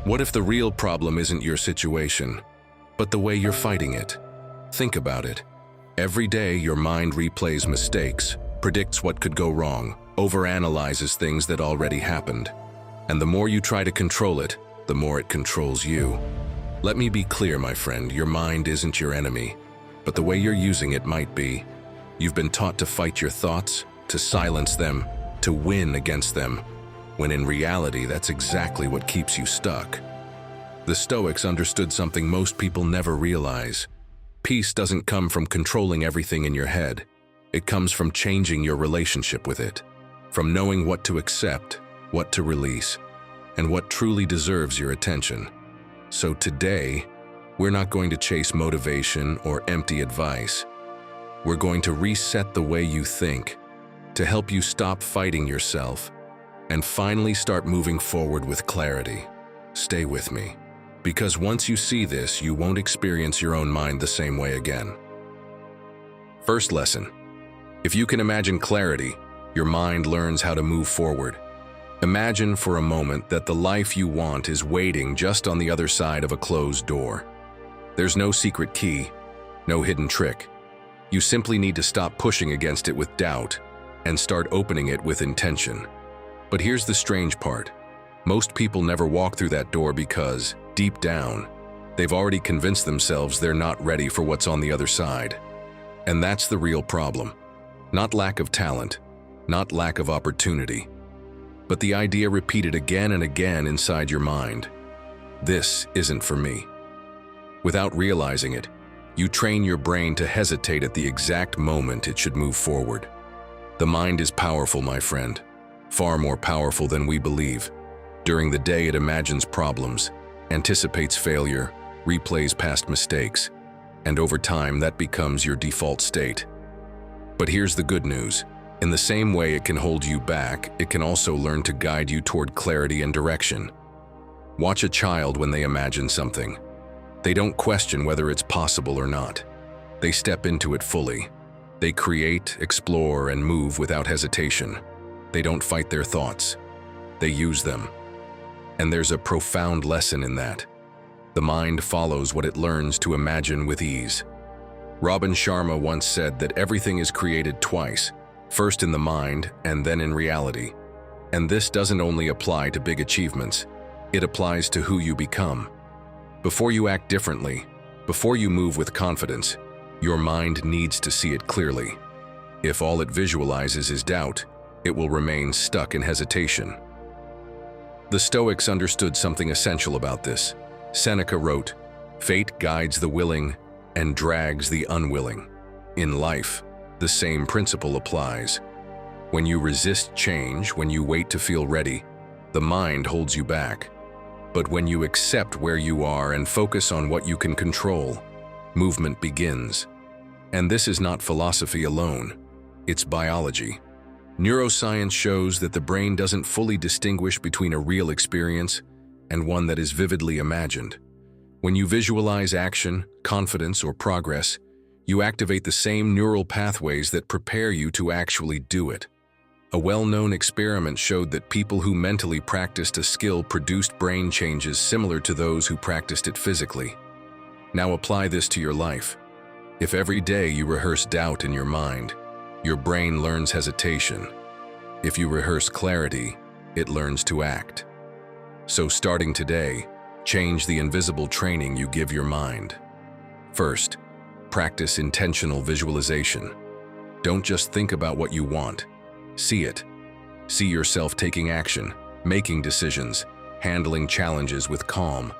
What if the real problem isn't your situation, but the way you're fighting it? Think about it. Every day your mind replays mistakes, predicts what could go wrong, overanalyzes things that already happened. And the more you try to control it, the more it controls you. Let me be clear, my friend, your mind isn't your enemy, but the way you're using it might be. You've been taught to fight your thoughts, to silence them, to win against them, when in reality that's exactly what keeps you stuck. The Stoics understood something most people never realize. Peace doesn't come from controlling everything in your head. It comes from changing your relationship with it, from knowing what to accept, what to release, and what truly deserves your attention. So today, we're not going to chase motivation or empty advice. We're going to reset the way you think, to help you stop fighting yourself and finally start moving forward with clarity. Stay with me, because once you see this, you won't experience your own mind the same way again. First lesson: if you can imagine clarity, your mind learns how to move forward. Imagine for a moment that the life you want is waiting just on the other side of a closed door. There's no secret key, no hidden trick. You simply need to stop pushing against it with doubt and start opening it with intention. But here's the strange part. Most people never walk through that door because, deep down, they've already convinced themselves they're not ready for what's on the other side. And that's the real problem. Not lack of talent, not lack of opportunity, but the idea repeated again and again inside your mind. This isn't for me. Without realizing it, you train your brain to hesitate at the exact moment it should move forward. The mind is powerful, my friend, far more powerful than we believe. During the day, it imagines problems, anticipates failure, replays past mistakes, and over time, that becomes your default state. But here's the good news. In the same way it can hold you back, it can also learn to guide you toward clarity and direction. Watch a child when they imagine something. They don't question whether it's possible or not. They step into it fully. They create, explore, and move without hesitation. They don't fight their thoughts. They use them. And there's a profound lesson in that. The mind follows what it learns to imagine with ease. Robin Sharma once said that everything is created twice, first in the mind and then in reality. And this doesn't only apply to big achievements, it applies to who you become. Before you act differently, before you move with confidence, your mind needs to see it clearly. If all it visualizes is doubt, it will remain stuck in hesitation. The Stoics understood something essential about this. Seneca wrote, "Fate guides the willing and drags the unwilling." In life, the same principle applies. When you resist change, when you wait to feel ready, the mind holds you back. But when you accept where you are and focus on what you can control, movement begins. And this is not philosophy alone, it's biology. Neuroscience shows that the brain doesn't fully distinguish between a real experience and one that is vividly imagined. When you visualize action, confidence, or progress, you activate the same neural pathways that prepare you to actually do it. A well-known experiment showed that people who mentally practiced a skill produced brain changes similar to those who practiced it physically. Now apply this to your life. If every day you rehearse doubt in your mind, your brain learns hesitation. If you rehearse clarity, it learns to act. So starting today, change the invisible training you give your mind. First, practice intentional visualization. Don't just think about what you want. See it. See yourself taking action, making decisions, handling challenges with calm.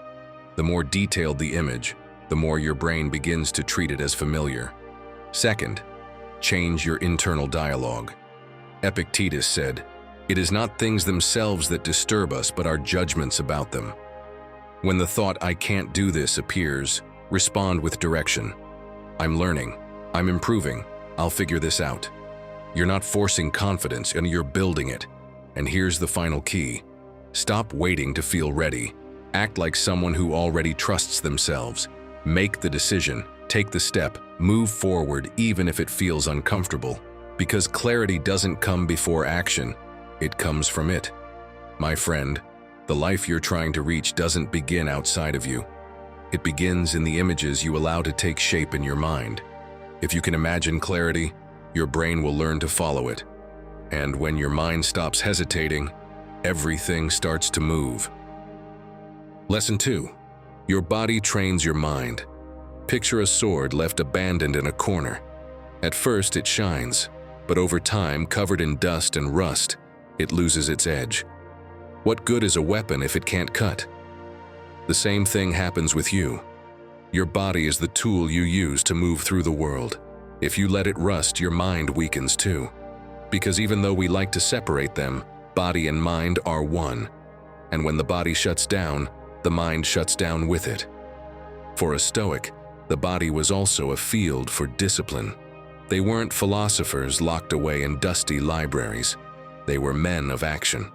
The more detailed the image, the more your brain begins to treat it as familiar. Second, change your internal dialogue. Epictetus said, "It is not things themselves that disturb us, but our judgments about them." When the thought, "I can't do this," appears, respond with direction. "I'm learning. I'm improving. I'll figure this out." You're not forcing confidence, and you're building it. And here's the final key. Stop waiting to feel ready. Act like someone who already trusts themselves. Make the decision, take the step, move forward even if it feels uncomfortable. Because clarity doesn't come before action, it comes from it. My friend, The life you're trying to reach doesn't begin outside of you. It begins in the images you allow to take shape in your mind. If you can imagine clarity, your brain will learn to follow it. And when your mind stops hesitating, everything starts to move. Lesson 2. Your body trains your mind. Picture a sword left abandoned in a corner. At first it shines, but over time, covered in dust and rust, it loses its edge. What good is a weapon if it can't cut? The same thing happens with you. Your body is the tool you use to move through the world. If you let it rust, your mind weakens too. Because even though we like to separate them, body and mind are one. And when the body shuts down, the mind shuts down with it. For a Stoic, the body was also a field for discipline. They weren't philosophers locked away in dusty libraries. They were men of action.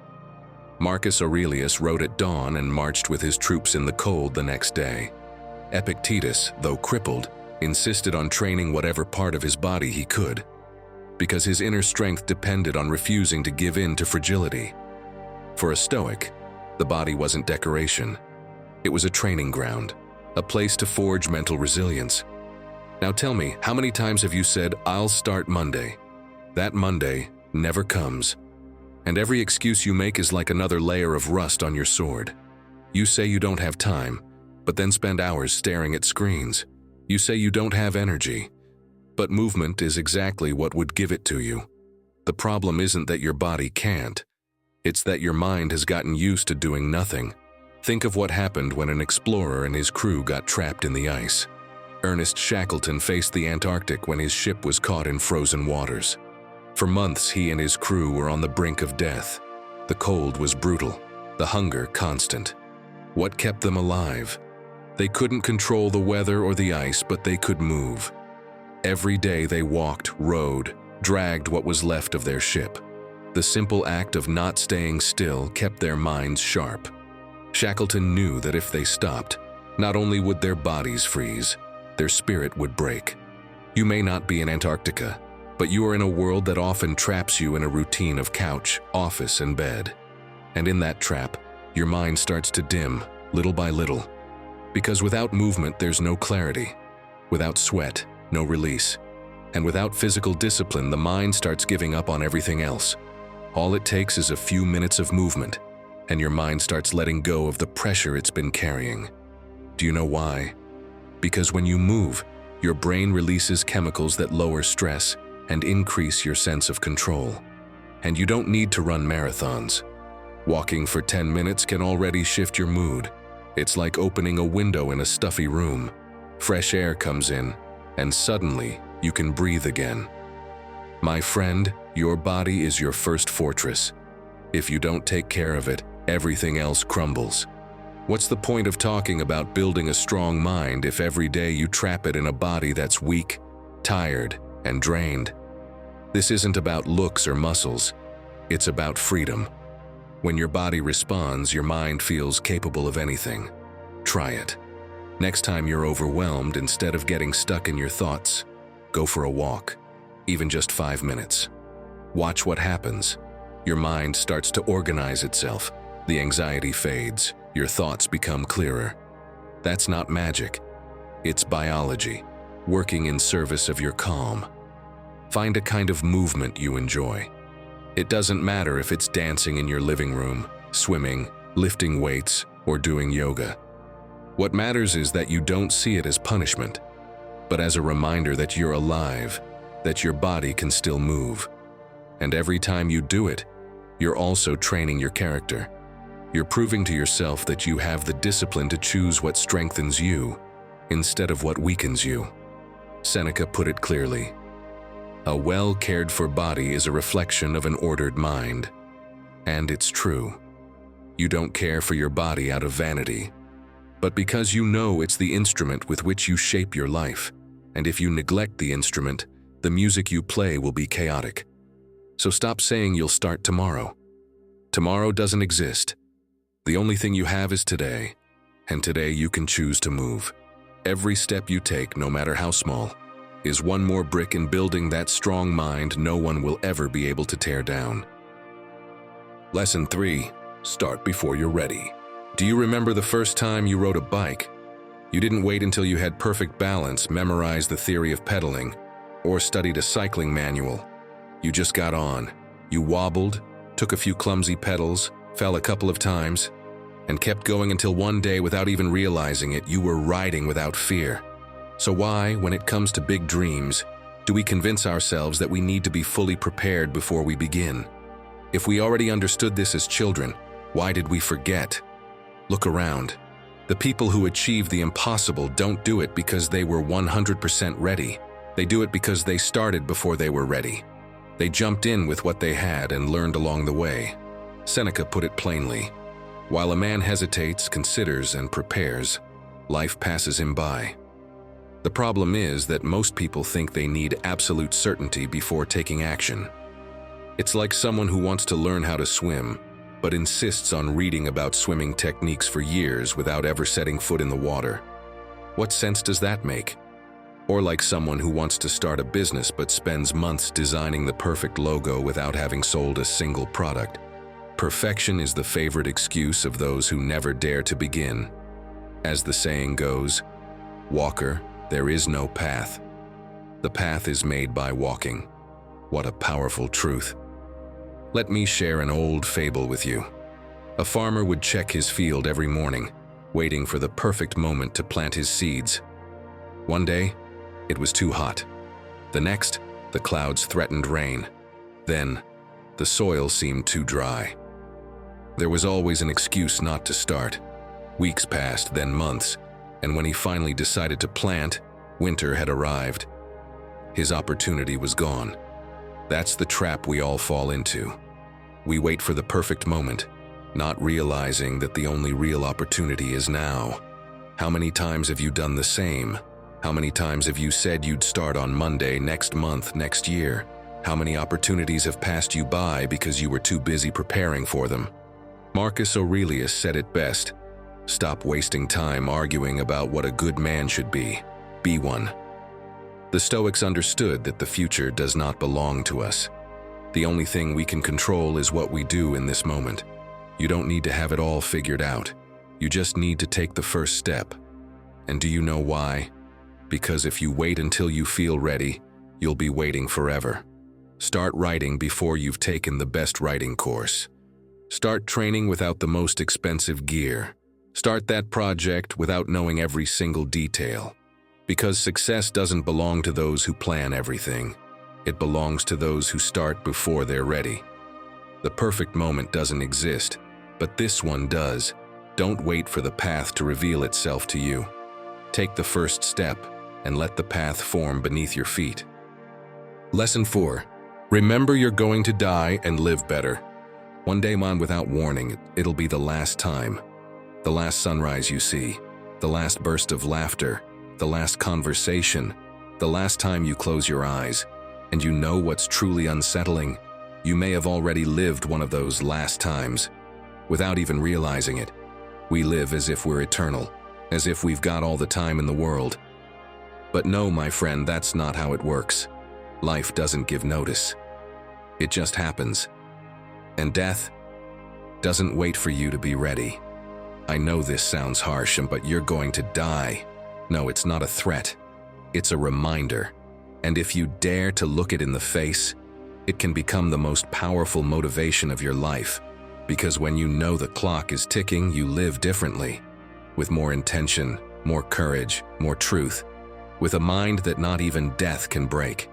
Marcus Aurelius rode at dawn and marched with his troops in the cold the next day. Epictetus, though crippled, insisted on training whatever part of his body he could, because his inner strength depended on refusing to give in to fragility. For a Stoic, the body wasn't decoration. It was a training ground, a place to forge mental resilience. Now tell me, how many times have you said, "I'll start Monday"? That Monday never comes. And every excuse you make is like another layer of rust on your sword. You say you don't have time, but then spend hours staring at screens. You say you don't have energy, but movement is exactly what would give it to you. The problem isn't that your body can't. It's that your mind has gotten used to doing nothing. Think of what happened when an explorer and his crew got trapped in the ice. Ernest Shackleton faced the Antarctic when his ship was caught in frozen waters. For months, he and his crew were on the brink of death. The cold was brutal, the hunger constant. What kept them alive? They couldn't control the weather or the ice, but they could move. Every day they walked, rowed, dragged what was left of their ship. The simple act of not staying still kept their minds sharp. Shackleton knew that if they stopped, not only would their bodies freeze, their spirit would break. You may not be in Antarctica, but you are in a world that often traps you in a routine of couch, office, and bed. And in that trap, your mind starts to dim, little by little. Because without movement, there's no clarity. Without sweat, no release. And without physical discipline, the mind starts giving up on everything else. All it takes is a few minutes of movement, and your mind starts letting go of the pressure it's been carrying. Do you know why? Because when you move, your brain releases chemicals that lower stress and increase your sense of control. And you don't need to run marathons. Walking for 10 minutes can already shift your mood. It's like opening a window in a stuffy room. Fresh air comes in, and suddenly you can breathe again. My friend, your body is your first fortress. If you don't take care of it, everything else crumbles. What's the point of talking about building a strong mind if every day you trap it in a body that's weak, tired, and drained? This isn't about looks or muscles. It's about freedom. When your body responds, your mind feels capable of anything. Try it. Next time you're overwhelmed, instead of getting stuck in your thoughts, go for a walk, even just 5 minutes. Watch what happens. Your mind starts to organize itself. The anxiety fades. Your thoughts become clearer. That's not magic. It's biology, working in service of your calm. Find a kind of movement you enjoy. It doesn't matter if it's dancing in your living room, swimming, lifting weights, or doing yoga. What matters is that you don't see it as punishment, but as a reminder that you're alive, that your body can still move. And every time you do it, you're also training your character. You're proving to yourself that you have the discipline to choose what strengthens you instead of what weakens you. Seneca put it clearly. A well-cared-for body is a reflection of an ordered mind. And it's true. You don't care for your body out of vanity, but because you know it's the instrument with which you shape your life. And if you neglect the instrument, the music you play will be chaotic. So stop saying you'll start tomorrow. Tomorrow doesn't exist. The only thing you have is today, and today you can choose to move. Every step you take, no matter how small, is one more brick in building that strong mind no one will ever be able to tear down. Lesson 3. start before you're ready. Do you remember the first time you rode a bike? You didn't wait until you had perfect balance, memorized the theory of pedaling, or studied a cycling manual. You just got on. You wobbled, took a few clumsy pedals, fell a couple of times, and kept going until one day, without even realizing it, you were riding without fear. So why, when it comes to big dreams, do we convince ourselves that we need to be fully prepared before we begin? If we already understood this as children, why did we forget? Look around. The people who achieve the impossible don't do it because they were 100% ready. They do it because they started before they were ready. They jumped in with what they had and learned along the way. Seneca put it plainly: while a man hesitates, considers, and prepares, life passes him by. The problem is that most people think they need absolute certainty before taking action. It's like someone who wants to learn how to swim, but insists on reading about swimming techniques for years without ever setting foot in the water. What sense does that make? Or like someone who wants to start a business but spends months designing the perfect logo without having sold a single product. Perfection is the favorite excuse of those who never dare to begin. As the saying goes, "Walker, there is no path. The path is made by walking." What a powerful truth. Let me share an old fable with you. A farmer would check his field every morning, waiting for the perfect moment to plant his seeds. One day, it was too hot. The next, the clouds threatened rain. Then, the soil seemed too dry. There was always an excuse not to start. Weeks passed, then months, and when he finally decided to plant, winter had arrived. His opportunity was gone. That's the trap we all fall into. We wait for the perfect moment, not realizing that the only real opportunity is now. How many times have you done the same? How many times have you said you'd start on Monday, next month, next year? How many opportunities have passed you by because you were too busy preparing for them? Marcus Aurelius said it best: stop wasting time arguing about what a good man should be. Be one. The Stoics understood that the future does not belong to us. The only thing we can control is what we do in this moment. You don't need to have it all figured out. You just need to take the first step. And do you know why? Because if you wait until you feel ready, you'll be waiting forever. Start writing before you've taken the best writing course. Start training without the most expensive gear. Start that project without knowing every single detail. Because success doesn't belong to those who plan everything. It belongs to those who start before they're ready. The perfect moment doesn't exist, but this one does. Don't wait for the path to reveal itself to you. Take the first step and let the path form beneath your feet. Lesson 4. Remember, you're going to die and live better. One day, without warning, it'll be the last time. The last sunrise you see, the last burst of laughter, the last conversation, the last time you close your eyes. And you know what's truly unsettling? You may have already lived one of those last times. Without even realizing it, we live as if we're eternal, as if we've got all the time in the world. But no, my friend, that's not how it works. Life doesn't give notice. It just happens. And death doesn't wait for you to be ready. I know this sounds harsh, but you're going to die. No, it's not a threat. It's a reminder. And if you dare to look it in the face, it can become the most powerful motivation of your life. Because when you know the clock is ticking, you live differently. With more intention, more courage, more truth. With a mind that not even death can break.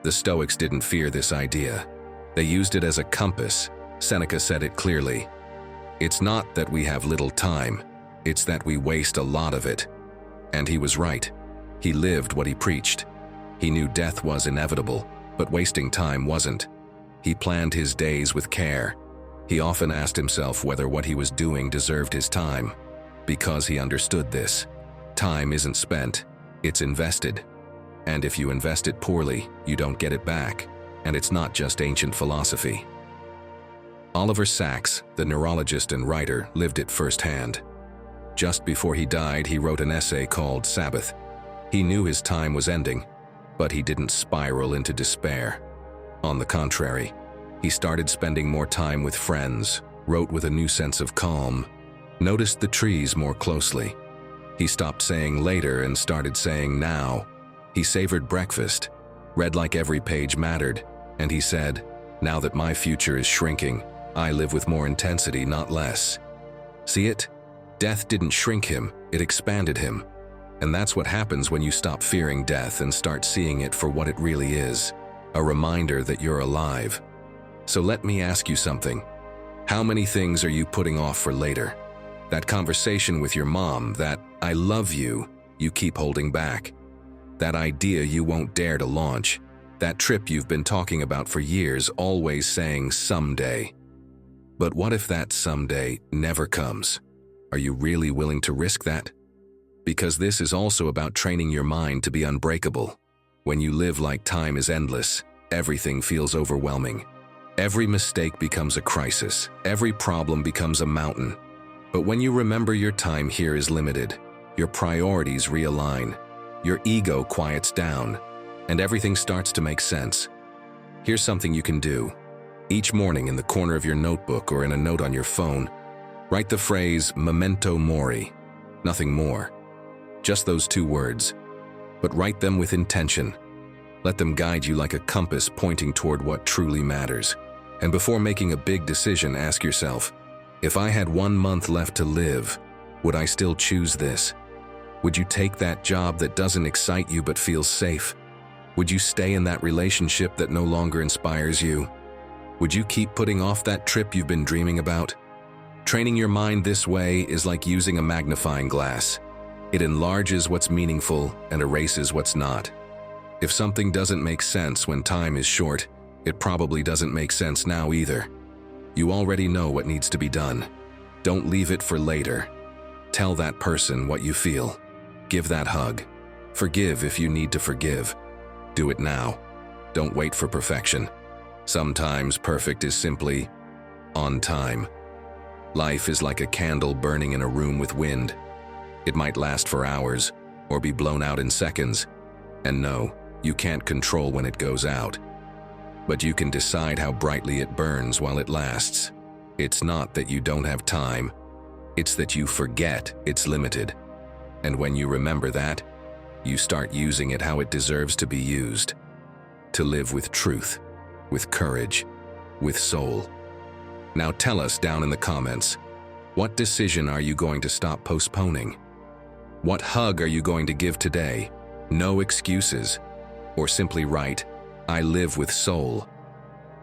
The Stoics didn't fear this idea. They used it as a compass. Seneca said it clearly. It's not that we have little time, it's that we waste a lot of it. And he was right. He lived what he preached. He knew death was inevitable, but wasting time wasn't. He planned his days with care. He often asked himself whether what he was doing deserved his time. Because he understood this. Time isn't spent, it's invested. And if you invest it poorly, you don't get it back. And it's not just ancient philosophy. Oliver Sacks, the neurologist and writer, lived it firsthand. Just before he died, he wrote an essay called Sabbath. He knew his time was ending, but he didn't spiral into despair. On the contrary, he started spending more time with friends, wrote with a new sense of calm, noticed the trees more closely. He stopped saying later and started saying now. He savored breakfast, read like every page mattered, and he said, "Now that my future is shrinking, I live with more intensity, not less." See it? Death didn't shrink him, it expanded him. And that's what happens when you stop fearing death and start seeing it for what it really is, a reminder that you're alive. So let me ask you something. How many things are you putting off for later? That conversation with your mom, that "I love you" you keep holding back. That idea you won't dare to launch. That trip you've been talking about for years, always saying someday. But what if that someday never comes? Are you really willing to risk that? Because this is also about training your mind to be unbreakable. When you live like time is endless, everything feels overwhelming. Every mistake becomes a crisis. Every problem becomes a mountain. But when you remember your time here is limited, your priorities realign, your ego quiets down, and everything starts to make sense. Here's something you can do. Each morning in the corner of your notebook or in a note on your phone, write the phrase "memento mori," nothing more. Just those two words. But write them with intention. Let them guide you like a compass pointing toward what truly matters. And before making a big decision, ask yourself, if I had 1 month left to live, would I still choose this? Would you take that job that doesn't excite you but feels safe? Would you stay in that relationship that no longer inspires you? Would you keep putting off that trip you've been dreaming about? Training your mind this way is like using a magnifying glass. It enlarges what's meaningful and erases what's not. If something doesn't make sense when time is short, it probably doesn't make sense now either. You already know what needs to be done. Don't leave it for later. Tell that person what you feel. Give that hug. Forgive if you need to forgive. Do it now. Don't wait for perfection. Sometimes perfect is simply on time. Life is like a candle burning in a room with wind. It might last for hours or be blown out in seconds. And no, you can't control when it goes out. But you can decide how brightly it burns while it lasts. It's not that you don't have time. It's that you forget it's limited. And when you remember that, you start using it how it deserves to be used. To live with truth, with courage, with soul. Now tell us down in the comments, what decision are you going to stop postponing? What hug are you going to give today? No excuses. Or simply write, "I live with soul."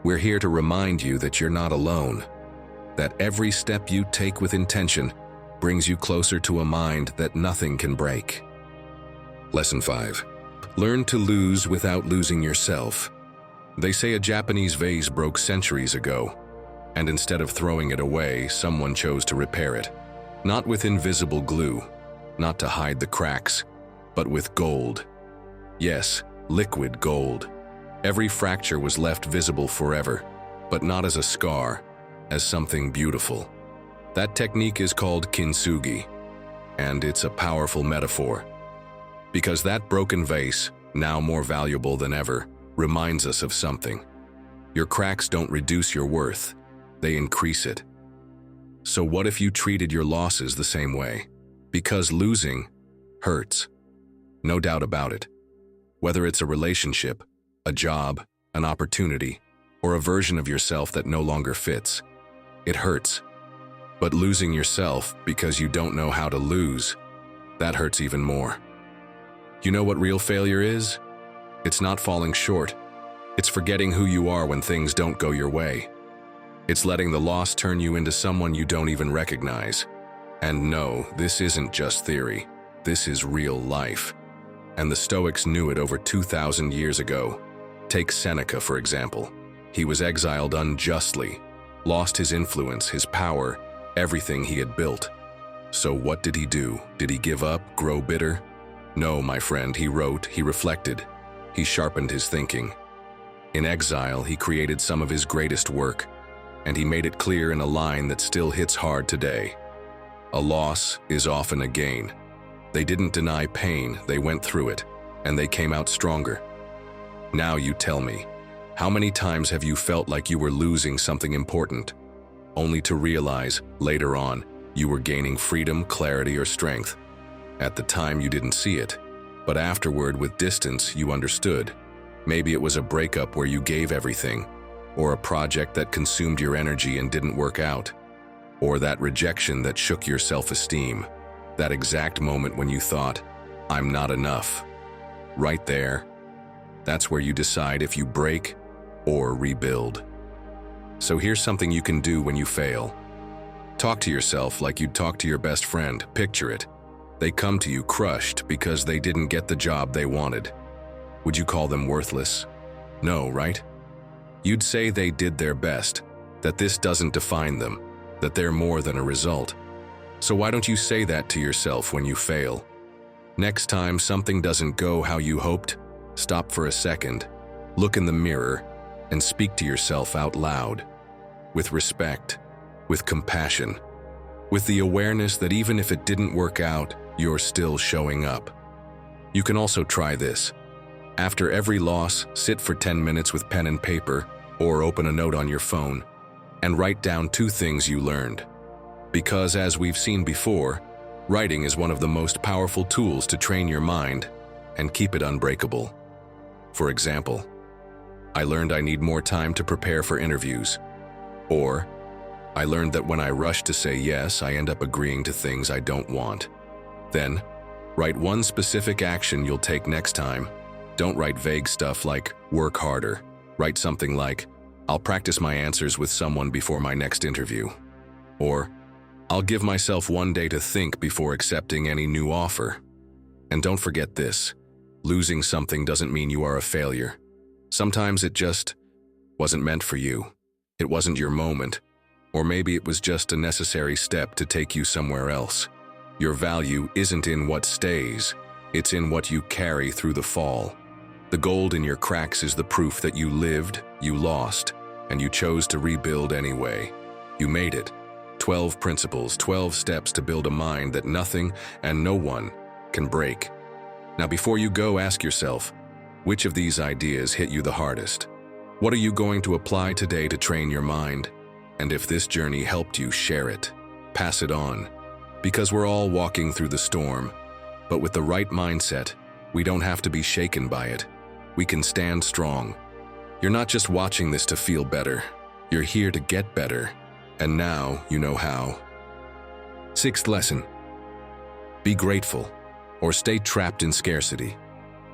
We're here to remind you that you're not alone. That every step you take with intention brings you closer to a mind that nothing can break. Lesson 5. Learn to lose without losing yourself. They say a Japanese vase broke centuries ago, and instead of throwing it away, someone chose to repair it. Not with invisible glue, not to hide the cracks, but with gold. Yes, liquid gold. Every fracture was left visible forever, but not as a scar, as something beautiful. That technique is called kintsugi, and it's a powerful metaphor. Because that broken vase, now more valuable than ever, reminds us of something. Your cracks don't reduce your worth, they increase it. So what if you treated your losses the same way? Because losing hurts. No doubt about it. Whether it's a relationship, a job, an opportunity, or a version of yourself that no longer fits, it hurts. But losing yourself because you don't know how to lose, that hurts even more. You know what real failure is? It's not falling short. It's forgetting who you are when things don't go your way. It's letting the loss turn you into someone you don't even recognize. And no, this isn't just theory. This is real life. And the Stoics knew it over 2,000 years ago. Take Seneca, for example. He was exiled unjustly, lost his influence, his power, everything he had built. So what did he do? Did he give up, grow bitter? No, my friend, he wrote, he reflected, he sharpened his thinking. In exile, he created some of his greatest work, and he made it clear in a line that still hits hard today. A loss is often a gain. They didn't deny pain, they went through it, and they came out stronger. Now you tell me, how many times have you felt like you were losing something important? only to realize, later on, you were gaining freedom, clarity, or strength. At the time you didn't see it, but afterward with distance you understood. Maybe it was a breakup where you gave everything, or a project that consumed your energy and didn't work out, or that rejection that shook your self-esteem, that exact moment when you thought, I'm not enough. Right there, that's where you decide if you break or rebuild. So here's something you can do when you fail. Talk to yourself like you'd talk to your best friend. Picture it. They come to you crushed because they didn't get the job they wanted. Would you call them worthless? No, right? You'd say they did their best, that this doesn't define them, that they're more than a result. So why don't you say that to yourself when you fail? Next time something doesn't go how you hoped, stop for a second, look in the mirror, and speak to yourself out loud, with respect, with compassion, with the awareness that even if it didn't work out, you're still showing up. You can also try this. After every loss, sit for 10 minutes with pen and paper, or open a note on your phone, and write down 2 things you learned. Because as we've seen before, writing is one of the most powerful tools to train your mind and keep it unbreakable. For example, I learned I need more time to prepare for interviews. Or, I learned that when I rush to say yes, I end up agreeing to things I don't want. Then, write 1 specific action you'll take next time. Don't write vague stuff like, work harder. Write something like, I'll practice my answers with someone before my next interview. Or, I'll give myself 1 day to think before accepting any new offer. And don't forget this, losing something doesn't mean you are a failure. Sometimes it just wasn't meant for you. It wasn't your moment. Or maybe it was just a necessary step to take you somewhere else. Your value isn't in what stays, it's in what you carry through the fall. The gold in your cracks is the proof that you lived, you lost, and you chose to rebuild anyway. You made it. 12 principles, 12 steps to build a mind that nothing and no one can break. Now before you go, ask yourself, which of these ideas hit you the hardest? What are you going to apply today to train your mind? And if this journey helped you, share it. Pass it on. Because we're all walking through the storm. But with the right mindset, we don't have to be shaken by it. We can stand strong. You're not just watching this to feel better. You're here to get better. And now you know how. 6th lesson. Be grateful, or stay trapped in scarcity.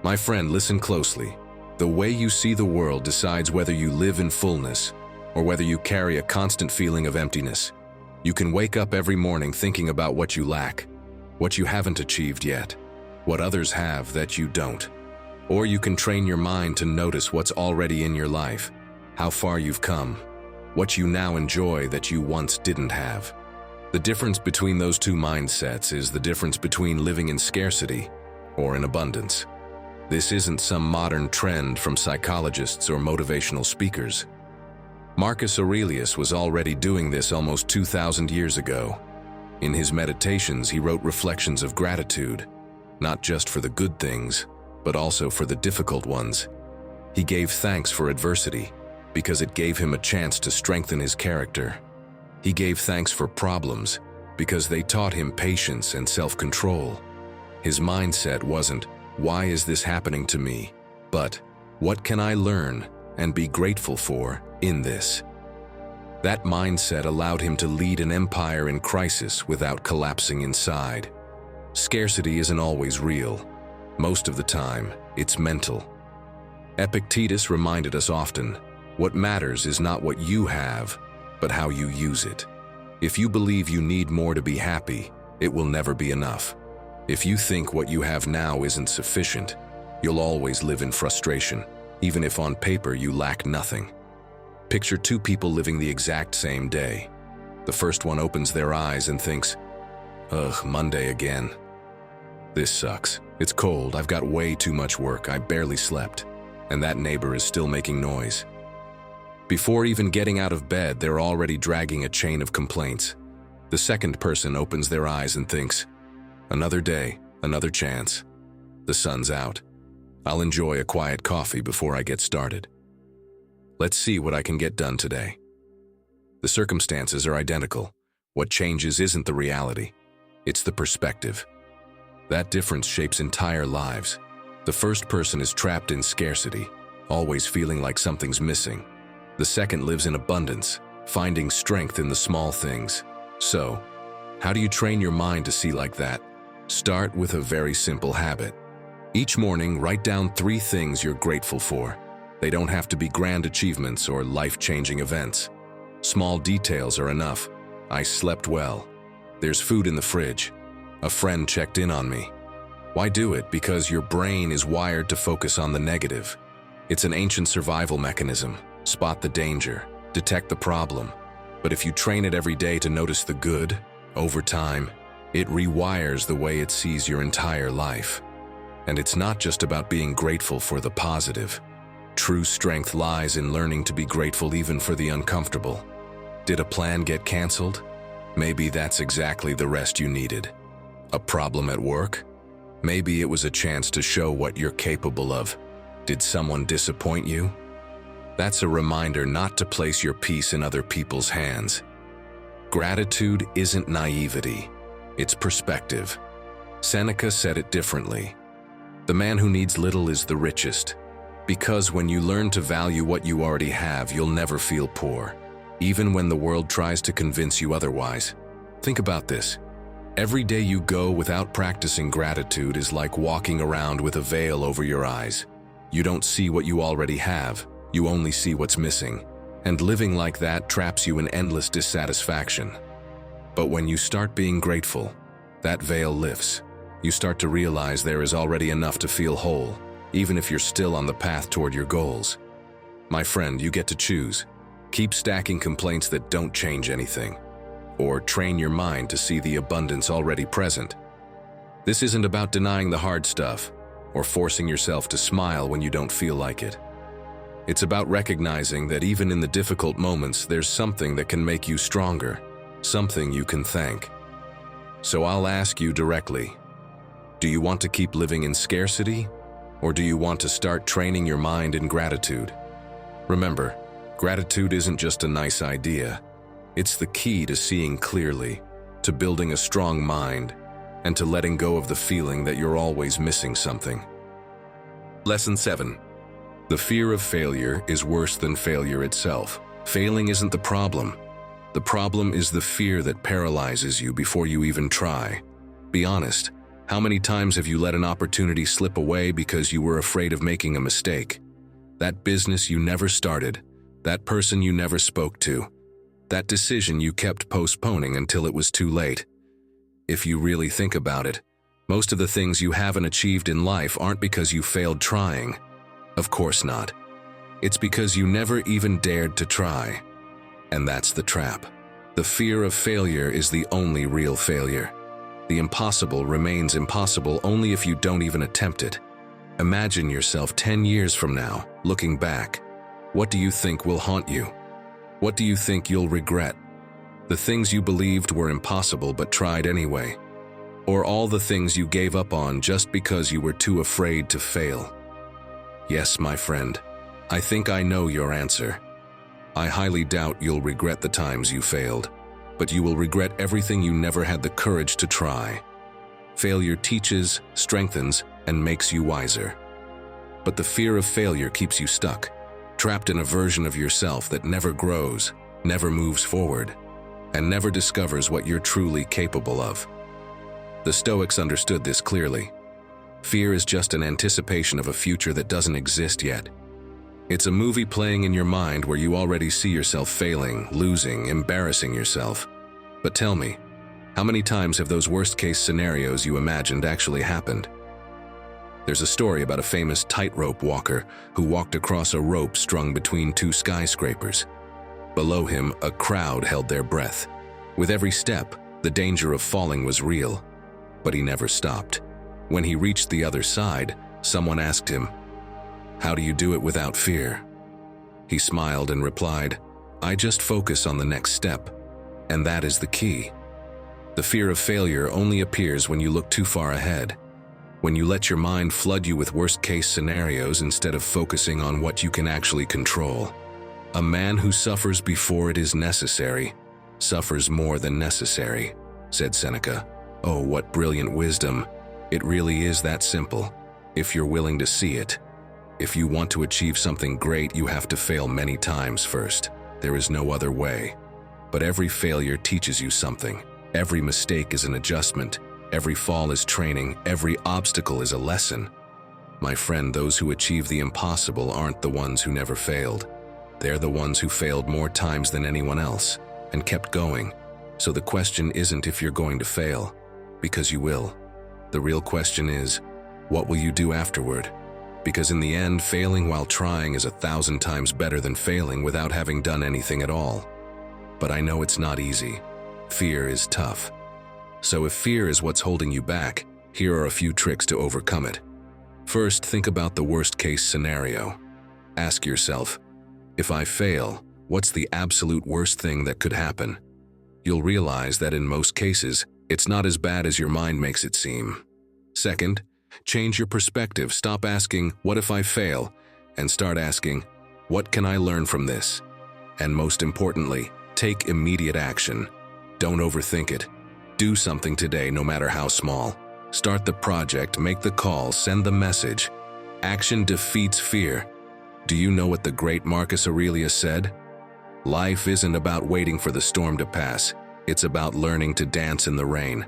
My friend, listen closely. The way you see the world decides whether you live in fullness or whether you carry a constant feeling of emptiness. You can wake up every morning thinking about what you lack, what you haven't achieved yet, what others have that you don't. Or you can train your mind to notice what's already in your life, how far you've come, what you now enjoy that you once didn't have. The difference between those 2 mindsets is the difference between living in scarcity or in abundance. This isn't some modern trend from psychologists or motivational speakers. Marcus Aurelius was already doing this almost 2,000 years ago. In his meditations, he wrote reflections of gratitude, not just for the good things, but also for the difficult ones. He gave thanks for adversity, because it gave him a chance to strengthen his character. He gave thanks for problems, because they taught him patience and self-control. His mindset wasn't, why is this happening to me? But, what can I learn and be grateful for in this? That mindset allowed him to lead an empire in crisis without collapsing inside. Scarcity isn't always real. Most of the time, it's mental. Epictetus reminded us often, what matters is not what you have, but how you use it. If you believe you need more to be happy, it will never be enough. If you think what you have now isn't sufficient, you'll always live in frustration, even if on paper you lack nothing. Picture 2 people living the exact same day. The first one opens their eyes and thinks, ugh, Monday again. This sucks. It's cold, I've got way too much work, I barely slept. And that neighbor is still making noise. Before even getting out of bed, they're already dragging a chain of complaints. The second person opens their eyes and thinks, another day, another chance. The sun's out. I'll enjoy a quiet coffee before I get started. Let's see what I can get done today. The circumstances are identical. What changes isn't the reality. It's the perspective. That difference shapes entire lives. The first person is trapped in scarcity, always feeling like something's missing. The second lives in abundance, finding strength in the small things. So, how do you train your mind to see like that? Start with a very simple habit. Each morning, write down 3 things you're grateful for. They don't have to be grand achievements or life-changing events. Small details are enough. I slept well. There's food in the fridge. A friend checked in on me. Why do it? Because your brain is wired to focus on the negative. It's an ancient survival mechanism. Spot the danger, detect the problem. But if you train it every day to notice the good, over time, it rewires the way it sees your entire life. And it's not just about being grateful for the positive. True strength lies in learning to be grateful even for the uncomfortable. Did a plan get canceled? Maybe that's exactly the rest you needed. A problem at work? Maybe it was a chance to show what you're capable of. Did someone disappoint you? That's a reminder not to place your peace in other people's hands. Gratitude isn't naivety, it's perspective. Seneca said it differently. The man who needs little is the richest. Because when you learn to value what you already have, you'll never feel poor, even when the world tries to convince you otherwise. Think about this. Every day you go without practicing gratitude is like walking around with a veil over your eyes. You don't see what you already have, you only see what's missing. And living like that traps you in endless dissatisfaction. But when you start being grateful, that veil lifts. You start to realize there is already enough to feel whole, even if you're still on the path toward your goals. My friend, you get to choose. Keep stacking complaints that don't change anything, or train your mind to see the abundance already present. This isn't about denying the hard stuff, or forcing yourself to smile when you don't feel like it. It's about recognizing that even in the difficult moments, there's something that can make you stronger, something you can thank. So I'll ask you directly, do you want to keep living in scarcity, or do you want to start training your mind in gratitude? Remember, gratitude isn't just a nice idea. It's the key to seeing clearly, to building a strong mind, and to letting go of the feeling that you're always missing something. Lesson 7. The fear of failure is worse than failure itself. Failing isn't the problem. The problem is the fear that paralyzes you before you even try. Be honest, how many times have you let an opportunity slip away because you were afraid of making a mistake? That business you never started, that person you never spoke to, that decision you kept postponing until it was too late. If you really think about it, most of the things you haven't achieved in life aren't because you failed trying. Of course not. It's because you never even dared to try. And that's the trap. The fear of failure is the only real failure. The impossible remains impossible only if you don't even attempt it. Imagine yourself 10 years from now, looking back. What do you think will haunt you? What do you think you'll regret? The things you believed were impossible but tried anyway? Or all the things you gave up on just because you were too afraid to fail? Yes, my friend, I think I know your answer. I highly doubt you'll regret the times you failed, but you will regret everything you never had the courage to try. Failure teaches, strengthens, and makes you wiser. But the fear of failure keeps you stuck, trapped in a version of yourself that never grows, never moves forward, and never discovers what you're truly capable of. The Stoics understood this clearly. Fear is just an anticipation of a future that doesn't exist yet. It's a movie playing in your mind where you already see yourself failing, losing, embarrassing yourself. But tell me, how many times have those worst-case scenarios you imagined actually happened? There's a story about a famous tightrope walker who walked across a rope strung between 2 skyscrapers. Below him, a crowd held their breath. With every step, the danger of falling was real, but he never stopped. When he reached the other side, someone asked him, "How do you do it without fear?" He smiled and replied, "I just focus on the next step, and that is the key." The fear of failure only appears when you look too far ahead, when you let your mind flood you with worst-case scenarios instead of focusing on what you can actually control. "A man who suffers before it is necessary suffers more than necessary," said Seneca. Oh, what brilliant wisdom. It really is that simple, if you're willing to see it. If you want to achieve something great, you have to fail many times first. There is no other way. But every failure teaches you something. Every mistake is an adjustment. Every fall is training. Every obstacle is a lesson. My friend, those who achieve the impossible aren't the ones who never failed. They're the ones who failed more times than anyone else and kept going. So the question isn't if you're going to fail, because you will. The real question is, what will you do afterward? Because in the end, failing while trying is 1,000 times better than failing without having done anything at all. But I know it's not easy. Fear is tough. So if fear is what's holding you back, here are a few tricks to overcome it. First, think about the worst-case scenario. Ask yourself, if I fail, what's the absolute worst thing that could happen? You'll realize that in most cases, it's not as bad as your mind makes it seem. Second, change your perspective. Stop asking, "What if I fail?" and start asking, "What can I learn from this?" And most importantly, take immediate action. Don't overthink it. Do something today, no matter how small. Start the project, make the call, send the message. Action defeats fear. Do you know what the great Marcus Aurelius said? Life isn't about waiting for the storm to pass. It's about learning to dance in the rain.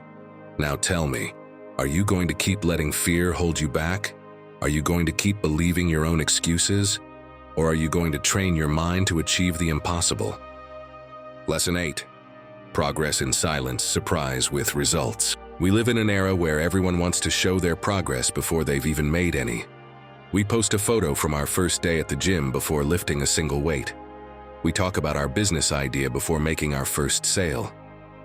Now tell me, are you going to keep letting fear hold you back? Are you going to keep believing your own excuses? Or are you going to train your mind to achieve the impossible? Lesson 8. Progress in silence, surprise with results. We live in an era where everyone wants to show their progress before they've even made any. We post a photo from our first day at the gym before lifting a single weight. We talk about our business idea before making our first sale.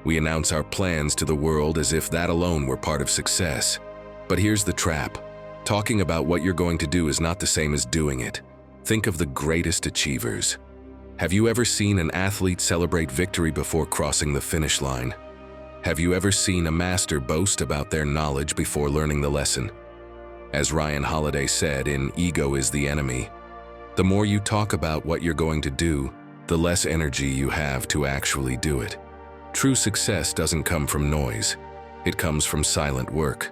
We announce our plans to the world as if that alone were part of success. But here's the trap. Talking about what you're going to do is not the same as doing it. Think of the greatest achievers. Have you ever seen an athlete celebrate victory before crossing the finish line? Have you ever seen a master boast about their knowledge before learning the lesson? As Ryan Holiday said in Ego is the Enemy, the more you talk about what you're going to do, the less energy you have to actually do it. True success doesn't come from noise. It comes from silent work.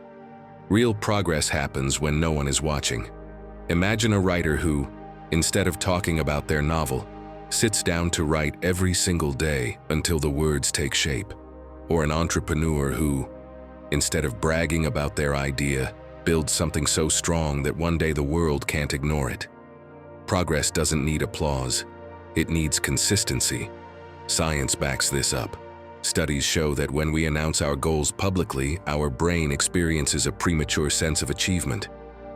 Real progress happens when no one is watching. Imagine a writer who, instead of talking about their novel, sits down to write every single day until the words take shape. Or an entrepreneur who, instead of bragging about their idea, builds something so strong that one day the world can't ignore it. Progress doesn't need applause. It needs consistency. Science backs this up. Studies show that when we announce our goals publicly, our brain experiences a premature sense of achievement.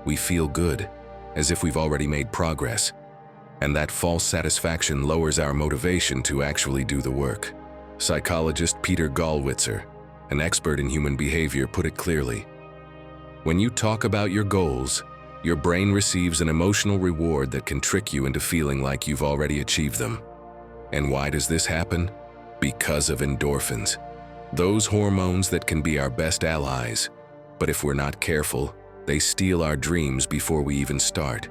We feel good, as if we've already made progress. And that false satisfaction lowers our motivation to actually do the work. Psychologist Peter Gallwitzer, an expert in human behavior, put it clearly. When you talk about your goals, your brain receives an emotional reward that can trick you into feeling like you've already achieved them. And why does this happen? Because of endorphins. Those hormones that can be our best allies. But if we're not careful, they steal our dreams before we even start.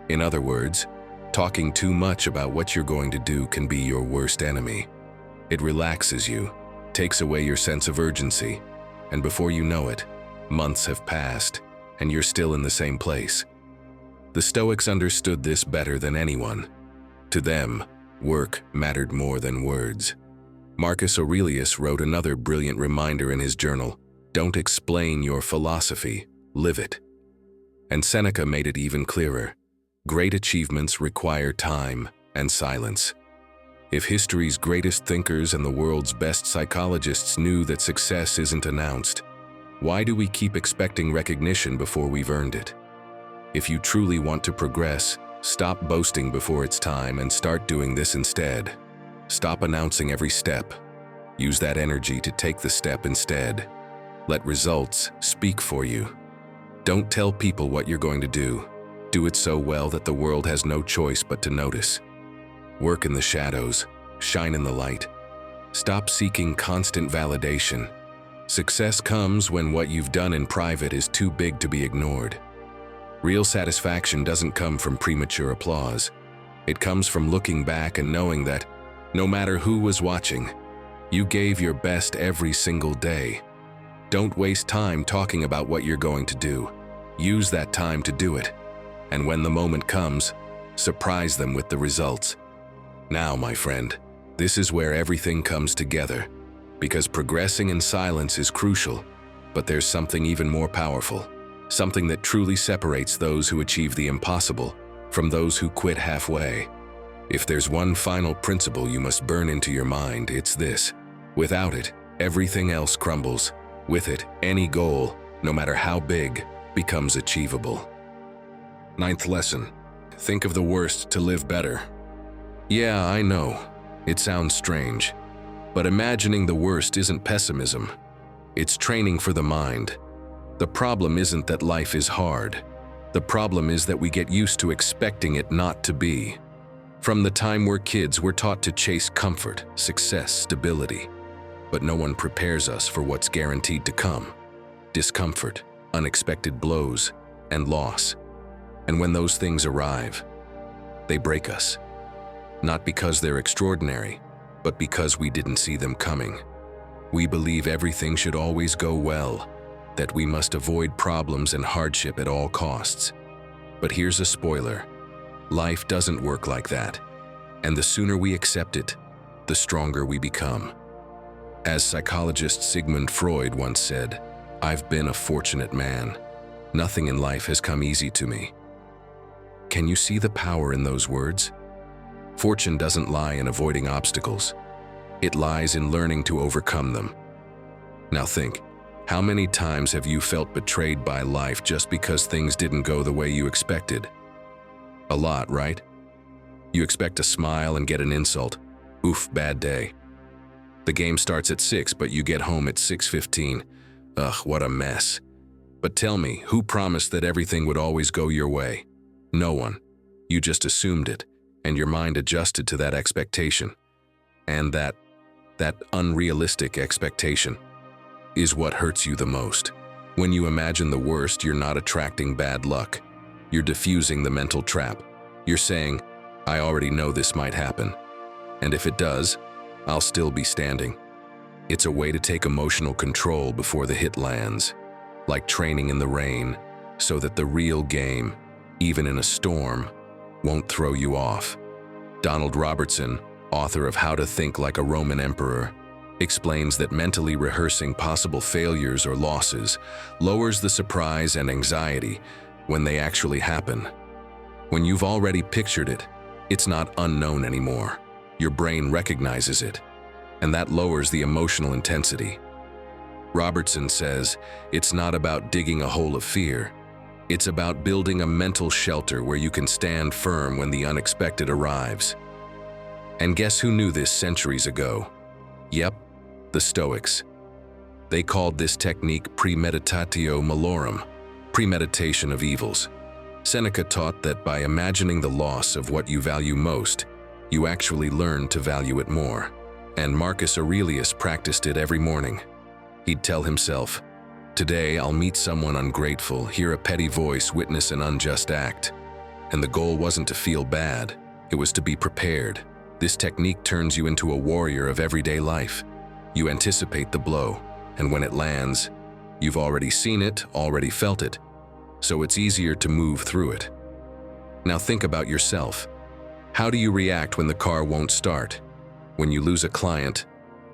In other words, talking too much about what you're going to do can be your worst enemy. It relaxes you, takes away your sense of urgency, and before you know it, months have passed, and you're still in the same place. The Stoics understood this better than anyone. To them, work mattered more than words. Marcus Aurelius wrote another brilliant reminder in his journal, "Don't explain your philosophy, live it." And Seneca made it even clearer. Great achievements require time and silence. If history's greatest thinkers and the world's best psychologists knew that success isn't announced, why do we keep expecting recognition before we've earned it? If you truly want to progress, stop boasting before it's time and start doing this instead. Stop announcing every step. Use that energy to take the step instead. Let results speak for you. Don't tell people what you're going to do. Do it so well that the world has no choice but to notice. Work in the shadows, shine in the light. Stop seeking constant validation. Success comes when what you've done in private is too big to be ignored. Real satisfaction doesn't come from premature applause. It comes from looking back and knowing that, no matter who was watching, you gave your best every single day. Don't waste time talking about what you're going to do. Use that time to do it. And when the moment comes, surprise them with the results. Now, my friend, this is where everything comes together, because progressing in silence is crucial, but there's something even more powerful, something that truly separates those who achieve the impossible from those who quit halfway. If there's one final principle you must burn into your mind, it's this: without it, everything else crumbles. With it, any goal, no matter how big, becomes achievable. Ninth lesson: think of the worst to live better. Yeah, I know, it sounds strange, but imagining the worst isn't pessimism. It's training for the mind. The problem isn't that life is hard. The problem is that we get used to expecting it not to be. From the time we're kids, we're taught to chase comfort, success, stability. But no one prepares us for what's guaranteed to come: discomfort, unexpected blows, and loss. And when those things arrive, they break us. Not because they're extraordinary, but because we didn't see them coming. We believe everything should always go well, that we must avoid problems and hardship at all costs. But here's a spoiler: life doesn't work like that. And the sooner we accept it, the stronger we become. As psychologist Sigmund Freud once said, "I've been a fortunate man. Nothing in life has come easy to me." Can you see the power in those words? Fortune doesn't lie in avoiding obstacles. It lies in learning to overcome them. Now think, how many times have you felt betrayed by life just because things didn't go the way you expected? A lot, right? You expect a smile and get an insult. Oof, bad day. The game starts at 6, but you get home at 6:15. Ugh, what a mess. But tell me, who promised that everything would always go your way? No one. You just assumed it, and your mind adjusted to that expectation. And that unrealistic expectation is what hurts you the most. When you imagine the worst, you're not attracting bad luck. You're diffusing the mental trap. You're saying, "I already know this might happen. And if it does, I'll still be standing." It's a way to take emotional control before the hit lands, like training in the rain, so that the real game, even in a storm, won't throw you off. Donald Robertson, author of How to Think Like a Roman Emperor, explains that mentally rehearsing possible failures or losses lowers the surprise and anxiety when they actually happen. When you've already pictured it, it's not unknown anymore. Your brain recognizes it, and that lowers the emotional intensity. Robertson says, it's not about digging a hole of fear. It's about building a mental shelter where you can stand firm when the unexpected arrives. And guess who knew this centuries ago? Yep, the Stoics. They called this technique premeditatio malorum, premeditation of evils. Seneca taught that by imagining the loss of what you value most, you actually learn to value it more. And Marcus Aurelius practiced it every morning. He'd tell himself, "Today I'll meet someone ungrateful, hear a petty voice, witness an unjust act." And the goal wasn't to feel bad, it was to be prepared. This technique turns you into a warrior of everyday life. You anticipate the blow, and when it lands, you've already seen it, already felt it, so it's easier to move through it. Now think about yourself. How do you react when the car won't start? When you lose a client?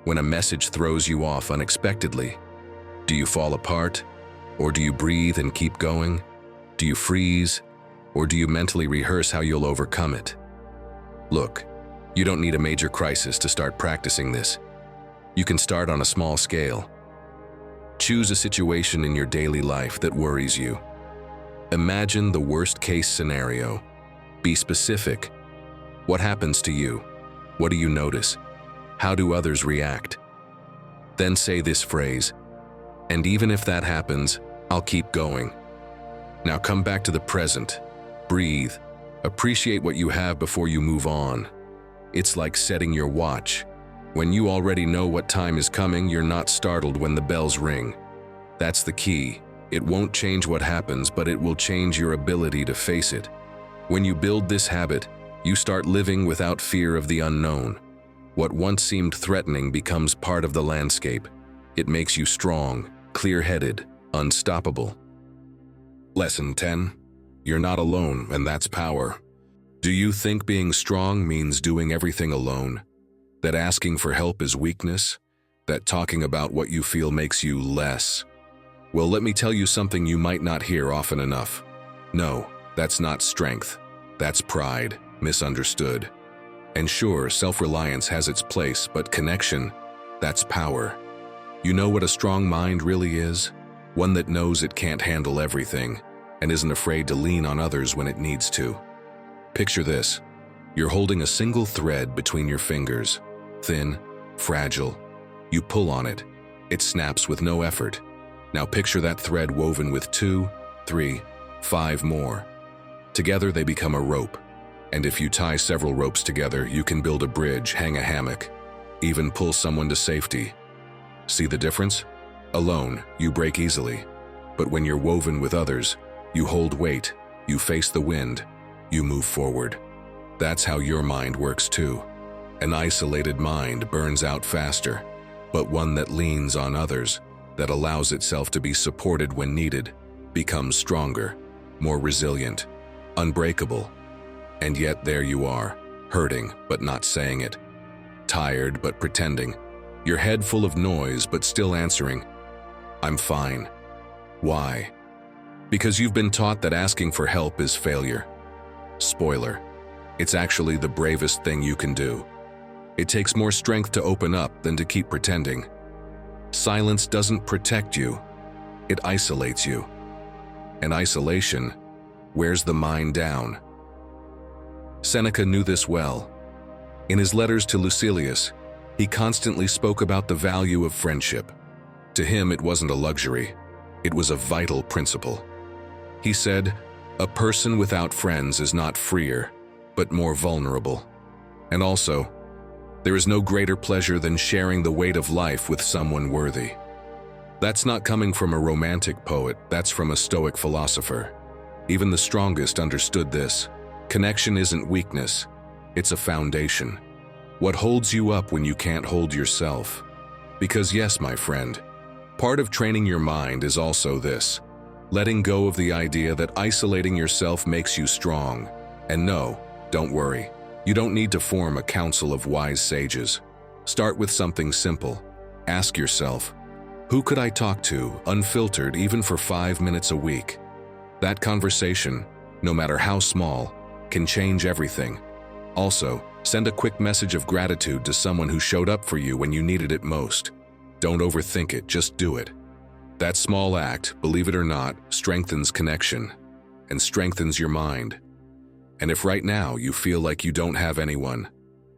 When a message throws you off unexpectedly? Do you fall apart? Or do you breathe and keep going? Do you freeze? Or do you mentally rehearse how you'll overcome it? Look, you don't need a major crisis to start practicing this. You can start on a small scale. Choose a situation in your daily life that worries you. Imagine the worst-case scenario. Be specific. What happens to you? What do you notice? How do others react? Then say this phrase, "And even if that happens, I'll keep going." Now come back to the present. Breathe. Appreciate what you have before you move on. It's like setting your watch. When you already know what time is coming, you're not startled when the bells ring. That's the key. It won't change what happens, but it will change your ability to face it. When you build this habit, You start living without fear of the unknown. What once seemed threatening becomes part of the landscape. It makes you strong, clear-headed, unstoppable. Lesson 10. You're not alone, and that's power. Do you think being strong means doing everything alone? That asking for help is weakness? That talking about what you feel makes you less? Well, let me tell you something you might not hear often enough. No, that's not strength. That's pride, misunderstood. And sure, self-reliance has its place, but connection, that's power. You know what a strong mind really is? One that knows it can't handle everything and isn't afraid to lean on others when it needs to. Picture this. You're holding a single thread between your fingers. Thin, fragile. You pull on it. It snaps with no effort. Now picture that thread woven with 2, 3, 5 more. Together they become a rope. And if you tie several ropes together, you can build a bridge, hang a hammock, even pull someone to safety. See the difference? Alone, you break easily. But when you're woven with others, you hold weight, you face the wind, you move forward. That's how your mind works too. An isolated mind burns out faster, but one that leans on others, that allows itself to be supported when needed, becomes stronger, more resilient, unbreakable. And yet there you are, hurting but not saying it, tired but pretending, your head full of noise but still answering, "I'm fine." Why? Because you've been taught that asking for help is failure. Spoiler, it's actually the bravest thing you can do. It takes more strength to open up than to keep pretending. Silence doesn't protect you, it isolates you. And isolation wears the mind down. Seneca knew this well. In his letters to Lucilius, he constantly spoke about the value of friendship. To him, it wasn't a luxury, it was a vital principle. He said, "A person without friends is not freer, but more vulnerable." And also, there is no greater pleasure than sharing the weight of life with someone worthy. That's not coming from a romantic poet, that's from a Stoic philosopher. Even the strongest understood this. Connection isn't weakness, it's a foundation. What holds you up when you can't hold yourself? Because yes, my friend, part of training your mind is also this, letting go of the idea that isolating yourself makes you strong. And no, don't worry, you don't need to form a council of wise sages. Start with something simple. Ask yourself, who could I talk to, unfiltered, even for 5 minutes a week? That conversation, no matter how small, can change everything. Also, send a quick message of gratitude to someone who showed up for you when you needed it most. Don't overthink it, just do it. That small act, believe it or not, strengthens connection and strengthens your mind. And if right now you feel like you don't have anyone,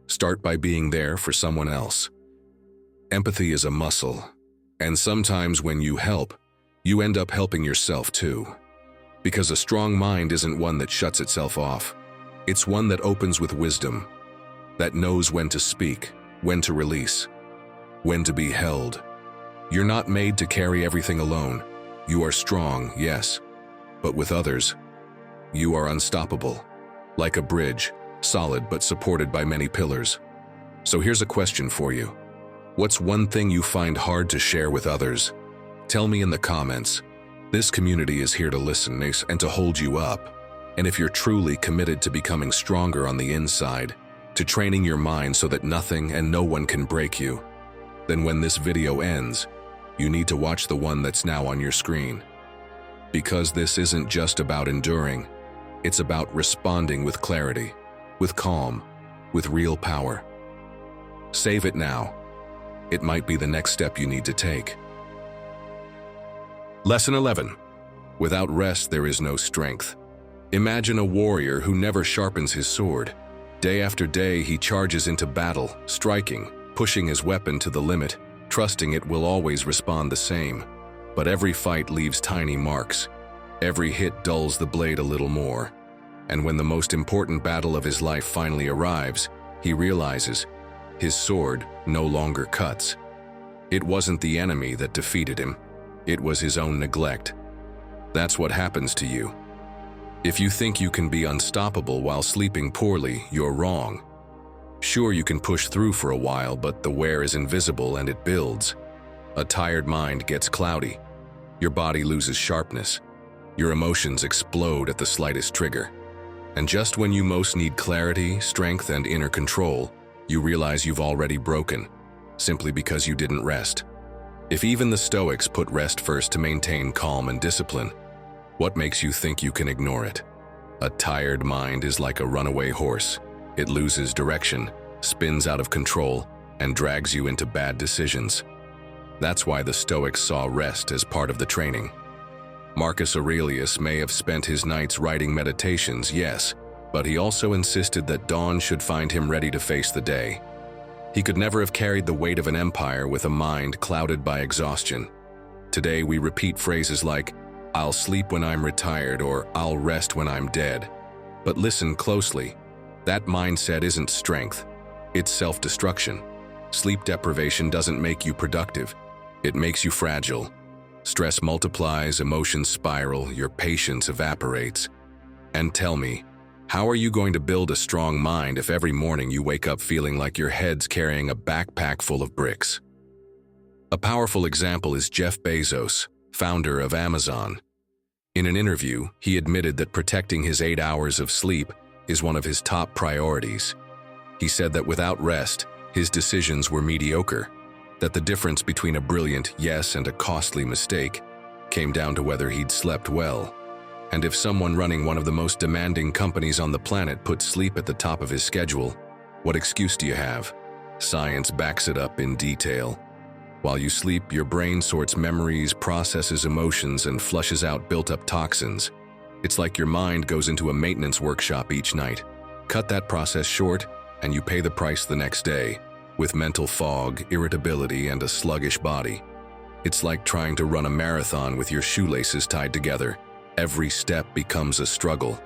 start by being there for someone else. Empathy is a muscle, and sometimes when you help, you end up helping yourself too. Because a strong mind isn't one that shuts itself off. It's one that opens with wisdom, that knows when to speak, when to release, when to be held. You're not made to carry everything alone. You are strong, yes, but with others, you are unstoppable. Like a bridge, solid but supported by many pillars. So here's a question for you. What's one thing you find hard to share with others? Tell me in the comments. This community is here to listen and to hold you up. And if you're truly committed to becoming stronger on the inside, to training your mind so that nothing and no one can break you, then when this video ends, you need to watch the one that's now on your screen. Because this isn't just about enduring, it's about responding with clarity, with calm, with real power. Save it now. It might be the next step you need to take. Lesson 11. Without rest, there is no strength. Imagine a warrior who never sharpens his sword. Day after day, he charges into battle, striking, pushing his weapon to the limit, trusting it will always respond the same. But every fight leaves tiny marks. Every hit dulls the blade a little more. And when the most important battle of his life finally arrives, he realizes his sword no longer cuts. It wasn't the enemy that defeated him. It was his own neglect. That's what happens to you. If you think you can be unstoppable while sleeping poorly, you're wrong. Sure, you can push through for a while, but the wear is invisible and it builds. A tired mind gets cloudy. Your body loses sharpness. Your emotions explode at the slightest trigger. And just when you most need clarity, strength, and inner control, you realize you've already broken, simply because you didn't rest. If even the Stoics put rest first to maintain calm and discipline, what makes you think you can ignore it? A tired mind is like a runaway horse. It loses direction, spins out of control, and drags you into bad decisions. That's why the Stoics saw rest as part of the training. Marcus Aurelius may have spent his nights writing meditations, yes, but he also insisted that dawn should find him ready to face the day. He could never have carried the weight of an empire with a mind clouded by exhaustion. Today we repeat phrases like, "I'll sleep when I'm retired," or "I'll rest when I'm dead." But listen closely. That mindset isn't strength. It's self-destruction. Sleep deprivation doesn't make you productive. It makes you fragile. Stress multiplies, emotions spiral, your patience evaporates. And tell me, how are you going to build a strong mind if every morning you wake up feeling like your head's carrying a backpack full of bricks? A powerful example is Jeff Bezos, founder of Amazon. In an interview, he admitted that protecting his 8 hours of sleep is one of his top priorities. He said that without rest, his decisions were mediocre, that the difference between a brilliant yes and a costly mistake came down to whether he'd slept well. And if someone running one of the most demanding companies on the planet put sleep at the top of his schedule, what excuse do you have? Science backs it up in detail. While you sleep, your brain sorts memories, processes emotions, and flushes out built-up toxins. It's like your mind goes into a maintenance workshop each night. Cut that process short, and you pay the price the next day, with mental fog, irritability, and a sluggish body. It's like trying to run a marathon with your shoelaces tied together. Every step becomes a struggle.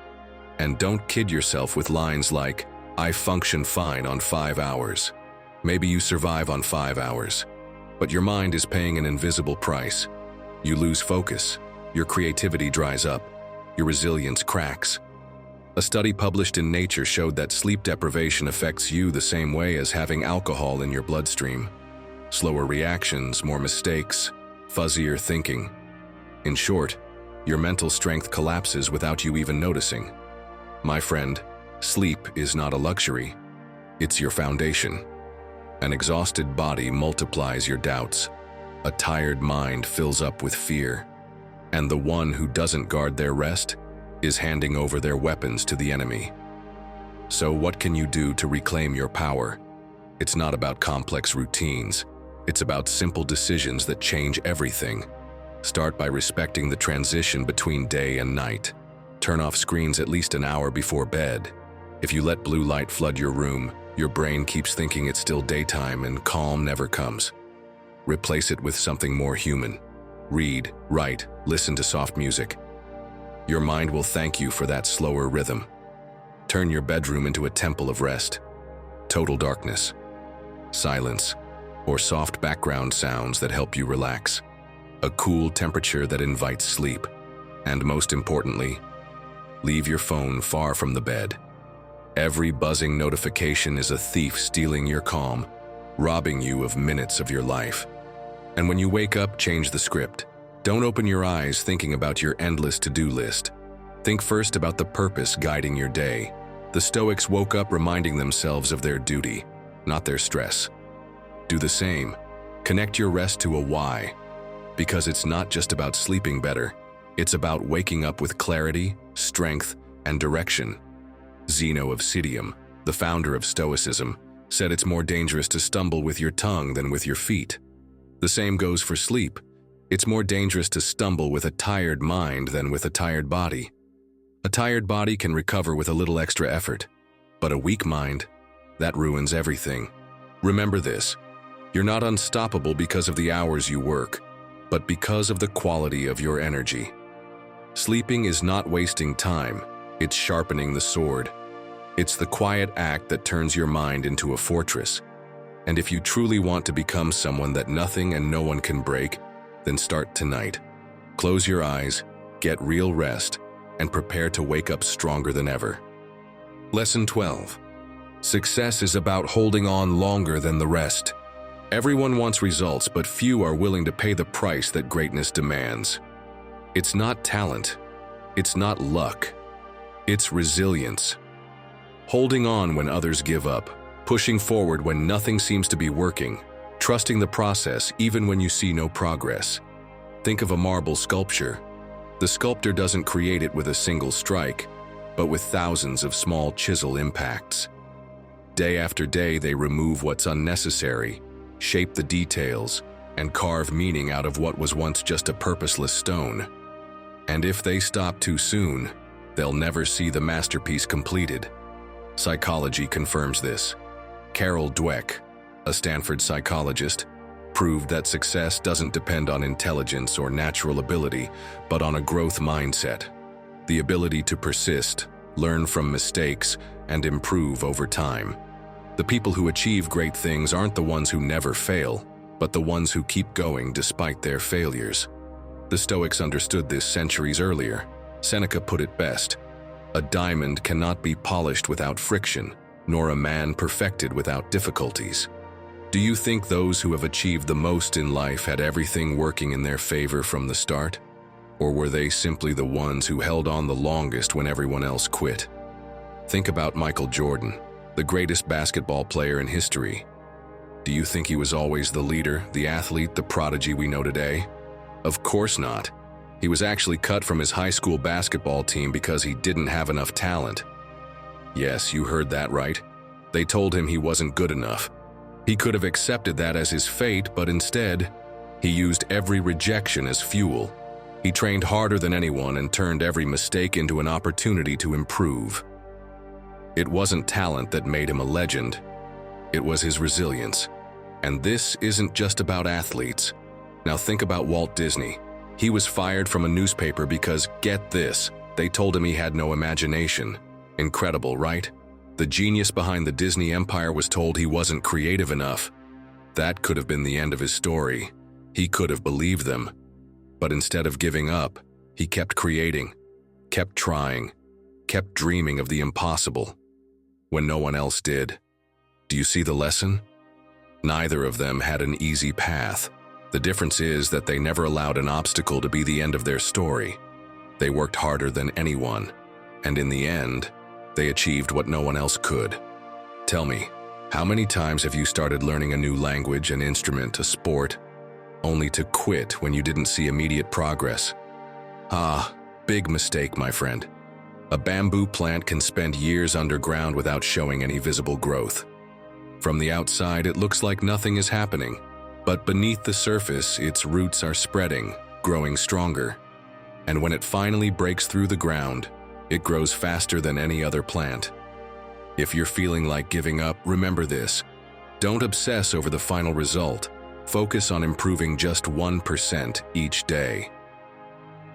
And don't kid yourself with lines like, "I function fine on 5 hours." Maybe you survive on 5 hours, but your mind is paying an invisible price. You lose focus, your creativity dries up, your resilience cracks. A study published in Nature showed that sleep deprivation affects you the same way as having alcohol in your bloodstream. Slower reactions, more mistakes, fuzzier thinking. In short, your mental strength collapses without you even noticing. My friend, sleep is not a luxury. It's your foundation. An exhausted body multiplies your doubts. A tired mind fills up with fear. And the one who doesn't guard their rest is handing over their weapons to the enemy. So what can you do to reclaim your power? It's not about complex routines. It's about simple decisions that change everything. Start by respecting the transition between day and night. Turn off screens at least an hour before bed. If you let blue light flood your room, your brain keeps thinking it's still daytime and calm never comes. Replace it with something more human. Read, write, listen to soft music. Your mind will thank you for that slower rhythm. Turn your bedroom into a temple of rest. Total darkness, silence, or soft background sounds that help you relax. A cool temperature that invites sleep. And most importantly, leave your phone far from the bed. Every buzzing notification is a thief stealing your calm, robbing you of minutes of your life. And when you wake up, change the script. Don't open your eyes thinking about your endless to-do list. Think first about the purpose guiding your day. The Stoics woke up reminding themselves of their duty, not their stress. Do the same. Connect your rest to a why, because it's not just about sleeping better. It's about waking up with clarity, strength, and direction. Zeno of Citium, the founder of Stoicism, said it's more dangerous to stumble with your tongue than with your feet. The same goes for sleep. It's more dangerous to stumble with a tired mind than with a tired body. A tired body can recover with a little extra effort, but a weak mind, that ruins everything. Remember this, you're not unstoppable because of the hours you work, but because of the quality of your energy. Sleeping is not wasting time, it's sharpening the sword. It's the quiet act that turns your mind into a fortress. And if you truly want to become someone that nothing and no one can break, then start tonight. Close your eyes, get real rest, and prepare to wake up stronger than ever. Lesson 12. Success is about holding on longer than the rest. Everyone wants results, but few are willing to pay the price that greatness demands. It's not talent. It's not luck. It's resilience. Holding on when others give up, pushing forward when nothing seems to be working, trusting the process even when you see no progress. Think of a marble sculpture. The sculptor doesn't create it with a single strike, but with thousands of small chisel impacts. Day after day, they remove what's unnecessary, shape the details, and carve meaning out of what was once just a purposeless stone. And if they stop too soon, they'll never see the masterpiece completed. Psychology confirms this. Carol Dweck, a Stanford psychologist, proved that success doesn't depend on intelligence or natural ability, but on a growth mindset. The ability to persist, learn from mistakes, and improve over time. The people who achieve great things aren't the ones who never fail, but the ones who keep going despite their failures. The Stoics understood this centuries earlier. Seneca put it best: a diamond cannot be polished without friction, nor a man perfected without difficulties. Do you think those who have achieved the most in life had everything working in their favor from the start? Or were they simply the ones who held on the longest when everyone else quit? Think about Michael Jordan, the greatest basketball player in history. Do you think he was always the leader, the athlete, the prodigy we know today? Of course not. He was actually cut from his high school basketball team because he didn't have enough talent. Yes, you heard that right. They told him he wasn't good enough. He could have accepted that as his fate, but instead, he used every rejection as fuel. He trained harder than anyone and turned every mistake into an opportunity to improve. It wasn't talent that made him a legend. It was his resilience. And this isn't just about athletes. Now think about Walt Disney. He was fired from a newspaper because, get this, they told him he had no imagination. Incredible, right? The genius behind the Disney empire was told he wasn't creative enough. That could have been the end of his story. He could have believed them. But instead of giving up, he kept creating, kept trying, kept dreaming of the impossible, when no one else did. Do you see the lesson? Neither of them had an easy path. The difference is that they never allowed an obstacle to be the end of their story. They worked harder than anyone, and in the end, they achieved what no one else could. Tell me, how many times have you started learning a new language, an instrument, a sport, only to quit when you didn't see immediate progress? Ah, big mistake, my friend. A bamboo plant can spend years underground without showing any visible growth. From the outside, it looks like nothing is happening, but beneath the surface, its roots are spreading, growing stronger. And when it finally breaks through the ground, it grows faster than any other plant. If you're feeling like giving up, remember this. Don't obsess over the final result. Focus on improving just 1% each day.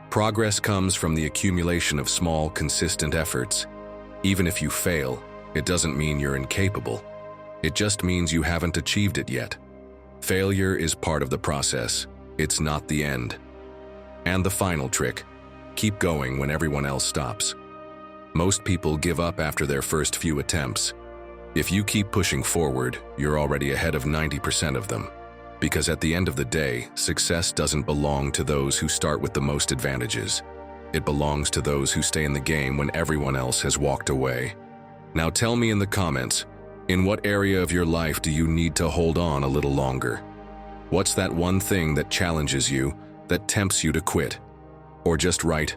Progress comes from the accumulation of small, consistent efforts. Even if you fail, it doesn't mean you're incapable. It just means you haven't achieved it yet. Failure is part of the process. It's not the end. And the final trick: keep going when everyone else stops. Most people give up after their first few attempts. If you keep pushing forward, you're already ahead of 90% of them. Because at the end of the day, success doesn't belong to those who start with the most advantages. It belongs to those who stay in the game when everyone else has walked away. Now tell me in the comments, in what area of your life do you need to hold on a little longer? What's that one thing that challenges you, that tempts you to quit? Or just write,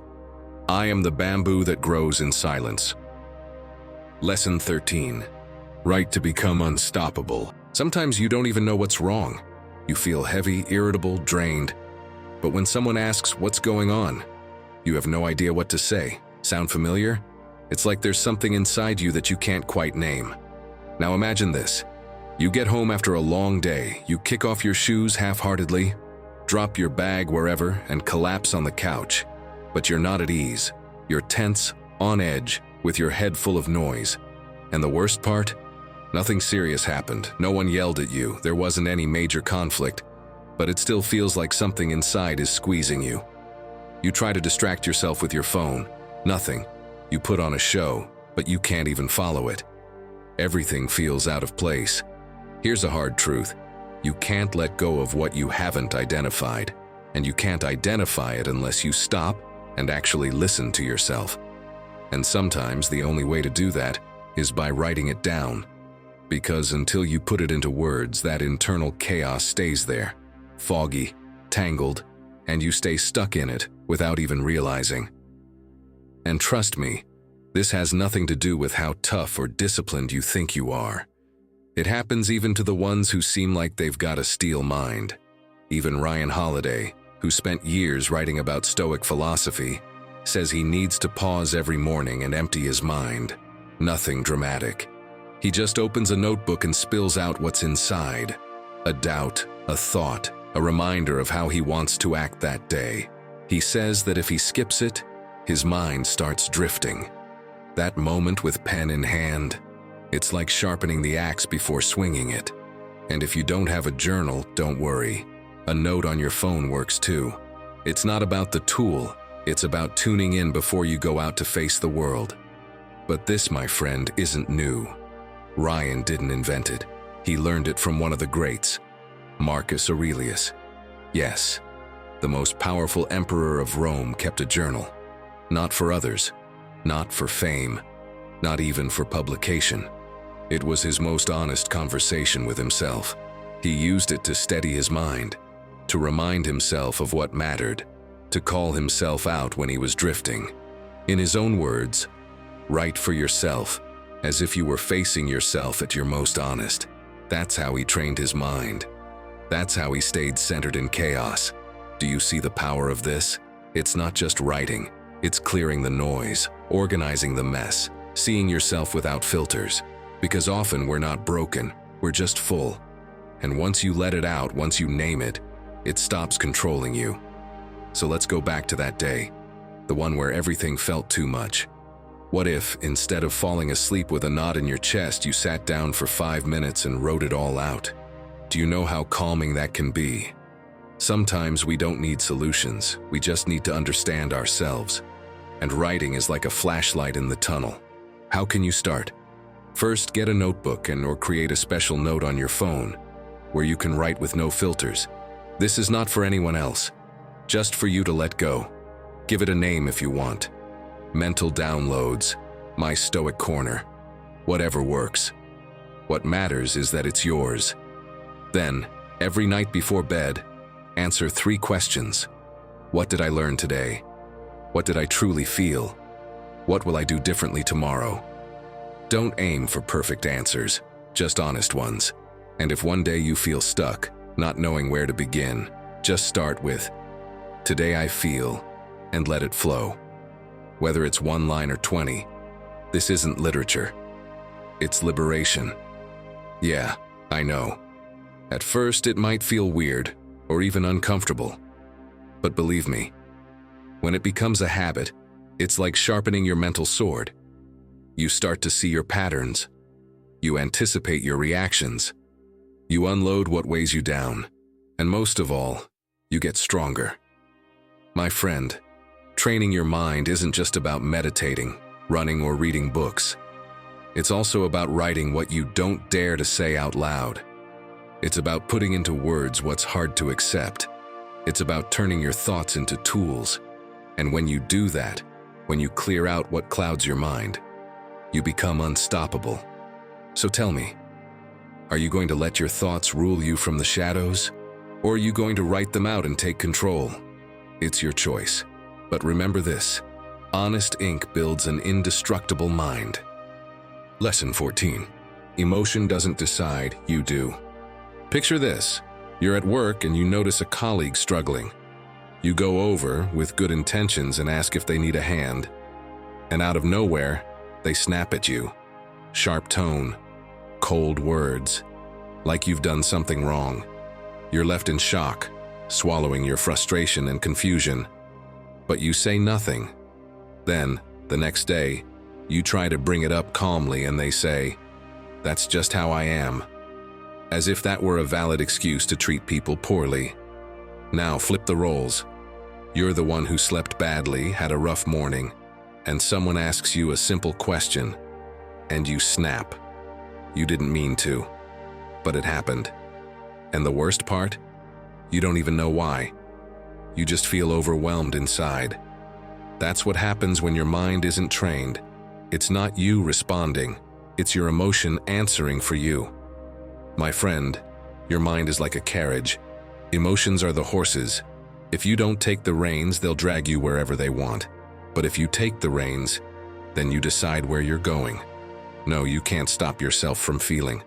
"I am the bamboo that grows in silence." Lesson 13. Right to become unstoppable. Sometimes you don't even know what's wrong. You feel heavy, irritable, drained. But when someone asks what's going on, you have no idea what to say. Sound familiar? It's like there's something inside you that you can't quite name. Now imagine this. You get home after a long day, you kick off your shoes half-heartedly, drop your bag wherever, and collapse on the couch. But you're not at ease. You're tense, on edge, with your head full of noise. And the worst part? Nothing serious happened. No one yelled at you. There wasn't any major conflict. But it still feels like something inside is squeezing you. You try to distract yourself with your phone. Nothing. You put on a show, but you can't even follow it. Everything feels out of place. Here's a hard truth. You can't let go of what you haven't identified, and you can't identify it unless you stop and actually listen to yourself. And sometimes the only way to do that is by writing it down, because until you put it into words, that internal chaos stays there, foggy, tangled, and you stay stuck in it without even realizing. And trust me, this has nothing to do with how tough or disciplined you think you are. It happens even to the ones who seem like they've got a steel mind. Even Ryan Holiday, who spent years writing about Stoic philosophy, says he needs to pause every morning and empty his mind. Nothing dramatic. He just opens a notebook and spills out what's inside. A doubt, a thought, a reminder of how he wants to act that day. He says that if he skips it, his mind starts drifting. That moment with pen in hand, it's like sharpening the axe before swinging it. And if you don't have a journal, don't worry. A note on your phone works too. It's not about the tool, it's about tuning in before you go out to face the world. But this, my friend, isn't new. Ryan didn't invent it. He learned it from one of the greats, Marcus Aurelius. Yes, the most powerful emperor of Rome kept a journal. Not for others, not for fame, not even for publication. It was his most honest conversation with himself. He used it to steady his mind, to remind himself of what mattered, to call himself out when he was drifting. In his own words, write for yourself, as if you were facing yourself at your most honest. That's how he trained his mind. That's how he stayed centered in chaos. Do you see the power of this? It's not just writing. It's clearing the noise, organizing the mess, seeing yourself without filters. Because often we're not broken, we're just full. And once you let it out, once you name it, it stops controlling you. So let's go back to that day, the one where everything felt too much. What if, instead of falling asleep with a knot in your chest, you sat down for 5 minutes and wrote it all out? Do you know how calming that can be? Sometimes we don't need solutions, we just need to understand ourselves. And writing is like a flashlight in the tunnel. How can you start? First, get a notebook or create a special note on your phone where you can write with no filters. This is not for anyone else, just for you to let go. Give it a name if you want. Mental downloads, my Stoic corner, whatever works. What matters is that it's yours. Then, every night before bed, answer 3 questions. What did I learn today? What did I truly feel? What will I do differently tomorrow? Don't aim for perfect answers, just honest ones. And if one day you feel stuck, not knowing where to begin, just start with, today I feel, and let it flow. Whether it's 1 line or 20, this isn't literature. It's liberation. Yeah, I know. At first it might feel weird, or even uncomfortable. But believe me, when it becomes a habit, it's like sharpening your mental sword. You start to see your patterns. You anticipate your reactions. You unload what weighs you down. And most of all, you get stronger. My friend, training your mind isn't just about meditating, running, or reading books. It's also about writing what you don't dare to say out loud. It's about putting into words what's hard to accept. It's about turning your thoughts into tools. And when you do that, when you clear out what clouds your mind, you become unstoppable. So tell me, are you going to let your thoughts rule you from the shadows? Or are you going to write them out and take control? It's your choice. But remember this, honest ink builds an indestructible mind. Lesson 14. Emotion doesn't decide, you do. Picture this. You're at work and you notice a colleague struggling. You go over with good intentions and ask if they need a hand. And out of nowhere, they snap at you. Sharp tone, cold words, like you've done something wrong. You're left in shock, swallowing your frustration and confusion. But you say nothing. Then, the next day, you try to bring it up calmly and they say, "That's just how I am." As if that were a valid excuse to treat people poorly. Now flip the roles. You're the one who slept badly, had a rough morning, and someone asks you a simple question, and you snap. You didn't mean to, but it happened. And the worst part? You don't even know why. You just feel overwhelmed inside. That's what happens when your mind isn't trained. It's not you responding, it's your emotion answering for you. My friend, your mind is like a carriage. Emotions are the horses. If you don't take the reins, they'll drag you wherever they want. But if you take the reins, then you decide where you're going. No, you can't stop yourself from feeling.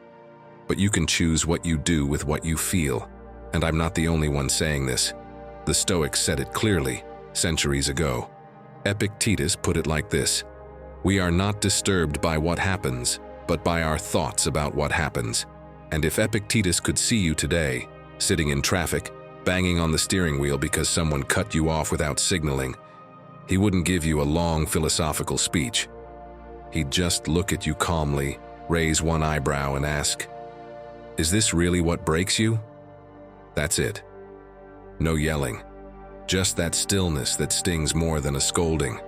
But you can choose what you do with what you feel. And I'm not the only one saying this. The Stoics said it clearly, centuries ago. Epictetus put it like this: "We are not disturbed by what happens, but by our thoughts about what happens." And if Epictetus could see you today, sitting in traffic, banging on the steering wheel because someone cut you off without signaling, he wouldn't give you a long philosophical speech. He'd just look at you calmly, raise one eyebrow and ask, "Is this really what breaks you?" That's it. No yelling. Just that stillness that stings more than a scolding.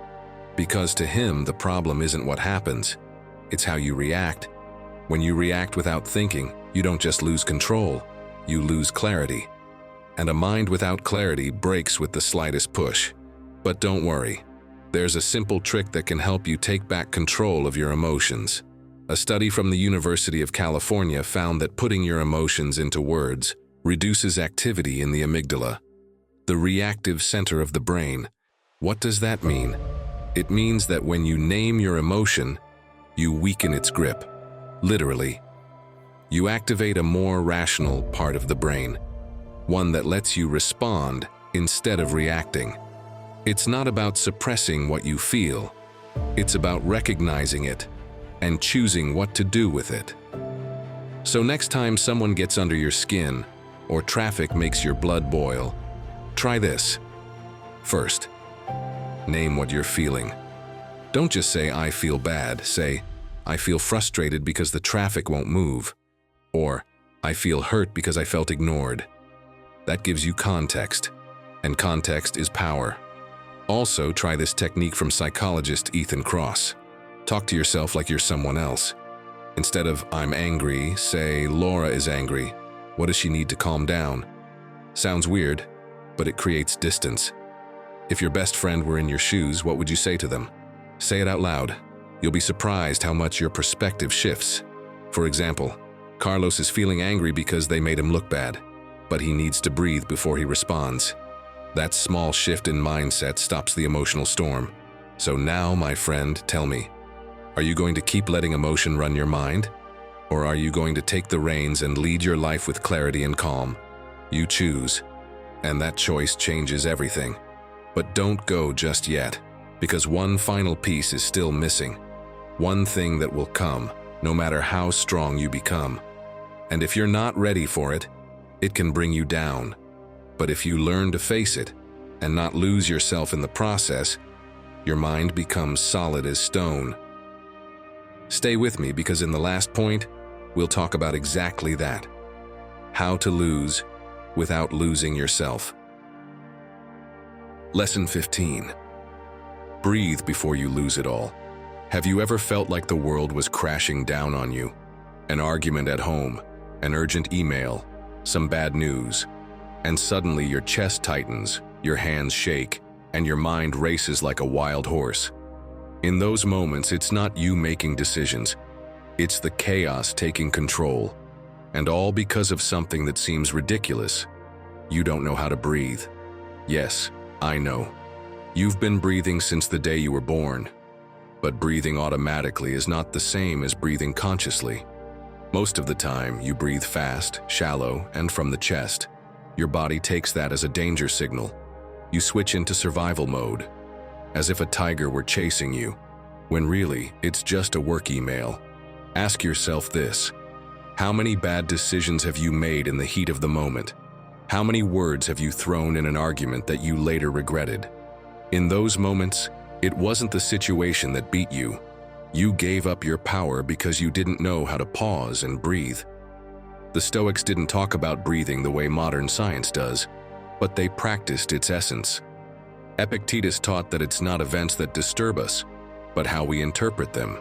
Because to him, the problem isn't what happens, it's how you react. When you react without thinking, you don't just lose control, you lose clarity. And a mind without clarity breaks with the slightest push. But don't worry, there's a simple trick that can help you take back control of your emotions. A study from the University of California found that putting your emotions into words reduces activity in the amygdala, the reactive center of the brain. What does that mean? It means that when you name your emotion, you weaken its grip. Literally. You activate a more rational part of the brain, one that lets you respond instead of reacting. It's not about suppressing what you feel. It's about recognizing it and choosing what to do with it. So next time someone gets under your skin or traffic makes your blood boil, try this. First, name what you're feeling. Don't just say, "I feel bad." Say, "I feel frustrated because the traffic won't move." Or, "I feel hurt because I felt ignored." That gives you context, and context is power. Also, try this technique from psychologist Ethan Kross. Talk to yourself like you're someone else. Instead of "I'm angry," say, "Laura is angry. What does she need to calm down?" Sounds weird, but it creates distance. If your best friend were in your shoes, what would you say to them? Say it out loud. You'll be surprised how much your perspective shifts. For example, Carlos is feeling angry because they made him look bad, but he needs to breathe before he responds. That small shift in mindset stops the emotional storm. So now, my friend, tell me, are you going to keep letting emotion run your mind? Or are you going to take the reins and lead your life with clarity and calm? You choose, and that choice changes everything. But don't go just yet, because one final piece is still missing. One thing that will come, no matter how strong you become. And if you're not ready for it, it can bring you down. But if you learn to face it and not lose yourself in the process, your mind becomes solid as stone. Stay with me, because in the last point, we'll talk about exactly that. How to lose without losing yourself. Lesson 15. Breathe before you lose it all. Have you ever felt like the world was crashing down on you? An argument at home, an urgent email, some bad news, and suddenly your chest tightens, your hands shake, and your mind races like a wild horse. In those moments, it's not you making decisions, it's the chaos taking control. And all because of something that seems ridiculous. You don't know how to breathe. Yes, I know. You've been breathing since the day you were born. But breathing automatically is not the same as breathing consciously. Most of the time, you breathe fast, shallow, and from the chest. Your body takes that as a danger signal. You switch into survival mode, as if a tiger were chasing you, when really, it's just a work email. Ask yourself this: how many bad decisions have you made in the heat of the moment? How many words have you thrown in an argument that you later regretted? In those moments, it wasn't the situation that beat you. You gave up your power because you didn't know how to pause and breathe. The Stoics didn't talk about breathing the way modern science does, but they practiced its essence. Epictetus taught that it's not events that disturb us, but how we interpret them.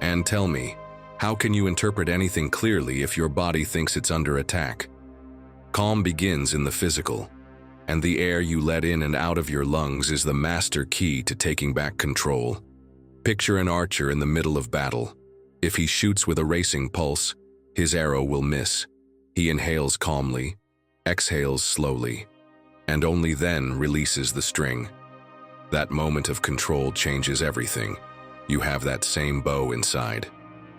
And tell me, how can you interpret anything clearly if your body thinks it's under attack? Calm begins in the physical, and the air you let in and out of your lungs is the master key to taking back control. Picture an archer in the middle of battle. If he shoots with a racing pulse, his arrow will miss. He inhales calmly, exhales slowly, and only then releases the string. That moment of control changes everything. You have that same bow inside.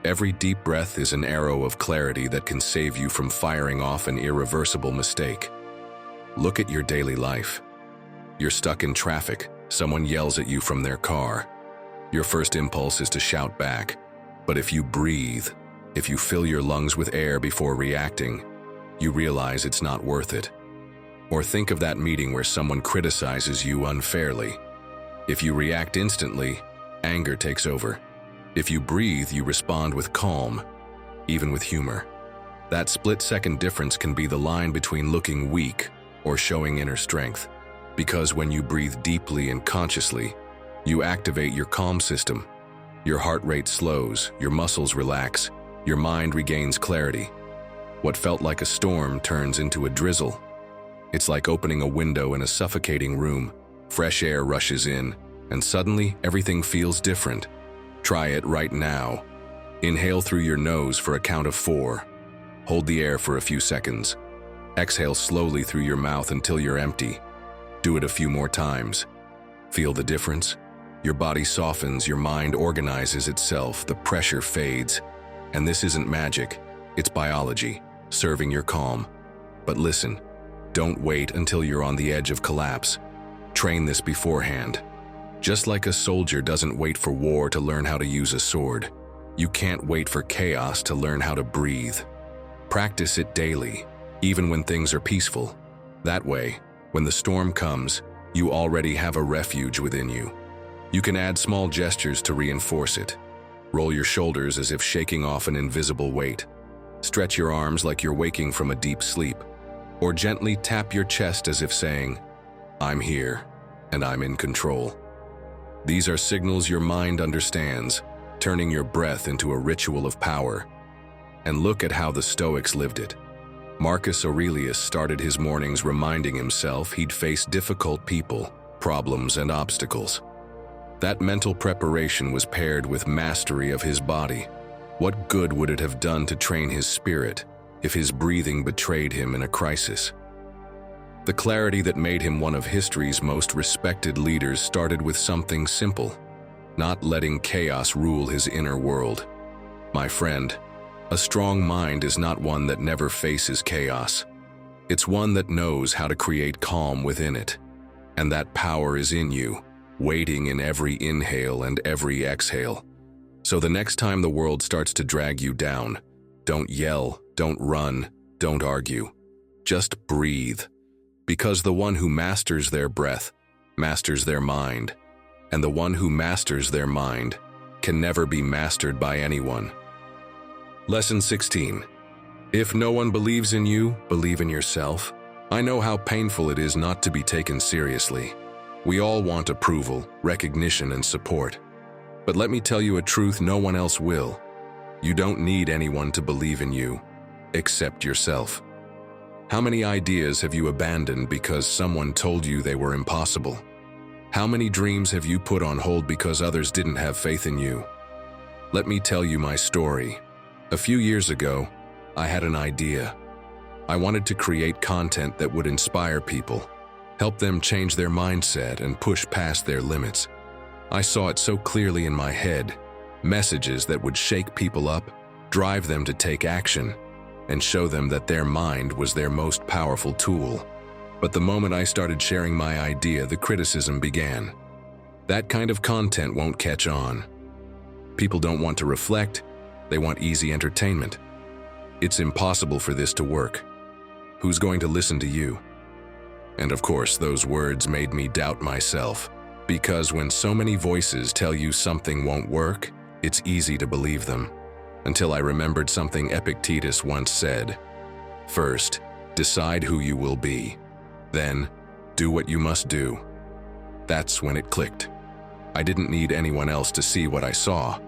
Every deep breath is an arrow of clarity that can save you from firing off an irreversible mistake. Look at your daily life. You're stuck in traffic. Someone yells at you from their car. Your first impulse is to shout back. But if you breathe, if you fill your lungs with air before reacting, you realize it's not worth it. Or think of that meeting where someone criticizes you unfairly. If you react instantly, anger takes over. If you breathe, you respond with calm, even with humor. That split-second difference can be the line between looking weak or showing inner strength. Because when you breathe deeply and consciously, you activate your calm system. Your heart rate slows, your muscles relax, your mind regains clarity. What felt like a storm turns into a drizzle. It's like opening a window in a suffocating room. Fresh air rushes in, and suddenly everything feels different. Try it right now. Inhale through your nose for a count of 4. Hold the air for a few seconds. Exhale slowly through your mouth until you're empty. Do it a few more times. Feel the difference? Your body softens, your mind organizes itself, the pressure fades. And this isn't magic, it's biology, serving your calm. But listen, don't wait until you're on the edge of collapse. Train this beforehand. Just like a soldier doesn't wait for war to learn how to use a sword, you can't wait for chaos to learn how to breathe. Practice it daily, even when things are peaceful. That way, when the storm comes, you already have a refuge within you. You can add small gestures to reinforce it. Roll your shoulders as if shaking off an invisible weight. Stretch your arms like you're waking from a deep sleep. Or gently tap your chest as if saying, "I'm here, and I'm in control." These are signals your mind understands, turning your breath into a ritual of power. And look at how the Stoics lived it. Marcus Aurelius started his mornings reminding himself he'd face difficult people, problems, and obstacles. That mental preparation was paired with mastery of his body. What good would it have done to train his spirit if his breathing betrayed him in a crisis? The clarity that made him one of history's most respected leaders started with something simple, not letting chaos rule his inner world. My friend, a strong mind is not one that never faces chaos. It's one that knows how to create calm within it. And that power is in you, waiting in every inhale and every exhale. So the next time the world starts to drag you down, don't yell, don't run, don't argue. Just breathe. Because the one who masters their breath masters their mind, and the one who masters their mind can never be mastered by anyone. Lesson 16. If no one believes in you, believe in yourself. I know how painful it is not to be taken seriously. We all want approval, recognition, and support. But let me tell you a truth no one else will. You don't need anyone to believe in you, except yourself. How many ideas have you abandoned because someone told you they were impossible? How many dreams have you put on hold because others didn't have faith in you? Let me tell you my story. A few years ago, I had an idea. I wanted to create content that would inspire people, help them change their mindset and push past their limits. I saw it so clearly in my head, messages that would shake people up, drive them to take action, and show them that their mind was their most powerful tool. But the moment I started sharing my idea, the criticism began. That kind of content won't catch on. People don't want to reflect, they want easy entertainment. It's impossible for this to work. Who's going to listen to you? And of course, those words made me doubt myself. Because when so many voices tell you something won't work, it's easy to believe them. Until I remembered something Epictetus once said. First, decide who you will be. Then, do what you must do. That's when it clicked. I didn't need anyone else to see what I saw.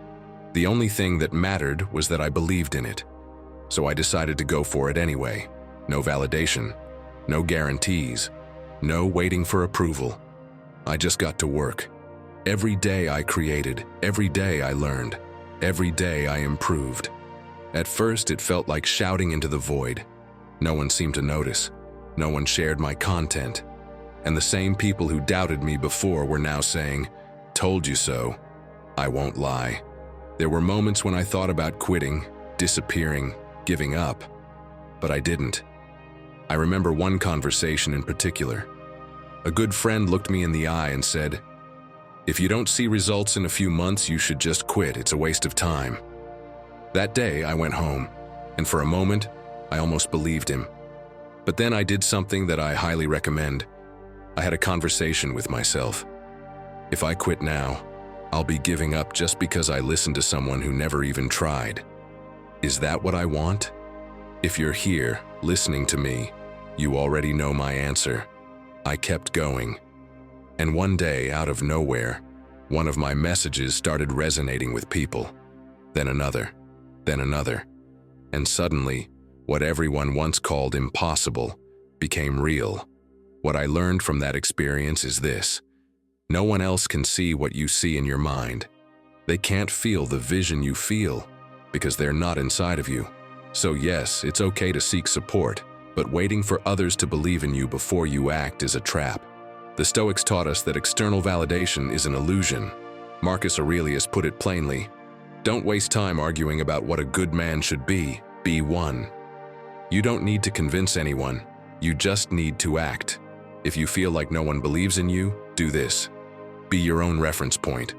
The only thing that mattered was that I believed in it. So I decided to go for it anyway. No validation, no guarantees, no waiting for approval. I just got to work. Every day I created, every day I learned, every day I improved. At first it felt like shouting into the void. No one seemed to notice. No one shared my content. And the same people who doubted me before were now saying, "Told you so." I won't lie. There were moments when I thought about quitting, disappearing, giving up. But I didn't. I remember one conversation in particular. A good friend looked me in the eye and said, "If you don't see results in a few months, you should just quit. It's a waste of time." That day, I went home, and for a moment, I almost believed him. But then I did something that I highly recommend. I had a conversation with myself. If I quit now, I'll be giving up just because I listened to someone who never even tried. Is that what I want? If you're here, listening to me, you already know my answer. I kept going. And one day, out of nowhere, one of my messages started resonating with people. Then another, then another. And suddenly, what everyone once called impossible became real. What I learned from that experience is this: no one else can see what you see in your mind. They can't feel the vision you feel because they're not inside of you. So yes, it's okay to seek support, but waiting for others to believe in you before you act is a trap. The Stoics taught us that external validation is an illusion. Marcus Aurelius put it plainly: don't waste time arguing about what a good man should be one. You don't need to convince anyone, you just need to act. If you feel like no one believes in you, do this. Be your own reference point.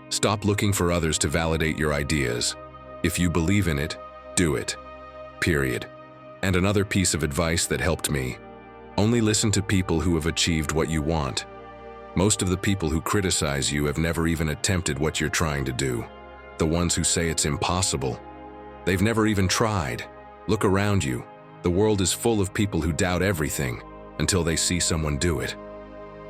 Stop looking for others to validate your ideas. If you believe in it, do it. Period. And another piece of advice that helped me: only listen to people who have achieved what you want. Most of the people who criticize you have never even attempted what you're trying to do. The ones who say it's impossible, they've never even tried. Look around you. The world is full of people who doubt everything until they see someone do it.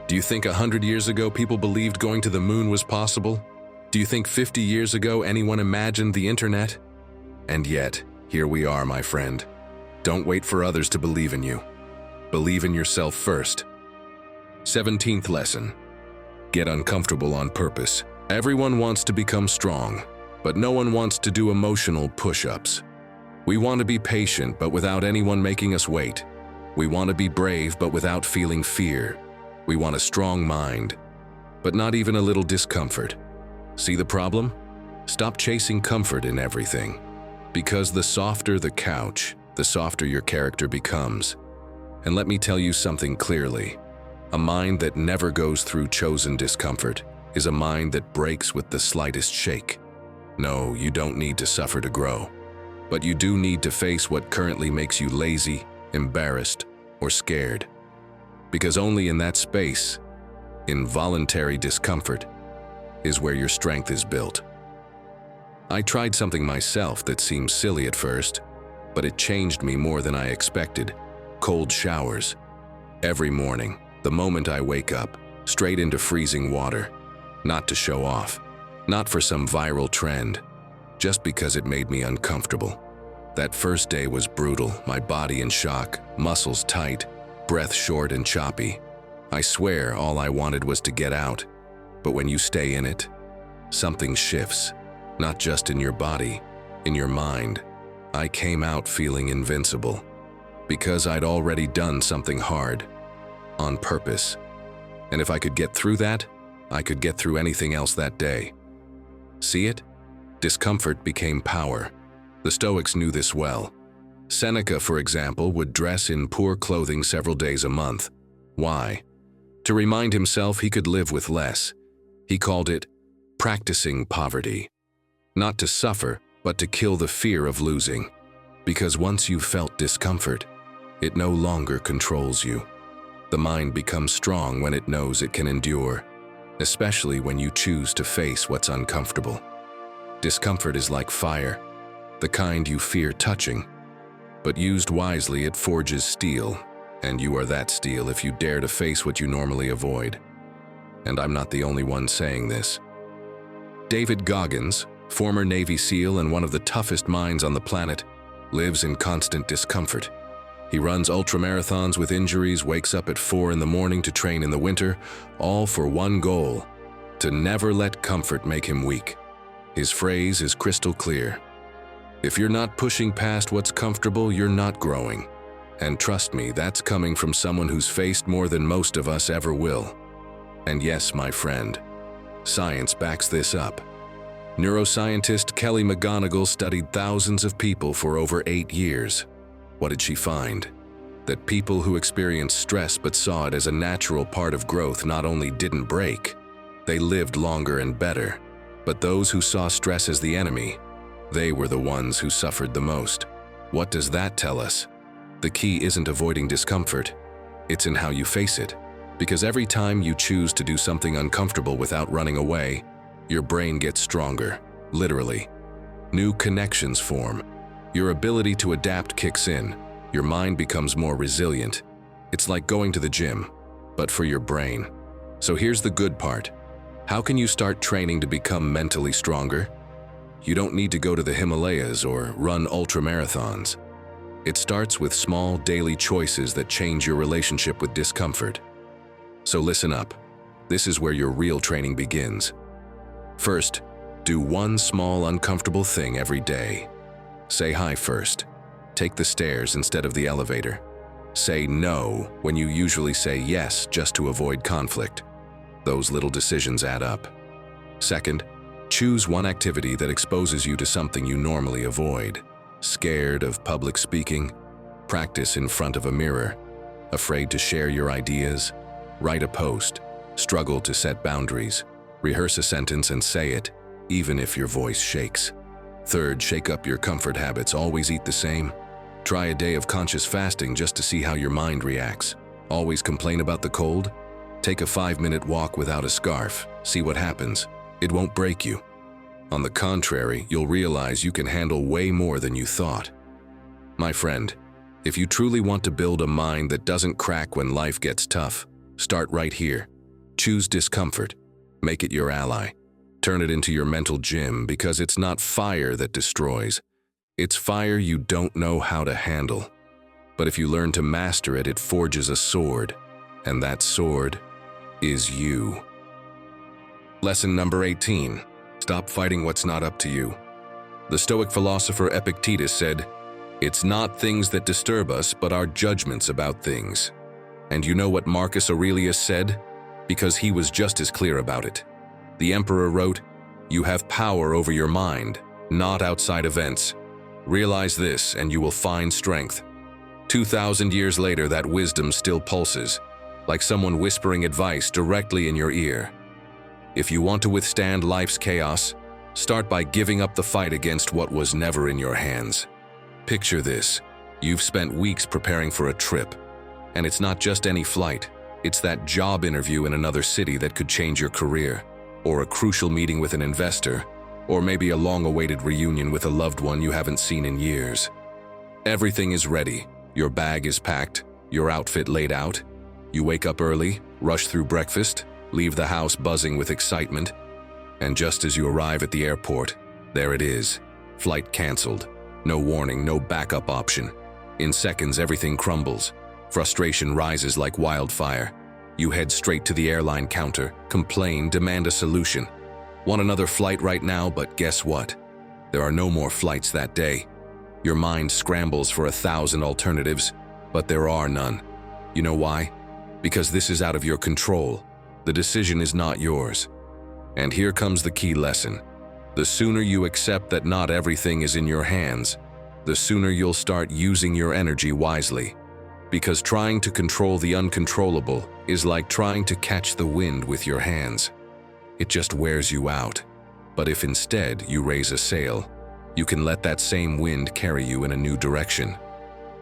Do you think 100 years ago people believed going to the moon was possible? Do you think 50 years ago anyone imagined the internet? And yet, here we are, my friend. Don't wait for others to believe in you. Believe in yourself first. 17th lesson. Get uncomfortable on purpose. Everyone wants to become strong, but no one wants to do emotional push-ups. We want to be patient, but without anyone making us wait. We want to be brave, but without feeling fear. We want a strong mind, but not even a little discomfort. See the problem? Stop chasing comfort in everything. Because the softer the couch, the softer your character becomes. And let me tell you something clearly. A mind that never goes through chosen discomfort is a mind that breaks with the slightest shake. No, you don't need to suffer to grow. But you do need to face what currently makes you lazy, embarrassed, or scared. Because only in that space, in voluntary discomfort, is where your strength is built. I tried something myself that seemed silly at first, but it changed me more than I expected. Cold showers. Every morning, the moment I wake up, straight into freezing water. Not to show off, not for some viral trend, just because it made me uncomfortable. That first day was brutal, my body in shock, muscles tight, breath short and choppy. I swear all I wanted was to get out. But when you stay in it, something shifts, not just in your body, in your mind. I came out feeling invincible, because I'd already done something hard, on purpose. And if I could get through that, I could get through anything else that day. See it? Discomfort became power. The Stoics knew this well. Seneca, for example, would dress in poor clothing several days a month. Why? To remind himself he could live with less. He called it practicing poverty. Not to suffer, but to kill the fear of losing. Because once you've felt discomfort, it no longer controls you. The mind becomes strong when it knows it can endure, especially when you choose to face what's uncomfortable. Discomfort is like fire, the kind you fear touching. But used wisely, it forges steel, and you are that steel if you dare to face what you normally avoid. And I'm not the only one saying this. David Goggins, former Navy SEAL and one of the toughest minds on the planet, lives in constant discomfort. He runs ultramarathons with injuries, wakes up at 4 in the morning to train in the winter, all for one goal: to never let comfort make him weak. His phrase is crystal clear: if you're not pushing past what's comfortable, you're not growing. And trust me, that's coming from someone who's faced more than most of us ever will. And yes, my friend, science backs this up. Neuroscientist Kelly McGonigal studied thousands of people for over 8 years. What did she find? That people who experienced stress but saw it as a natural part of growth not only didn't break, they lived longer and better. But those who saw stress as the enemy, they were the ones who suffered the most. What does that tell us? The key isn't avoiding discomfort, it's in how you face it. Because every time you choose to do something uncomfortable without running away, your brain gets stronger, literally. New connections form. Your ability to adapt kicks in. Your mind becomes more resilient. It's like going to the gym, but for your brain. So here's the good part. How can you start training to become mentally stronger? You don't need to go to the Himalayas or run ultramarathons. It starts with small daily choices that change your relationship with discomfort. So listen up. This is where your real training begins. First, do one small uncomfortable thing every day. Say hi first. Take the stairs instead of the elevator. Say no when you usually say yes just to avoid conflict. Those little decisions add up. Second, choose one activity that exposes you to something you normally avoid. Scared of public speaking? Practice in front of a mirror. Afraid to share your ideas? Write a post. Struggle to set boundaries. Rehearse a sentence and say it, even if your voice shakes. Third, shake up your comfort habits. Always eat the same? Try a day of conscious fasting just to see how your mind reacts. Always complain about the cold? Take a 5-minute walk without a scarf. See what happens. It won't break you. On the contrary, you'll realize you can handle way more than you thought. My friend, if you truly want to build a mind that doesn't crack when life gets tough, start right here. Choose discomfort. Make it your ally. Turn it into your mental gym, because it's not fire that destroys. It's fire you don't know how to handle. But if you learn to master it, it forges a sword. And that sword is you. Lesson number 18. Stop fighting what's not up to you. The Stoic philosopher Epictetus said, "It's not things that disturb us, but our judgments about things." And you know what Marcus Aurelius said? Because he was just as clear about it. The emperor wrote, "You have power over your mind, not outside events. Realize this and you will find strength." 2,000 years later, that wisdom still pulses, like someone whispering advice directly in your ear. If you want to withstand life's chaos, start by giving up the fight against what was never in your hands. Picture this. You've spent weeks preparing for a trip, and it's not just any flight. It's that job interview in another city that could change your career, or a crucial meeting with an investor, or maybe a long-awaited reunion with a loved one you haven't seen in years. Everything is ready. Your bag is packed, your outfit laid out. You wake up early, rush through breakfast, leave the house buzzing with excitement, and just as you arrive at the airport, there it is. Flight canceled. No warning, no backup option. In seconds, everything crumbles. Frustration rises like wildfire. You head straight to the airline counter, complain, demand a solution. Want another flight right now, but guess what? There are no more flights that day. Your mind scrambles for 1,000 alternatives, but there are none. You know why? Because this is out of your control. The decision is not yours. And here comes the key lesson. The sooner you accept that not everything is in your hands, the sooner you'll start using your energy wisely. Because trying to control the uncontrollable is like trying to catch the wind with your hands. It just wears you out. But if instead you raise a sail, you can let that same wind carry you in a new direction.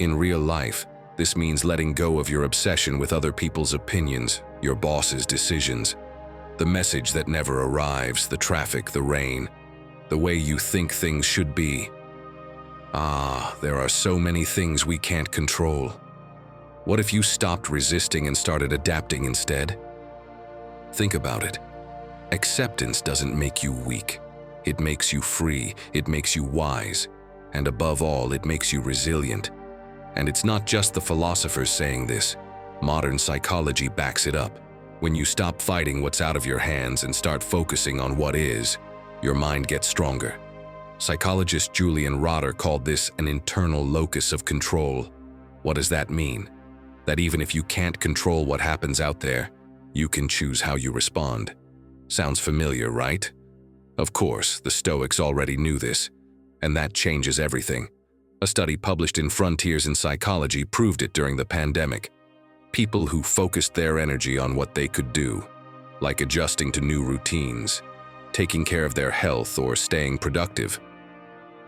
In real life, this means letting go of your obsession with other people's opinions, your boss's decisions, the message that never arrives, the traffic, the rain, the way you think things should be. There are so many things we can't control. What if you stopped resisting and started adapting instead? Think about it. Acceptance doesn't make you weak. It makes you free, it makes you wise, and above all, it makes you resilient. And it's not just the philosophers saying this. Modern psychology backs it up. When you stop fighting what's out of your hands and start focusing on what is, your mind gets stronger. Psychologist Julian Rotter called this an internal locus of control. What does that mean? That even if you can't control what happens out there, you can choose how you respond. Sounds familiar, right? Of course, the Stoics already knew this, and that changes everything. A study published in Frontiers in Psychology proved it during the pandemic. People who focused their energy on what they could do, like adjusting to new routines, taking care of their health, or staying productive,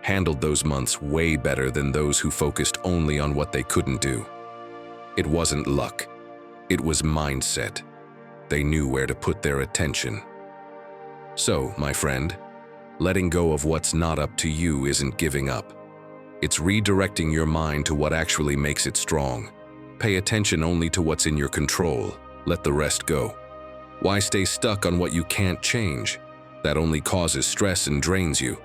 handled those months way better than those who focused only on what they couldn't do. It wasn't luck. It was mindset. They knew where to put their attention. So, my friend, letting go of what's not up to you isn't giving up. It's redirecting your mind to what actually makes it strong. Pay attention only to what's in your control. Let the rest go. Why stay stuck on what you can't change? That only causes stress and drains you.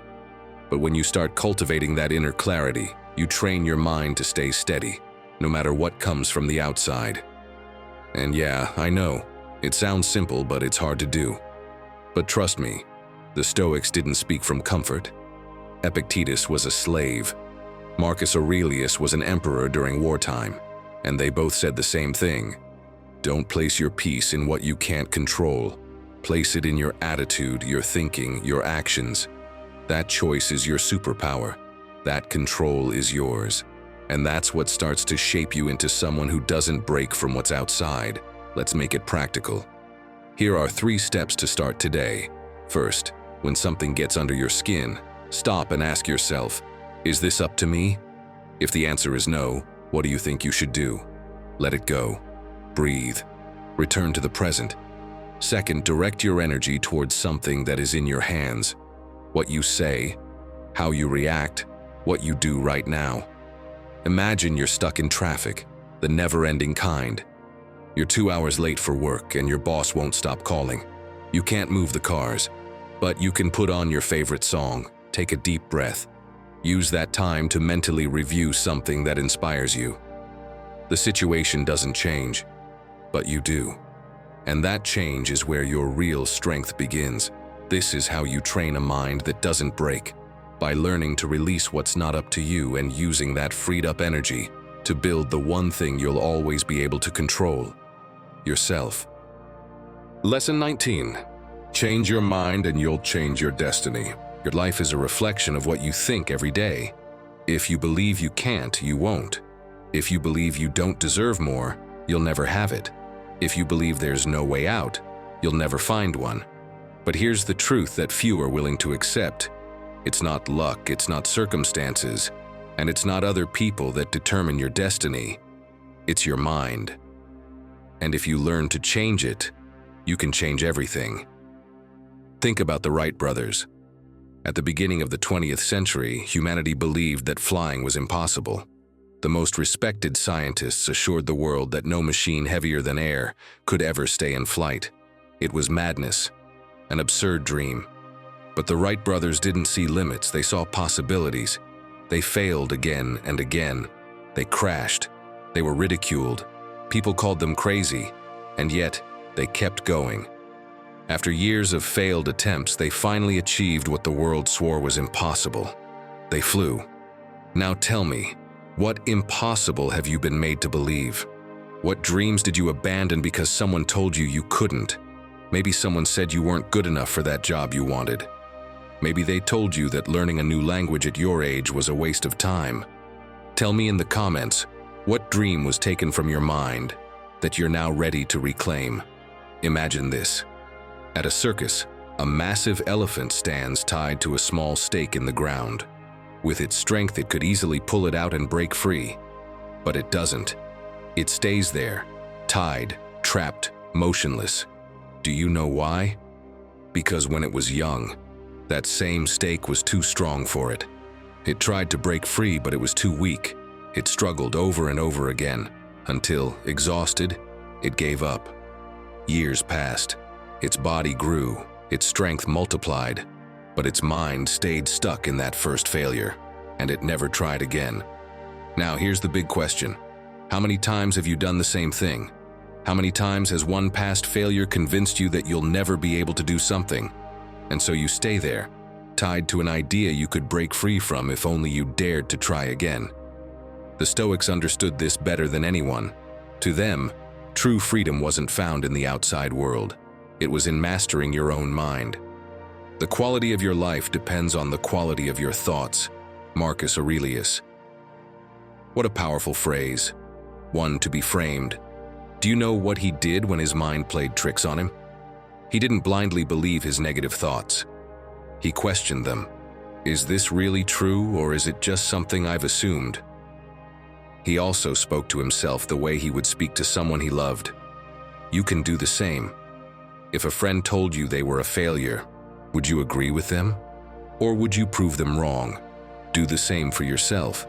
But when you start cultivating that inner clarity, you train your mind to stay steady, no matter what comes from the outside. And yeah, I know, it sounds simple, but it's hard to do. But trust me, the Stoics didn't speak from comfort. Epictetus was a slave. Marcus Aurelius was an emperor during wartime, and they both said the same thing. Don't place your peace in what you can't control. Place it in your attitude, your thinking, your actions. That choice is your superpower. That control is yours. And that's what starts to shape you into someone who doesn't break from what's outside. Let's make it practical. Here are 3 steps to start today. First, when something gets under your skin, stop and ask yourself, is this up to me? If the answer is no, what do you think you should do? Let it go. Breathe. Return to the present. Second, direct your energy towards something that is in your hands. What you say, how you react, what you do right now. Imagine you're stuck in traffic, the never-ending kind. You're 2 hours late for work and your boss won't stop calling. You can't move the cars, but you can put on your favorite song, take a deep breath. Use that time to mentally review something that inspires you. The situation doesn't change, but you do. And that change is where your real strength begins. This is how you train a mind that doesn't break, by learning to release what's not up to you and using that freed-up energy to build the one thing you'll always be able to control: yourself. Lesson 19. Change your mind and you'll change your destiny. Your life is a reflection of what you think every day. If you believe you can't, you won't. If you believe you don't deserve more, you'll never have it. If you believe there's no way out, you'll never find one. But here's the truth that few are willing to accept. It's not luck, it's not circumstances, and it's not other people that determine your destiny. It's your mind. And if you learn to change it, you can change everything. Think about the Wright brothers. At the beginning of the 20th century, humanity believed that flying was impossible. The most respected scientists assured the world that no machine heavier than air could ever stay in flight. It was madness, an absurd dream. But the Wright brothers didn't see limits, they saw possibilities. They failed again and again. They crashed. They were ridiculed. People called them crazy, and yet they kept going. After years of failed attempts, they finally achieved what the world swore was impossible. They flew. Now tell me, what impossible have you been made to believe? What dreams did you abandon because someone told you you couldn't? Maybe someone said you weren't good enough for that job you wanted. Maybe they told you that learning a new language at your age was a waste of time. Tell me in the comments, what dream was taken from your mind that you're now ready to reclaim? Imagine this. At a circus, a massive elephant stands tied to a small stake in the ground. With its strength, it could easily pull it out and break free. But it doesn't. It stays there, tied, trapped, motionless. Do you know why? Because when it was young, that same stake was too strong for it. It tried to break free, but it was too weak. It struggled over and over again, until, exhausted, it gave up. Years passed. Its body grew, its strength multiplied, but its mind stayed stuck in that first failure, and it never tried again. Now here's the big question. How many times have you done the same thing? How many times has one past failure convinced you that you'll never be able to do something? And so you stay there, tied to an idea you could break free from if only you dared to try again. The Stoics understood this better than anyone. To them, true freedom wasn't found in the outside world. It was in mastering your own mind. The quality of your life depends on the quality of your thoughts. Marcus Aurelius. What a powerful phrase. One to be framed. Do you know what he did when his mind played tricks on him? He didn't blindly believe his negative thoughts. He questioned them. Is this really true, or is it just something I've assumed? He also spoke to himself the way he would speak to someone he loved. You can do the same. If a friend told you they were a failure, would you agree with them? Or would you prove them wrong? Do the same for yourself.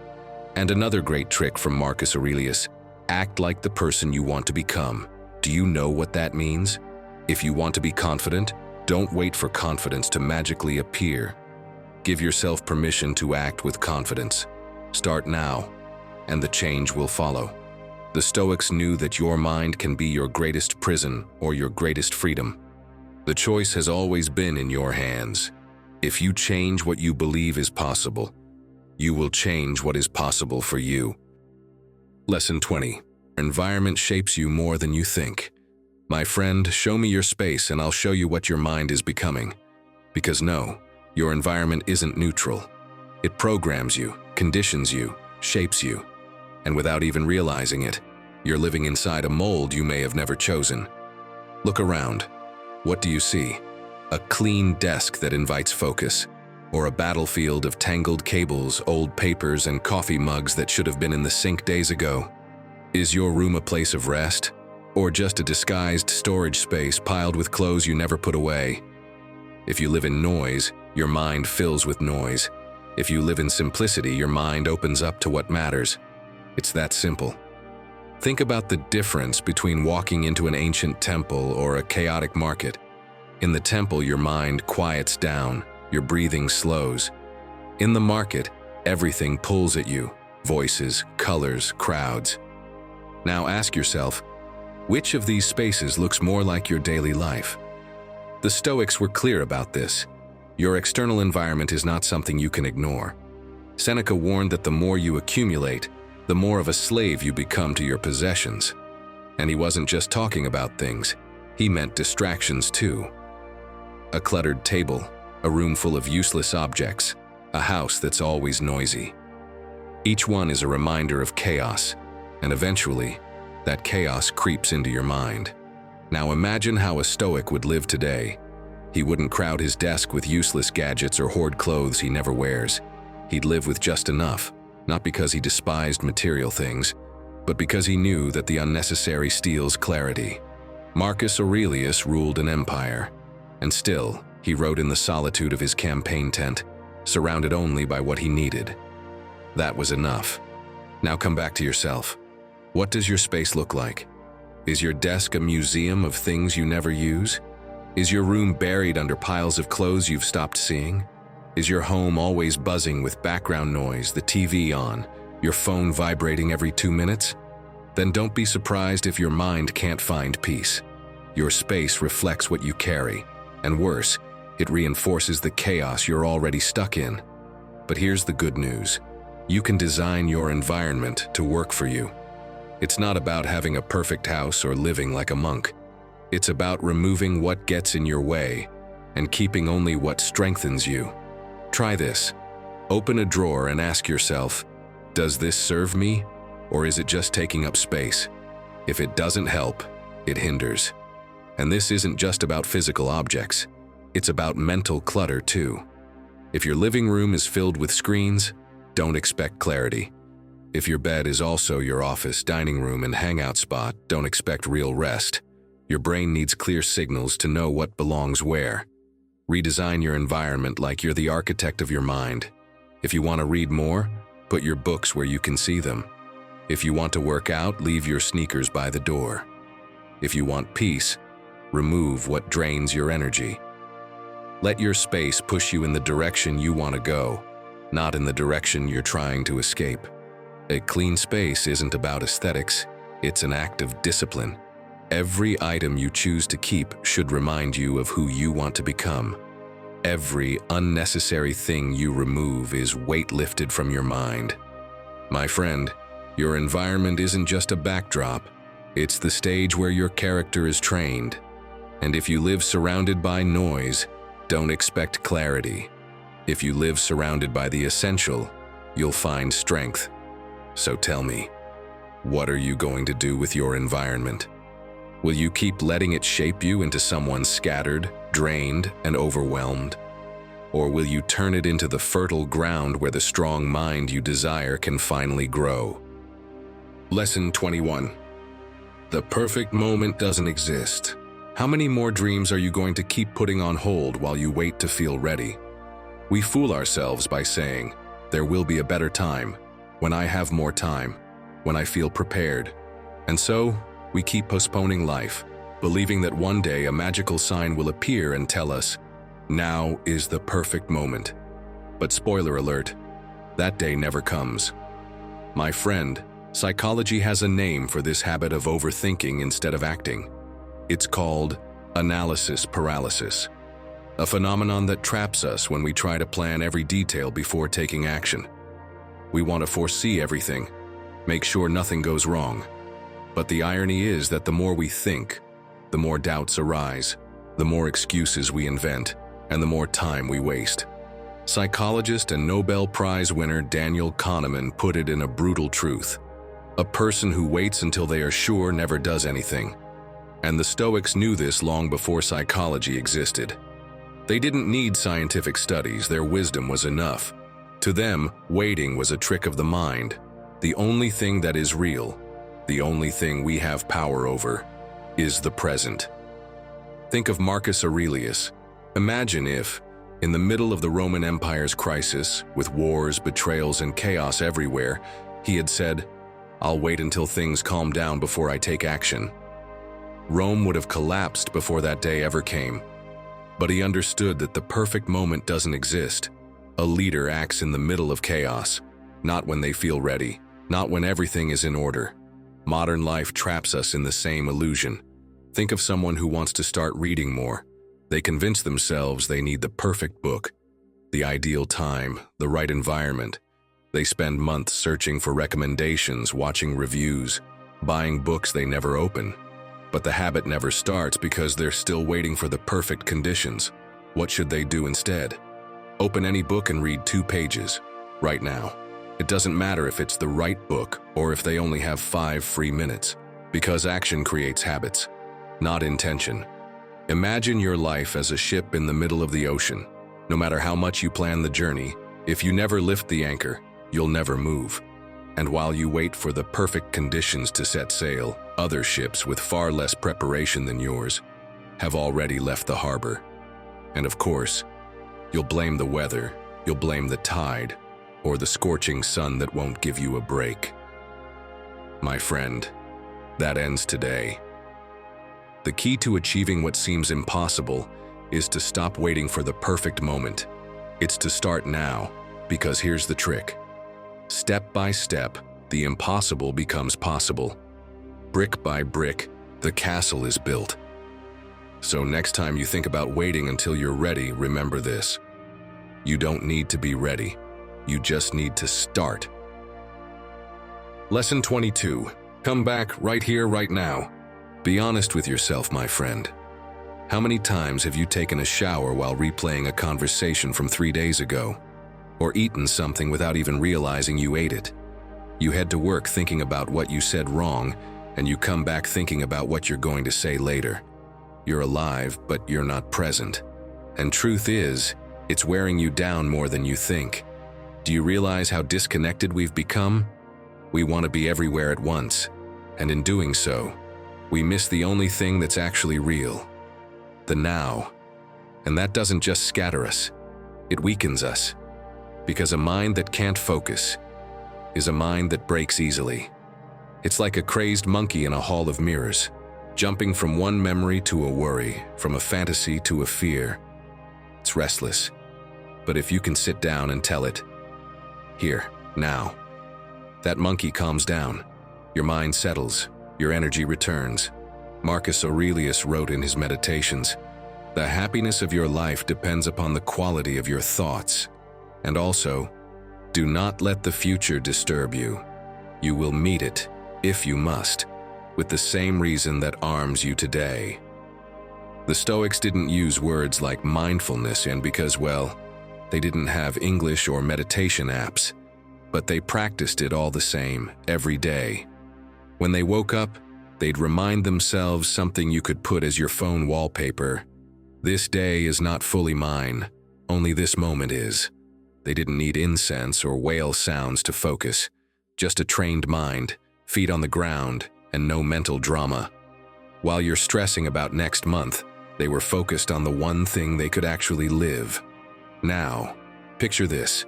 And another great trick from Marcus Aurelius: act like the person you want to become. Do you know what that means? If you want to be confident, don't wait for confidence to magically appear. Give yourself permission to act with confidence. Start now, and the change will follow. The Stoics knew that your mind can be your greatest prison or your greatest freedom. The choice has always been in your hands. If you change what you believe is possible, you will change what is possible for you. Lesson 20. Your environment shapes you more than you think. My friend, show me your space and I'll show you what your mind is becoming. Because no, your environment isn't neutral. It programs you, conditions you, shapes you. And without even realizing it, you're living inside a mold you may have never chosen. Look around. What do you see? A clean desk that invites focus, or a battlefield of tangled cables, old papers, and coffee mugs that should have been in the sink days ago? Is your room a place of rest, or just a disguised storage space piled with clothes you never put away? If you live in noise, your mind fills with noise. If you live in simplicity, your mind opens up to what matters. It's that simple. Think about the difference between walking into an ancient temple or a chaotic market. In the temple, your mind quiets down, your breathing slows. In the market, everything pulls at you: voices, colors, crowds. Now ask yourself, which of these spaces looks more like your daily life? The Stoics were clear about this. Your external environment is not something you can ignore. Seneca warned that the more you accumulate, the more of a slave you become to your possessions. And he wasn't just talking about things, he meant distractions too. A cluttered table, a room full of useless objects, a house that's always noisy. Each one is a reminder of chaos, and eventually, that chaos creeps into your mind. Now imagine how a Stoic would live today. He wouldn't crowd his desk with useless gadgets or hoard clothes he never wears. He'd live with just enough, not because he despised material things, but because he knew that the unnecessary steals clarity. Marcus Aurelius ruled an empire, and still, he wrote in the solitude of his campaign tent, surrounded only by what he needed. That was enough. Now come back to yourself. What does your space look like? Is your desk a museum of things you never use? Is your room buried under piles of clothes you've stopped seeing? Is your home always buzzing with background noise, the TV on, your phone vibrating every 2 minutes? Then don't be surprised if your mind can't find peace. Your space reflects what you carry, and worse, it reinforces the chaos you're already stuck in. But here's the good news. You can design your environment to work for you. It's not about having a perfect house or living like a monk. It's about removing what gets in your way and keeping only what strengthens you. Try this. Open a drawer and ask yourself, does this serve me, or is it just taking up space? If it doesn't help, it hinders. And this isn't just about physical objects. It's about mental clutter too. If your living room is filled with screens, don't expect clarity. If your bed is also your office, dining room, and hangout spot, don't expect real rest. Your brain needs clear signals to know what belongs where. Redesign your environment like you're the architect of your mind. If you want to read more, put your books where you can see them. If you want to work out, leave your sneakers by the door. If you want peace, Remove what drains your energy. Let your space push you in the direction you want to go, not in the direction you're trying to escape. A clean space isn't about aesthetics, it's an act of discipline. Every item you choose to keep should remind you of who you want to become. Every unnecessary thing you remove is weight lifted from your mind. My friend, your environment isn't just a backdrop, it's the stage where your character is trained. And if you live surrounded by noise, don't expect clarity. If you live surrounded by the essential, you'll find strength. So tell me, what are you going to do with your environment? Will you keep letting it shape you into someone scattered, drained, and overwhelmed? Or will you turn it into the fertile ground where the strong mind you desire can finally grow? Lesson 21. The perfect moment doesn't exist. How many more dreams are you going to keep putting on hold while you wait to feel ready? We fool ourselves by saying, there will be a better time, when I have more time, when I feel prepared. And so, we keep postponing life, believing that one day a magical sign will appear and tell us, now is the perfect moment. But spoiler alert, that day never comes. My friend, psychology has a name for this habit of overthinking instead of acting. It's called analysis paralysis, a phenomenon that traps us when we try to plan every detail before taking action. We want to foresee everything, make sure nothing goes wrong. But the irony is that the more we think, the more doubts arise, the more excuses we invent, and the more time we waste. Psychologist and Nobel Prize winner Daniel Kahneman put it in a brutal truth. A person who waits until they are sure never does anything. And the Stoics knew this long before psychology existed. They didn't need scientific studies, their wisdom was enough. To them, waiting was a trick of the mind. The only thing that is real, the only thing we have power over, is the present. Think of Marcus Aurelius. Imagine if, in the middle of the Roman Empire's crisis, with wars, betrayals, and chaos everywhere, he had said, "I'll wait until things calm down before I take action." Rome would have collapsed before that day ever came. But he understood that the perfect moment doesn't exist. A leader acts in the middle of chaos, not when they feel ready, not when everything is in order. Modern life traps us in the same illusion. Think of someone who wants to start reading more. They convince themselves they need the perfect book, the ideal time, the right environment. They spend months searching for recommendations, watching reviews, buying books they never open. But the habit never starts because they're still waiting for the perfect conditions. What should they do instead? Open any book and read 2 pages, right now. It doesn't matter if it's the right book or if they only have 5 free minutes, because action creates habits, not intention. Imagine your life as a ship in the middle of the ocean. No matter how much you plan the journey, if you never lift the anchor, you'll never move. And while you wait for the perfect conditions to set sail, other ships with far less preparation than yours have already left the harbor. And of course, you'll blame the weather, you'll blame the tide, or the scorching sun that won't give you a break. My friend, that ends today. The key to achieving what seems impossible is to stop waiting for the perfect moment. It's to start now, because here's the trick. Step by step, the impossible becomes possible. Brick by brick, the castle is built. So next time you think about waiting until you're ready, remember this. You don't need to be ready. You just need to start. Lesson 22. Come back right here, right now. Be honest with yourself, my friend. How many times have you taken a shower while replaying a conversation from 3 days ago? Or eaten something without even realizing you ate it? You head to work thinking about what you said wrong, and you come back thinking about what you're going to say later. You're alive, but you're not present. And truth is, it's wearing you down more than you think. Do you realize how disconnected we've become? We want to be everywhere at once, and in doing so, we miss the only thing that's actually real, the now. And that doesn't just scatter us, it weakens us. Because a mind that can't focus is a mind that breaks easily. It's like a crazed monkey in a hall of mirrors, jumping from one memory to a worry, from a fantasy to a fear. It's restless. But if you can sit down and tell it, here, now, that monkey calms down. Your mind settles. Your energy returns. Marcus Aurelius wrote in his Meditations, "The happiness of your life depends upon the quality of your thoughts." And also, do not let the future disturb you. You will meet it, if you must, with the same reason that arms you today. The Stoics didn't use words like mindfulness, and because, well, they didn't have English or meditation apps, but they practiced it all the same, every day. When they woke up, they'd remind themselves something you could put as your phone wallpaper. This day is not fully mine, only this moment is. They didn't need incense or whale sounds to focus, just a trained mind, feet on the ground, and no mental drama. While you're stressing about next month, they were focused on the one thing they could actually live. Now, picture this.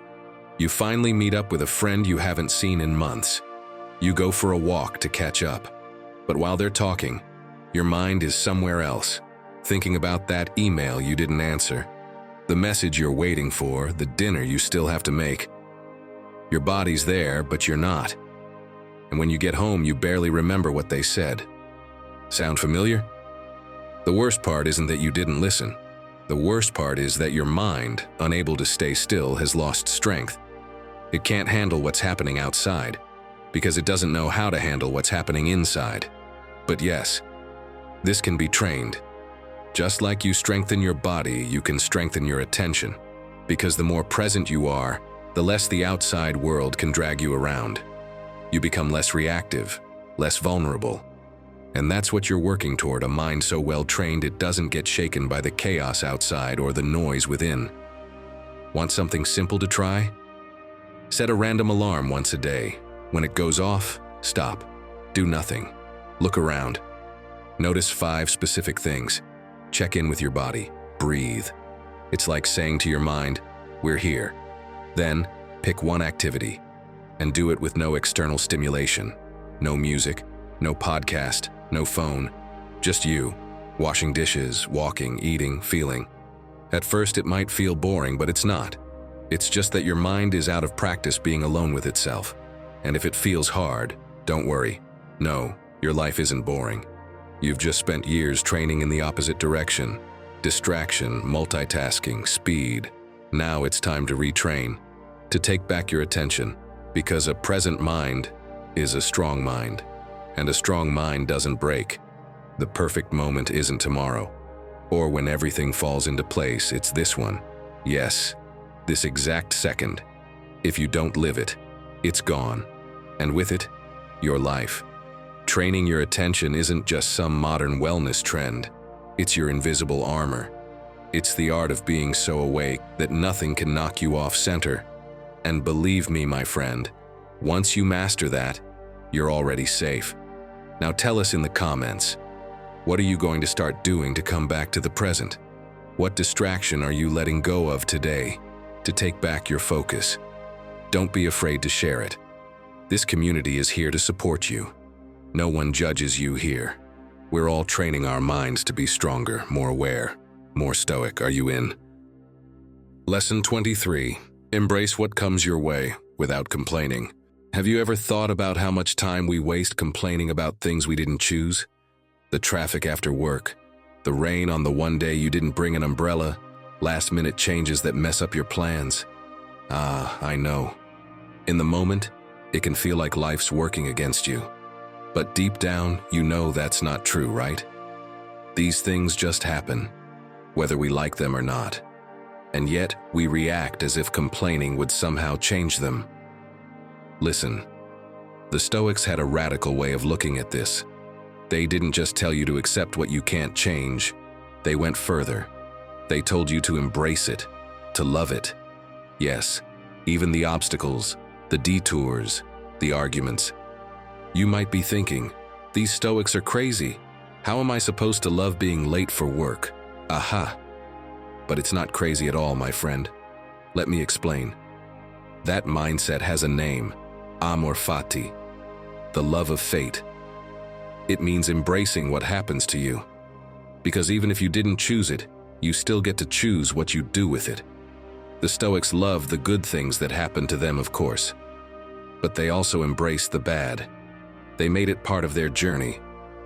You finally meet up with a friend you haven't seen in months. You go for a walk to catch up. But while they're talking, your mind is somewhere else, thinking about that email you didn't answer, the message you're waiting for, the dinner you still have to make. Your body's there, but you're not. And when you get home, you barely remember what they said. Sound familiar? The worst part isn't that you didn't listen. The worst part is that your mind, unable to stay still, has lost strength. It can't handle what's happening outside, because it doesn't know how to handle what's happening inside. But yes, this can be trained. Just like you strengthen your body, you can strengthen your attention, because the more present you are, the less the outside world can drag you around. You become less reactive, less vulnerable. And that's what you're working toward, a mind so well trained it doesn't get shaken by the chaos outside or the noise within. Want something simple to try? Set a random alarm once a day. When it goes off, stop. Do nothing. Look around. Notice 5 specific things. Check in with your body. Breathe. It's like saying to your mind, "We're here." Then, pick one activity, and do it with no external stimulation. No music, no podcast, no phone. Just you, washing dishes, walking, eating, feeling. At first it might feel boring, but it's not. It's just that your mind is out of practice being alone with itself. And if it feels hard, don't worry. No, your life isn't boring. You've just spent years training in the opposite direction. Distraction, multitasking, speed. Now it's time to retrain, to take back your attention, because a present mind is a strong mind, and a strong mind doesn't break. The perfect moment isn't tomorrow, or when everything falls into place, it's this one. Yes, this exact second. If you don't live it, it's gone, and with it, your life. Training your attention isn't just some modern wellness trend. It's your invisible armor. It's the art of being so awake that nothing can knock you off center. And believe me, my friend, once you master that, you're already safe. Now tell us in the comments, what are you going to start doing to come back to the present? What distraction are you letting go of today to take back your focus? Don't be afraid to share it. This community is here to support you. No one judges you here. We're all training our minds to be stronger, more aware, more stoic. Are you in? Lesson 23. Embrace what comes your way without complaining. Have you ever thought about how much time we waste complaining about things we didn't choose? The traffic after work, the rain on the one day you didn't bring an umbrella, last-minute changes that mess up your plans. I know. In the moment, it can feel like life's working against you. But deep down, you know that's not true, right? These things just happen, whether we like them or not. And yet, we react as if complaining would somehow change them. Listen, the Stoics had a radical way of looking at this. They didn't just tell you to accept what you can't change. They went further. They told you to embrace it, to love it. Yes, even the obstacles, the detours, the arguments. You might be thinking, these Stoics are crazy. How am I supposed to love being late for work? Aha! But it's not crazy at all, my friend. Let me explain. That mindset has a name, amor fati, the love of fate. It means embracing what happens to you. Because even if you didn't choose it, you still get to choose what you do with it. The Stoics love the good things that happen to them, of course. But they also embrace the bad. They made it part of their journey,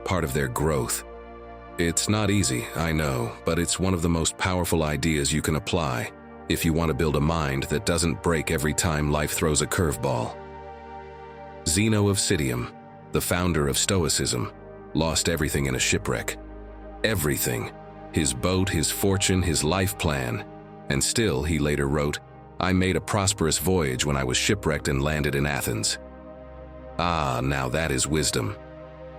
part of their growth. It's not easy, I know, but it's one of the most powerful ideas you can apply if you want to build a mind that doesn't break every time life throws a curveball. Zeno of Citium, the founder of Stoicism, lost everything in a shipwreck. Everything. His boat, his fortune, his life plan. And still, he later wrote, "I made a prosperous voyage when I was shipwrecked and landed in Athens." Ah, now that is wisdom.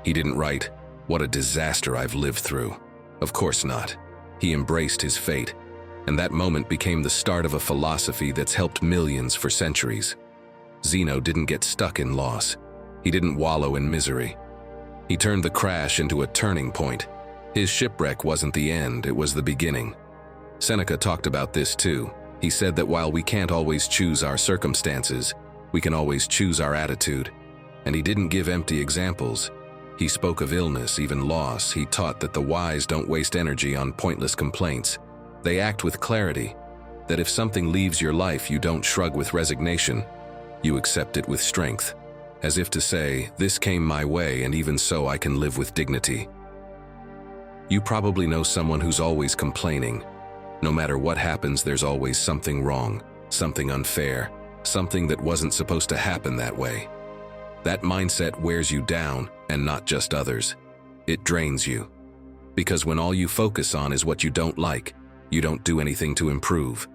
He didn't write, "What a disaster I've lived through." Of course not. He embraced his fate, and that moment became the start of a philosophy that's helped millions for centuries. Zeno didn't get stuck in loss. He didn't wallow in misery. He turned the crash into a turning point. His shipwreck wasn't the end, it was the beginning. Seneca talked about this too. He said that while we can't always choose our circumstances, we can always choose our attitude. And he didn't give empty examples. He spoke of illness, even loss. He taught that the wise don't waste energy on pointless complaints. They act with clarity. That if something leaves your life, you don't shrug with resignation. You accept it with strength. As if to say, this came my way and even so I can live with dignity. You probably know someone who's always complaining. No matter what happens, there's always something wrong, something unfair, something that wasn't supposed to happen that way. That mindset wears you down, and not just others. It drains you. Because when all you focus on is what you don't like, you don't do anything to improve.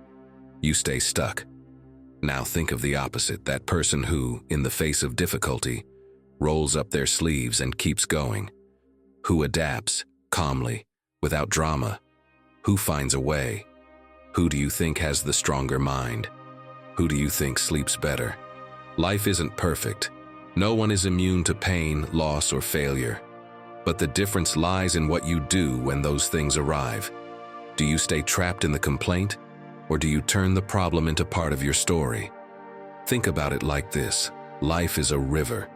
You stay stuck. Now think of the opposite, that person who, in the face of difficulty, rolls up their sleeves and keeps going. Who adapts, calmly, without drama. Who finds a way? Who do you think has the stronger mind? Who do you think sleeps better? Life isn't perfect. No one is immune to pain, loss, or failure. But the difference lies in what you do when those things arrive. Do you stay trapped in the complaint, or do you turn the problem into part of your story? Think about it like this. Life is a river.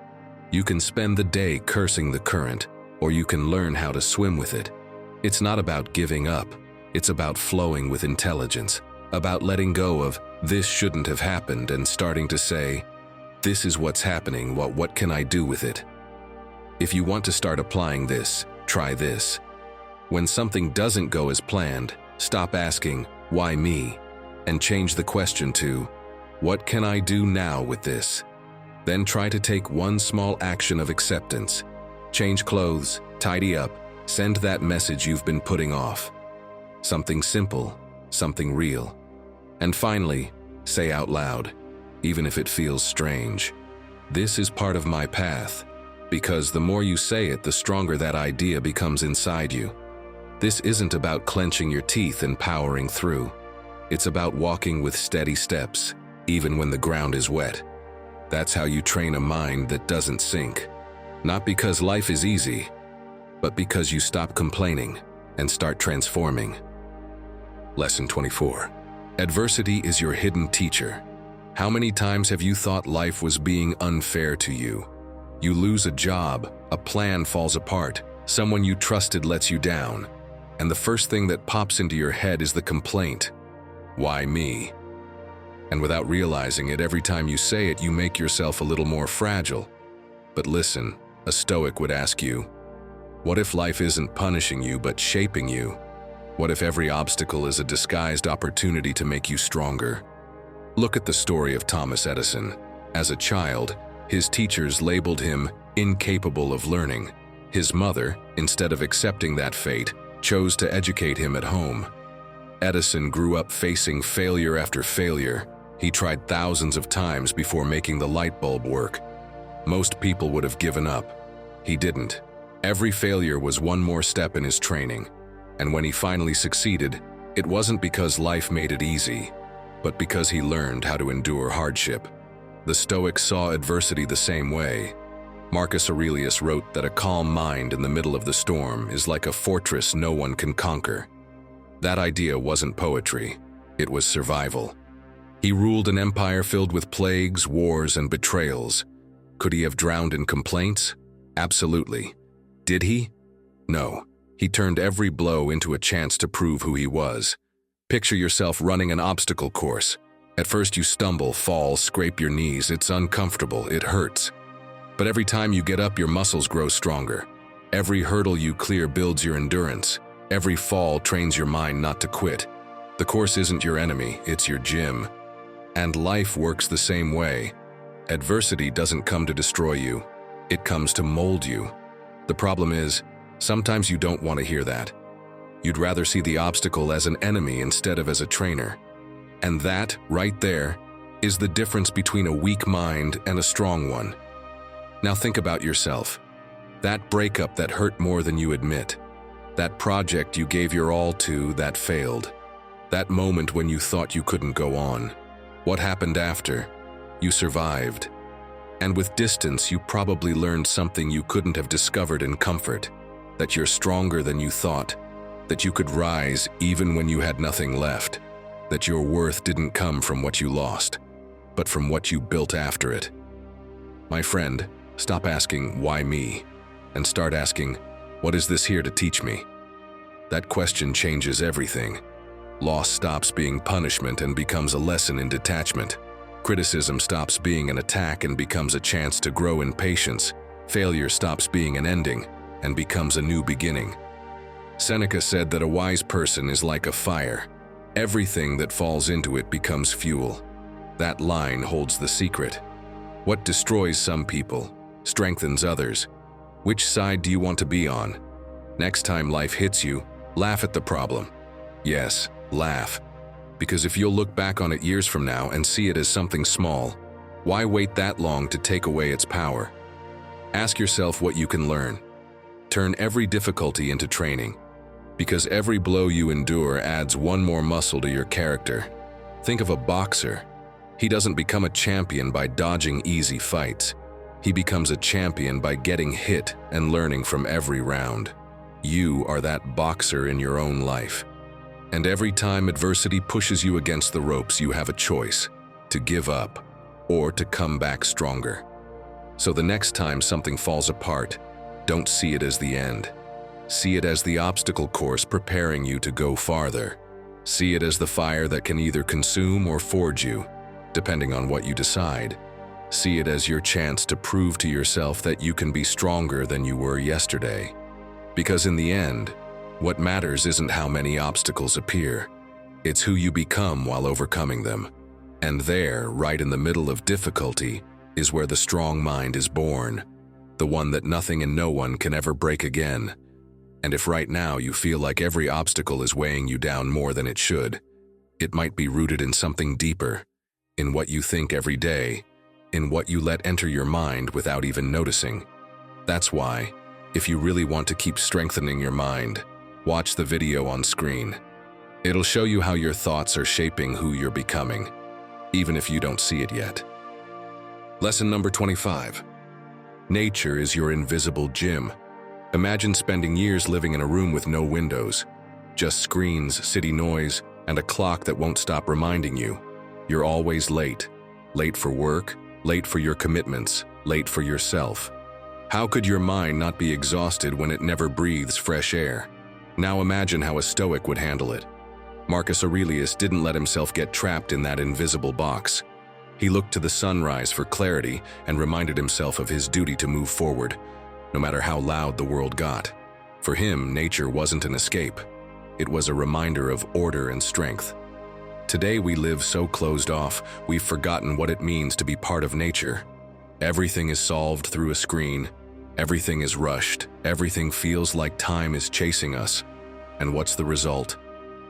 You can spend the day cursing the current, or you can learn how to swim with it. It's not about giving up. It's about flowing with intelligence, about letting go of, "This shouldn't have happened," and starting to say, "This is what's happening, what can I do with it?" If you want to start applying this, try this. When something doesn't go as planned, stop asking, "Why me?" and change the question to, "What can I do now with this?" Then try to take one small action of acceptance. Change clothes, tidy up, send that message you've been putting off. Something simple, something real. And finally, say out loud, even if it feels strange, "This is part of my path," because the more you say it, the stronger that idea becomes inside you. This isn't about clenching your teeth and powering through. It's about walking with steady steps, even when the ground is wet. That's how you train a mind that doesn't sink. Not because life is easy, but because you stop complaining and start transforming. Lesson 24. Adversity is your hidden teacher. How many times have you thought life was being unfair to you? You lose a job, a plan falls apart, someone you trusted lets you down, and the first thing that pops into your head is the complaint, "Why me?" And without realizing it, every time you say it, you make yourself a little more fragile. But listen, a Stoic would ask you, what if life isn't punishing you but shaping you? What if every obstacle is a disguised opportunity to make you stronger? Look at the story of Thomas Edison. As a child, his teachers labeled him incapable of learning. His mother, instead of accepting that fate, chose to educate him at home. Edison grew up facing failure after failure. He tried thousands of times before making the light bulb work. Most people would have given up. He didn't. Every failure was one more step in his training. And when he finally succeeded, it wasn't because life made it easy, but because he learned how to endure hardship. The Stoics saw adversity the same way. Marcus Aurelius wrote that a calm mind in the middle of the storm is like a fortress no one can conquer. That idea wasn't poetry, it was survival. He ruled an empire filled with plagues, wars, and betrayals. Could he have drowned in complaints? Absolutely. Did he? No. He turned every blow into a chance to prove who he was. Picture yourself running an obstacle course. At first you stumble, fall, scrape your knees. It's uncomfortable, it hurts. But every time you get up, your muscles grow stronger. Every hurdle you clear builds your endurance. Every fall trains your mind not to quit. The course isn't your enemy, it's your gym. And life works the same way. Adversity doesn't come to destroy you. It comes to mold you. The problem is, sometimes you don't want to hear that. You'd rather see the obstacle as an enemy instead of as a trainer. And that, right there, is the difference between a weak mind and a strong one. Now think about yourself. That breakup that hurt more than you admit. That project you gave your all to that failed. That moment when you thought you couldn't go on. What happened after? You survived. And with distance, you probably learned something you couldn't have discovered in comfort. That you're stronger than you thought. That you could rise even when you had nothing left. That your worth didn't come from what you lost, but from what you built after it. My friend, stop asking, why me? And start asking, what is this here to teach me? That question changes everything. Loss stops being punishment and becomes a lesson in detachment. Criticism stops being an attack and becomes a chance to grow in patience. Failure stops being an ending and becomes a new beginning. Seneca said that a wise person is like a fire. Everything that falls into it becomes fuel. That line holds the secret. What destroys some people strengthens others. Which side do you want to be on? Next time life hits you, laugh at the problem. Yes, laugh. Because if you'll look back on it years from now and see it as something small, why wait that long to take away its power? Ask yourself what you can learn. Turn every difficulty into training. Because every blow you endure adds one more muscle to your character. Think of a boxer. He doesn't become a champion by dodging easy fights. He becomes a champion by getting hit and learning from every round. You are that boxer in your own life. And every time adversity pushes you against the ropes, you have a choice: to give up or to come back stronger. So the next time something falls apart, don't see it as the end. See it as the obstacle course preparing you to go farther. See it as the fire that can either consume or forge you, depending on what you decide. See it as your chance to prove to yourself that you can be stronger than you were yesterday. Because in the end, what matters isn't how many obstacles appear. It's who you become while overcoming them. And there, right in the middle of difficulty, is where the strong mind is born. The one that nothing and no one can ever break again. And if right now you feel like every obstacle is weighing you down more than it should, it might be rooted in something deeper, in what you think every day, in what you let enter your mind without even noticing. That's why, if you really want to keep strengthening your mind, watch the video on screen. It'll show you how your thoughts are shaping who you're becoming, even if you don't see it yet. Lesson number 25. Nature is your invisible gym. Imagine spending years living in a room with no windows, just screens, city noise, and a clock that won't stop reminding you. You're always late. Late for work, late for your commitments, late for yourself. How could your mind not be exhausted when it never breathes fresh air? Now imagine how a Stoic would handle it. Marcus Aurelius didn't let himself get trapped in that invisible box. He looked to the sunrise for clarity and reminded himself of his duty to move forward, no matter how loud the world got. For him, nature wasn't an escape. It was a reminder of order and strength. Today we live so closed off, we've forgotten what it means to be part of nature. Everything is solved through a screen. Everything is rushed. Everything feels like time is chasing us. And what's the result?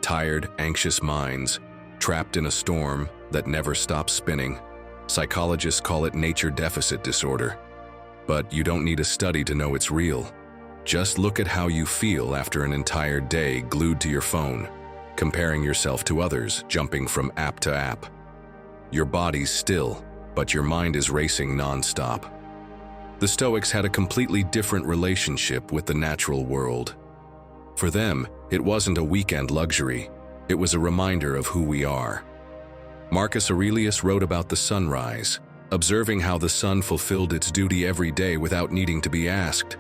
Tired, anxious minds, trapped in a storm that never stops spinning. Psychologists call it nature deficit disorder. But you don't need a study to know it's real. Just look at how you feel after an entire day glued to your phone, comparing yourself to others, jumping from app to app. Your body's still, but your mind is racing non-stop. The Stoics had a completely different relationship with the natural world. For them, it wasn't a weekend luxury. It was a reminder of who we are. Marcus Aurelius wrote about the sunrise, observing how the sun fulfilled its duty every day without needing to be asked.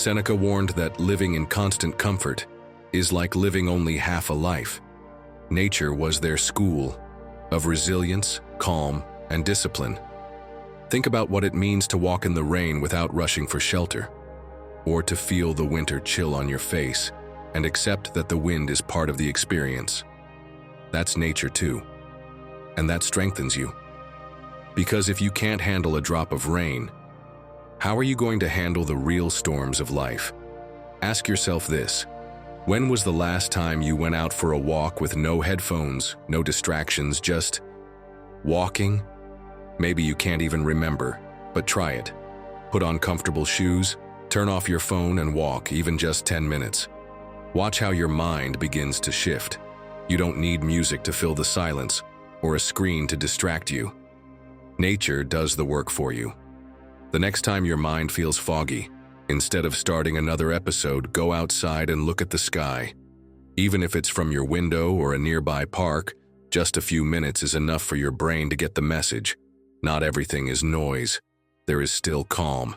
Seneca warned that living in constant comfort is like living only half a life. Nature was their school of resilience, calm, and discipline. Think about what it means to walk in the rain without rushing for shelter, or to feel the winter chill on your face and accept that the wind is part of the experience. That's nature too, and that strengthens you. Because if you can't handle a drop of rain, how are you going to handle the real storms of life? Ask yourself this: when was the last time you went out for a walk with no headphones, no distractions, just walking? Maybe you can't even remember, but try it. Put on comfortable shoes, turn off your phone and walk, even just 10 minutes. Watch how your mind begins to shift. You don't need music to fill the silence or a screen to distract you. Nature does the work for you. The next time your mind feels foggy, instead of starting another episode, go outside and look at the sky. Even if it's from your window or a nearby park, just a few minutes is enough for your brain to get the message. Not everything is noise. There is still calm.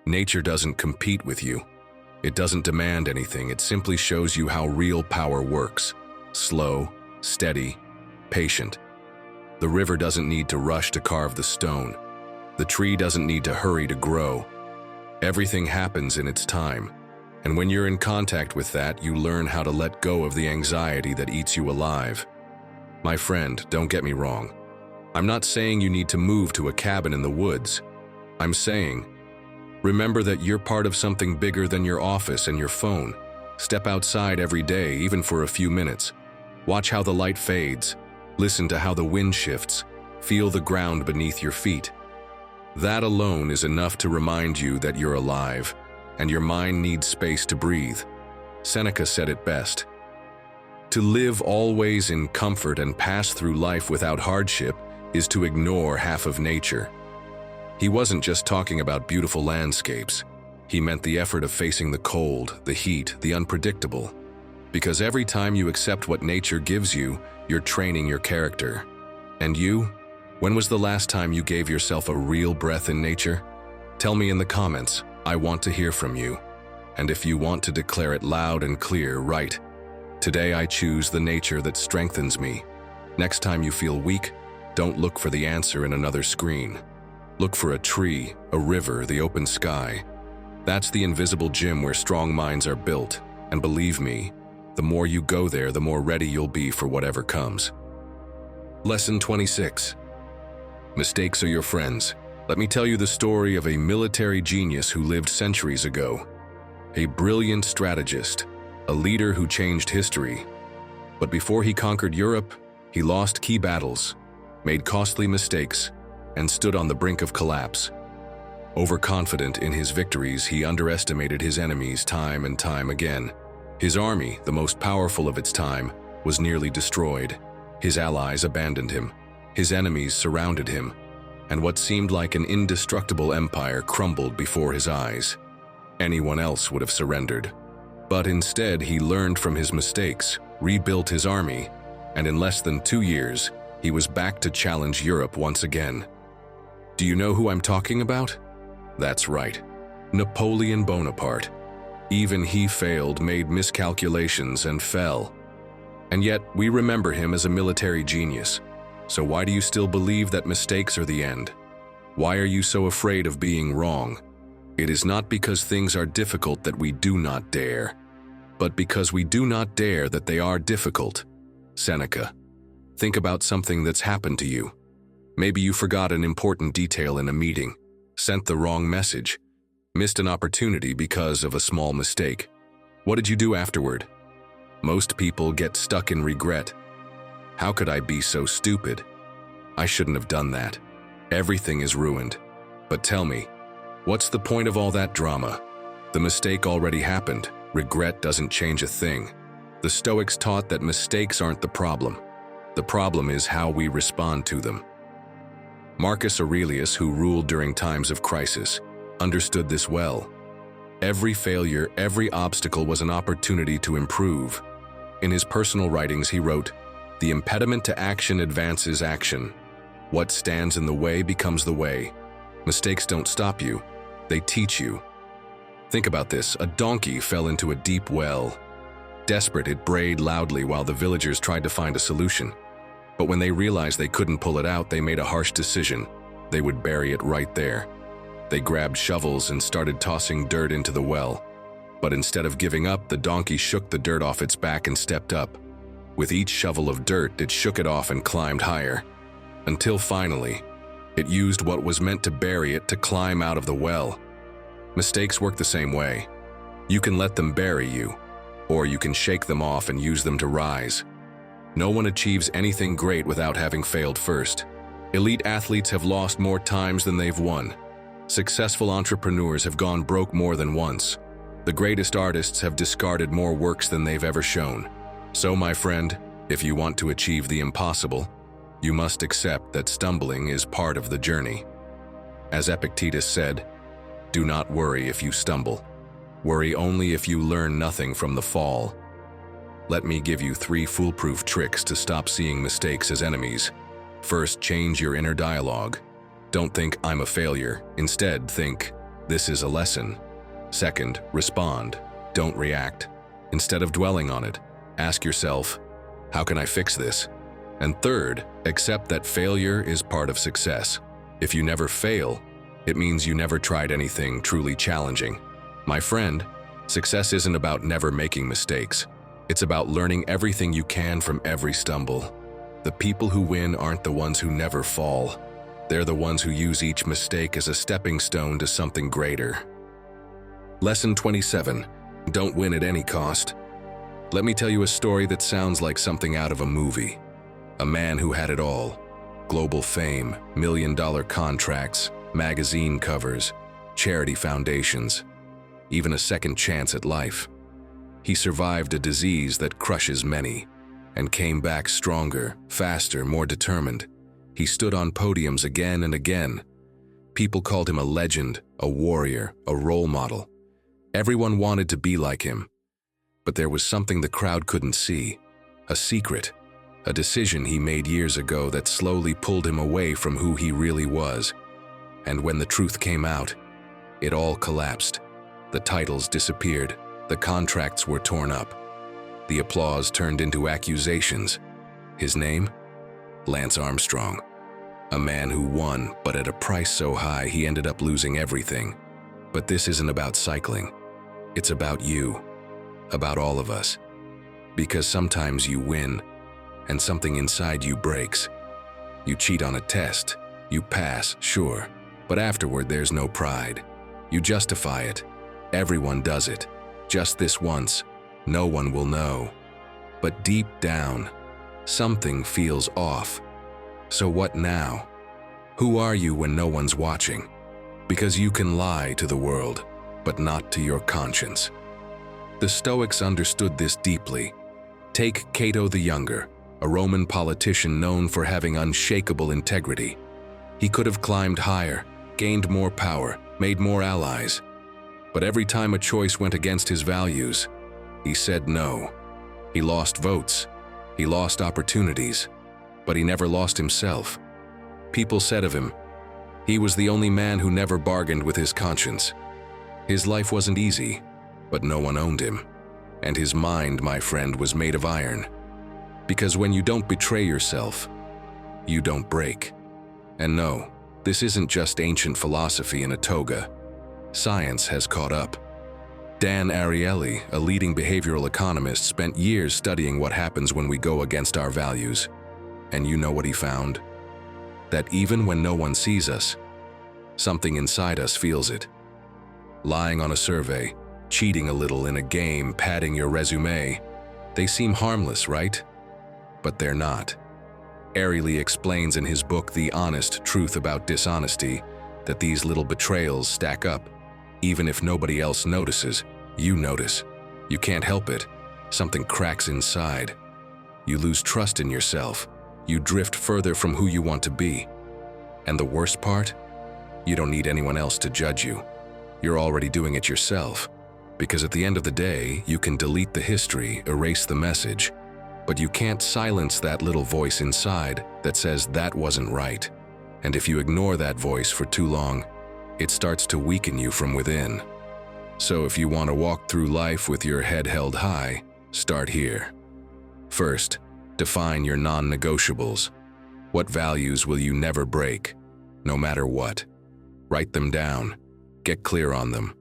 Nature doesn't compete with you. It doesn't demand anything. It simply shows you how real power works. Slow, steady, patient. The river doesn't need to rush to carve the stone. The tree doesn't need to hurry to grow. Everything happens in its time. And when you're in contact with that, you learn how to let go of the anxiety that eats you alive. My friend, don't get me wrong. I'm not saying you need to move to a cabin in the woods. I'm saying, remember that you're part of something bigger than your office and your phone. Step outside every day, even for a few minutes. Watch how the light fades. Listen to how the wind shifts. Feel the ground beneath your feet. That alone is enough to remind you that you're alive, and your mind needs space to breathe. Seneca said it best: to live always in comfort and pass through life without hardship is to ignore half of nature. He wasn't just talking about beautiful landscapes. He meant the effort of facing the cold, the heat, the unpredictable. Because every time you accept what nature gives you, you're training your character. And you? When was the last time you gave yourself a real breath in nature? Tell me in the comments. I want to hear from you. And if you want to declare it loud and clear, write, "Today I choose the nature that strengthens me." Next time you feel weak, don't look for the answer in another screen. Look for a tree, a river, the open sky. That's the invisible gym where strong minds are built. And believe me, the more you go there, the more ready you'll be for whatever comes. Lesson 26. Mistakes are your friends. Let me tell you the story of a military genius who lived centuries ago. A brilliant strategist, a leader who changed history. But before he conquered Europe, he lost key battles, made costly mistakes, and stood on the brink of collapse. Overconfident in his victories, he underestimated his enemies time and time again. His army, the most powerful of its time, was nearly destroyed. His allies abandoned him. His enemies surrounded him, and what seemed like an indestructible empire crumbled before his eyes. Anyone else would have surrendered. But instead, he learned from his mistakes, rebuilt his army, and in less than 2 years, he was back to challenge Europe once again. Do you know who I'm talking about? That's right, Napoleon Bonaparte. Even he failed, made miscalculations, and fell. And yet, we remember him as a military genius. So why do you still believe that mistakes are the end? Why are you so afraid of being wrong? It is not because things are difficult that we do not dare, but because we do not dare that they are difficult. Seneca. Think about something that's happened to you. Maybe you forgot an important detail in a meeting, sent the wrong message, missed an opportunity because of a small mistake. What did you do afterward? Most people get stuck in regret. How could I be so stupid? I shouldn't have done that. Everything is ruined. But tell me, what's the point of all that drama? The mistake already happened. Regret doesn't change a thing. The Stoics taught that mistakes aren't the problem. The problem is how we respond to them. Marcus Aurelius, who ruled during times of crisis, understood this well. Every failure, every obstacle was an opportunity to improve. In his personal writings, he wrote, "The impediment to action advances action. What stands in the way becomes the way." Mistakes don't stop you, they teach you. Think about this. A donkey fell into a deep well. Desperate, it brayed loudly while the villagers tried to find a solution. But when they realized they couldn't pull it out, they made a harsh decision. They would bury it right there. They grabbed shovels and started tossing dirt into the well. But instead of giving up, the donkey shook the dirt off its back and stepped up. With each shovel of dirt, it shook it off and climbed higher. Until finally, it used what was meant to bury it to climb out of the well. Mistakes work the same way. You can let them bury you, or you can shake them off and use them to rise. No one achieves anything great without having failed first. Elite athletes have lost more times than they've won. Successful entrepreneurs have gone broke more than once. The greatest artists have discarded more works than they've ever shown. So, my friend, if you want to achieve the impossible, you must accept that stumbling is part of the journey. As Epictetus said, "Do not worry if you stumble. Worry only if you learn nothing from the fall." Let me give you 3 foolproof tricks to stop seeing mistakes as enemies. First, change your inner dialogue. Don't think, "I'm a failure." Instead, think, "This is a lesson." Second, respond. Don't react. Instead of dwelling on it, ask yourself, "How can I fix this?" And third, accept that failure is part of success. If you never fail, it means you never tried anything truly challenging. My friend, success isn't about never making mistakes. It's about learning everything you can from every stumble. The people who win aren't the ones who never fall. They're the ones who use each mistake as a stepping stone to something greater. Lesson 27. Don't win at any cost. Let me tell you a story that sounds like something out of a movie. A man who had it all. Global fame, million-dollar contracts, magazine covers, charity foundations, even a second chance at life. He survived a disease that crushes many and came back stronger, faster, more determined. He stood on podiums again and again. People called him a legend, a warrior, a role model. Everyone wanted to be like him. But there was something the crowd couldn't see, a secret, a decision he made years ago that slowly pulled him away from who he really was. And when the truth came out, it all collapsed. The titles disappeared, the contracts were torn up. The applause turned into accusations. His name? Lance Armstrong. A man who won, but at a price so high he ended up losing everything. But this isn't about cycling. It's about you. About all of us. Because sometimes you win, and something inside you breaks. You cheat on a test. You pass, sure. But afterward, there's no pride. You justify it. Everyone does it. Just this once. No one will know. But deep down, something feels off. So what now? Who are you when no one's watching? Because you can lie to the world, but not to your conscience. The Stoics understood this deeply. Take Cato the Younger, a Roman politician known for having unshakable integrity. He could have climbed higher, gained more power, made more allies. But every time a choice went against his values, he said no. He lost votes, he lost opportunities, but he never lost himself. People said of him, he was the only man who never bargained with his conscience. His life wasn't easy, but no one owned him. And his mind, my friend, was made of iron. Because when you don't betray yourself, you don't break. And no, this isn't just ancient philosophy in a toga. Science has caught up. Dan Ariely, a leading behavioral economist, spent years studying what happens when we go against our values. And you know what he found? That even when no one sees us, something inside us feels it. Lying on a survey, cheating a little in a game, padding your resume, they seem harmless, right? But they're not. Ariely explains in his book The Honest Truth About Dishonesty that these little betrayals stack up. Even if nobody else notices, you notice. You can't help it. Something cracks inside. You lose trust in yourself. You drift further from who you want to be. And the worst part? You don't need anyone else to judge you. You're already doing it yourself. Because at the end of the day, you can delete the history, erase the message, but you can't silence that little voice inside that says that wasn't right. And if you ignore that voice for too long, it starts to weaken you from within. So if you want to walk through life with your head held high, start here. First, define your non-negotiables. What values will you never break, no matter what? Write them down. Get clear on them.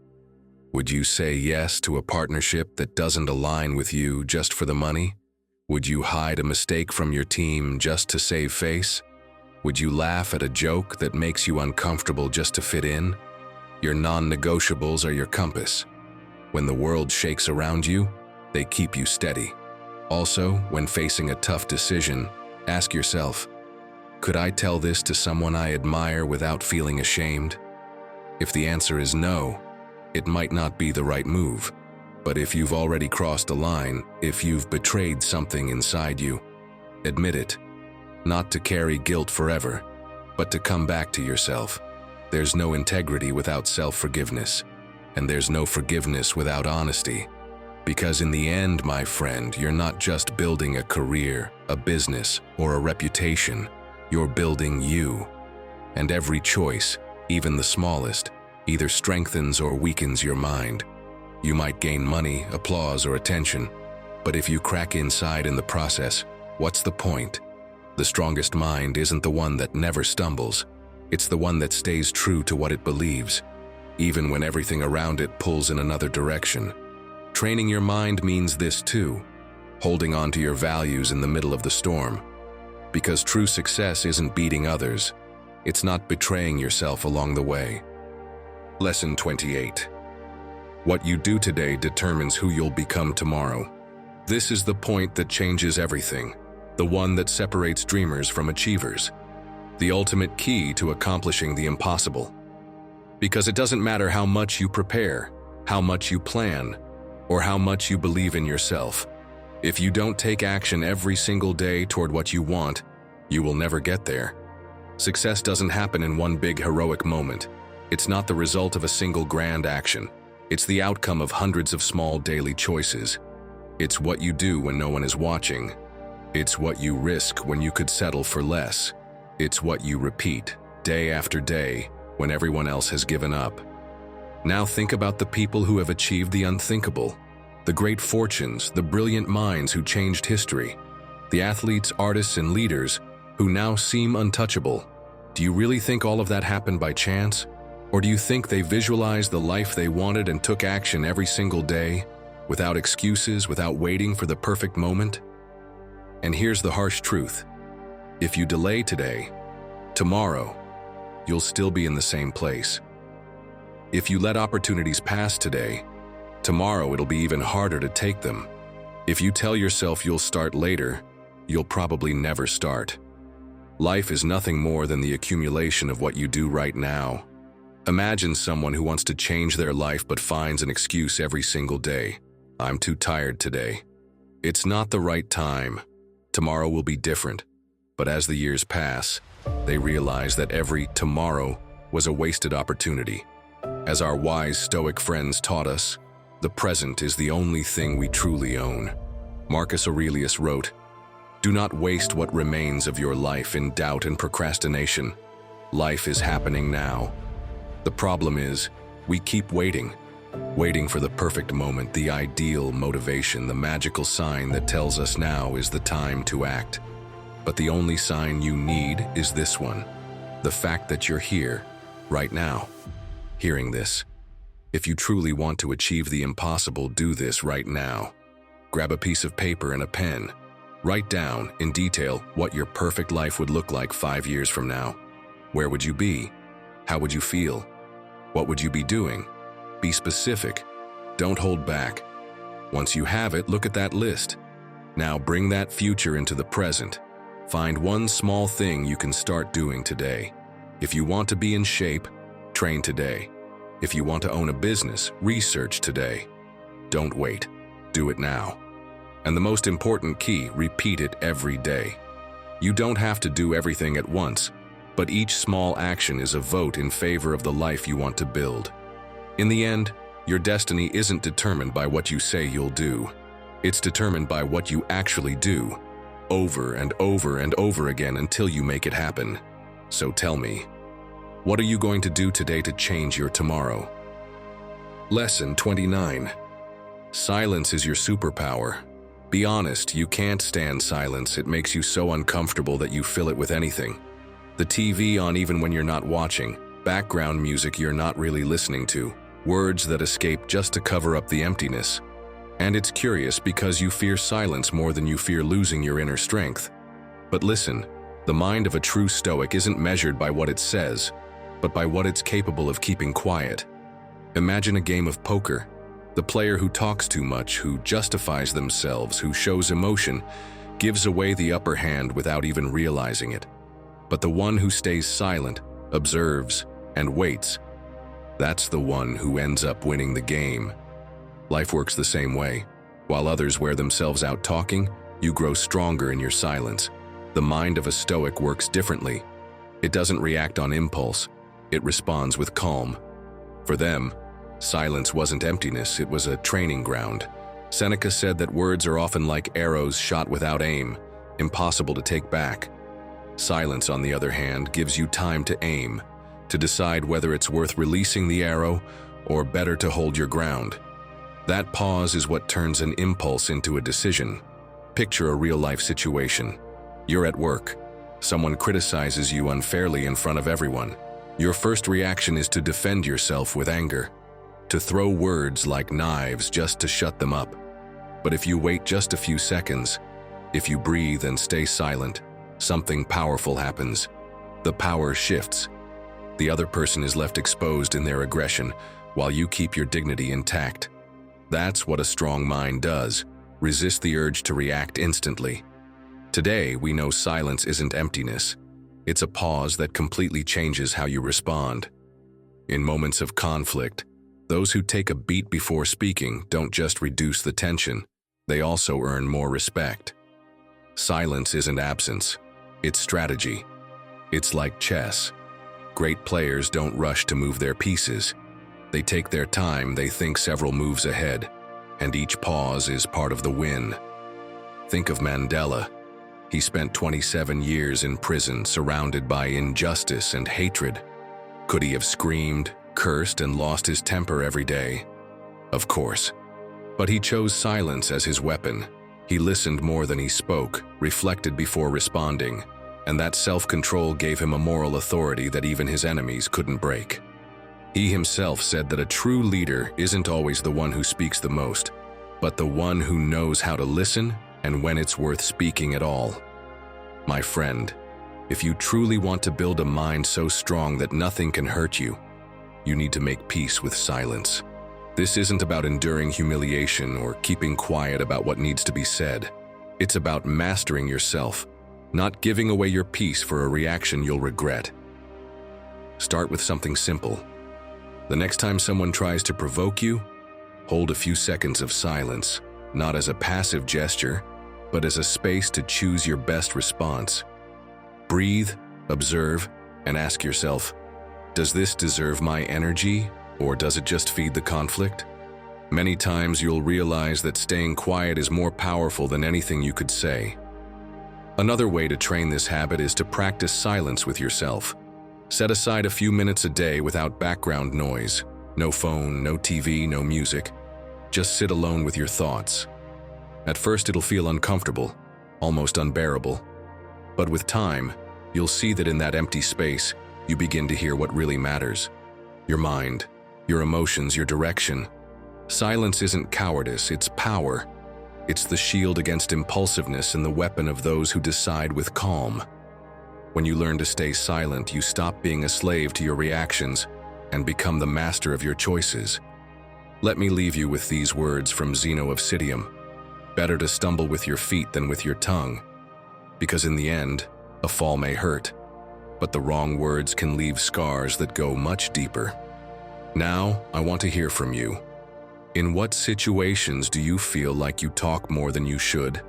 Would you say yes to a partnership that doesn't align with you just for the money? Would you hide a mistake from your team just to save face? Would you laugh at a joke that makes you uncomfortable just to fit in? Your non-negotiables are your compass. When the world shakes around you, they keep you steady. Also, when facing a tough decision, ask yourself, could I tell this to someone I admire without feeling ashamed? If the answer is no, it might not be the right move. But if you've already crossed a line, if you've betrayed something inside you, admit it. Not to carry guilt forever, but to come back to yourself. There's no integrity without self-forgiveness, and there's no forgiveness without honesty. Because in the end, my friend, you're not just building a career, a business, or a reputation. You're building you. And every choice, even the smallest, either strengthens or weakens your mind. You might gain money, applause, or attention, but if you crack inside in the process, what's the point? The strongest mind isn't the one that never stumbles. It's the one that stays true to what it believes, even when everything around it pulls in another direction. Training your mind means this too, holding on to your values in the middle of the storm. Because true success isn't beating others. It's not betraying yourself along the way. Lesson 28. What you do today determines who you'll become tomorrow. This is the point that changes everything, the one that separates dreamers from achievers, the ultimate key to accomplishing the impossible. Because it doesn't matter how much you prepare, how much you plan, or how much you believe in yourself. If you don't take action every single day toward what you want, you will never get there. Success doesn't happen in one big heroic moment. It's not the result of a single grand action. It's the outcome of hundreds of small daily choices. It's what you do when no one is watching. It's what you risk when you could settle for less. It's what you repeat, day after day, when everyone else has given up. Now think about the people who have achieved the unthinkable, the great fortunes, the brilliant minds who changed history, the athletes, artists, and leaders who now seem untouchable. Do you really think all of that happened by chance? Or do you think they visualized the life they wanted and took action every single day, without excuses, without waiting for the perfect moment? And here's the harsh truth. If you delay today, tomorrow, you'll still be in the same place. If you let opportunities pass today, tomorrow it'll be even harder to take them. If you tell yourself you'll start later, you'll probably never start. Life is nothing more than the accumulation of what you do right now. Imagine someone who wants to change their life but finds an excuse every single day. I'm too tired today. It's not the right time. Tomorrow will be different. But as the years pass, they realize that every tomorrow was a wasted opportunity. As our wise Stoic friends taught us, the present is the only thing we truly own. Marcus Aurelius wrote, "Do not waste what remains of your life in doubt and procrastination. Life is happening now." The problem is, we keep waiting for the perfect moment, the ideal motivation, the magical sign that tells us now is the time to act. But the only sign you need is this one, the fact that you're here, right now, hearing this. If you truly want to achieve the impossible, do this right now. Grab a piece of paper and a pen. Write down, in detail, what your perfect life would look like 5 years from now. Where would you be? How would you feel? What would you be doing? Be specific. Don't hold back. Once you have it, look at that list. Now bring that future into the present. Find one small thing you can start doing today. If you want to be in shape, train today. If you want to own a business, research today. Don't wait. Do it now. And the most important key, repeat it every day. You don't have to do everything at once, but each small action is a vote in favor of the life you want to build. In the end, your destiny isn't determined by what you say you'll do. It's determined by what you actually do, over and over and over again until you make it happen. So tell me, what are you going to do today to change your tomorrow? Lesson 29. Silence is your superpower. Be honest, you can't stand silence. It makes you so uncomfortable that you fill it with anything. The TV on even when you're not watching, background music you're not really listening to, words that escape just to cover up the emptiness. And it's curious because you fear silence more than you fear losing your inner strength. But listen, the mind of a true Stoic isn't measured by what it says, but by what it's capable of keeping quiet. Imagine a game of poker. The player who talks too much, who justifies themselves, who shows emotion, gives away the upper hand without even realizing it. But the one who stays silent, observes, and waits, that's the one who ends up winning the game. Life works the same way. While others wear themselves out talking, you grow stronger in your silence. The mind of a Stoic works differently. It doesn't react on impulse. It responds with calm. For them, silence wasn't emptiness, it was a training ground. Seneca said that words are often like arrows shot without aim, impossible to take back. Silence, on the other hand, gives you time to aim, to decide whether it's worth releasing the arrow or better to hold your ground. That pause is what turns an impulse into a decision. Picture a real-life situation. You're at work. Someone criticizes you unfairly in front of everyone. Your first reaction is to defend yourself with anger, to throw words like knives just to shut them up. But if you wait just a few seconds, if you breathe and stay silent, something powerful happens. The power shifts. The other person is left exposed in their aggression, while you keep your dignity intact. That's what a strong mind does. Resist the urge to react instantly. Today, we know silence isn't emptiness. It's a pause that completely changes how you respond. In moments of conflict, those who take a beat before speaking don't just reduce the tension, they also earn more respect. Silence isn't absence. It's strategy. It's like chess. Great players don't rush to move their pieces. They take their time, they think several moves ahead, and each pause is part of the win. Think of Mandela. He spent 27 years in prison, surrounded by injustice and hatred. Could he have screamed, cursed, and lost his temper every day? Of course. But he chose silence as his weapon. He listened more than he spoke, reflected before responding, and that self-control gave him a moral authority that even his enemies couldn't break. He himself said that a true leader isn't always the one who speaks the most, but the one who knows how to listen and when it's worth speaking at all. My friend, if you truly want to build a mind so strong that nothing can hurt you, you need to make peace with silence. This isn't about enduring humiliation or keeping quiet about what needs to be said. It's about mastering yourself, not giving away your peace for a reaction you'll regret. Start with something simple. The next time someone tries to provoke you, hold a few seconds of silence, not as a passive gesture, but as a space to choose your best response. Breathe, observe, and ask yourself, does this deserve my energy, or does it just feed the conflict? Many times you'll realize that staying quiet is more powerful than anything you could say. Another way to train this habit is to practice silence with yourself. Set aside a few minutes a day without background noise. No phone, no TV, no music. Just sit alone with your thoughts. At first it'll feel uncomfortable, almost unbearable. But with time, you'll see that in that empty space, you begin to hear what really matters. Your mind, your emotions, your direction. Silence isn't cowardice, it's power. It's the shield against impulsiveness and the weapon of those who decide with calm. When you learn to stay silent, you stop being a slave to your reactions and become the master of your choices. Let me leave you with these words from Zeno of Citium. Better to stumble with your feet than with your tongue, because in the end, a fall may hurt, but the wrong words can leave scars that go much deeper. Now, I want to hear from you. In what situations do you feel like you talk more than you should?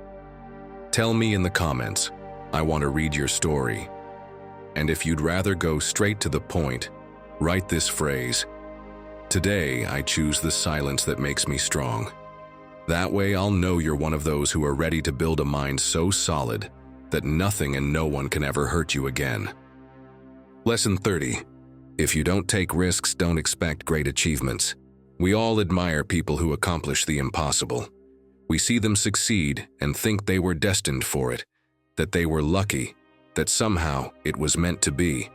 Tell me in the comments. I want to read your story. And if you'd rather go straight to the point, write this phrase: today I choose the silence that makes me strong. That way I'll know you're one of those who are ready to build a mind so solid that nothing and no one can ever hurt you again. Lesson 30. If you don't take risks, don't expect great achievements. We all admire people who accomplish the impossible. We see them succeed and think they were destined for it, that they were lucky, that somehow it was meant to be.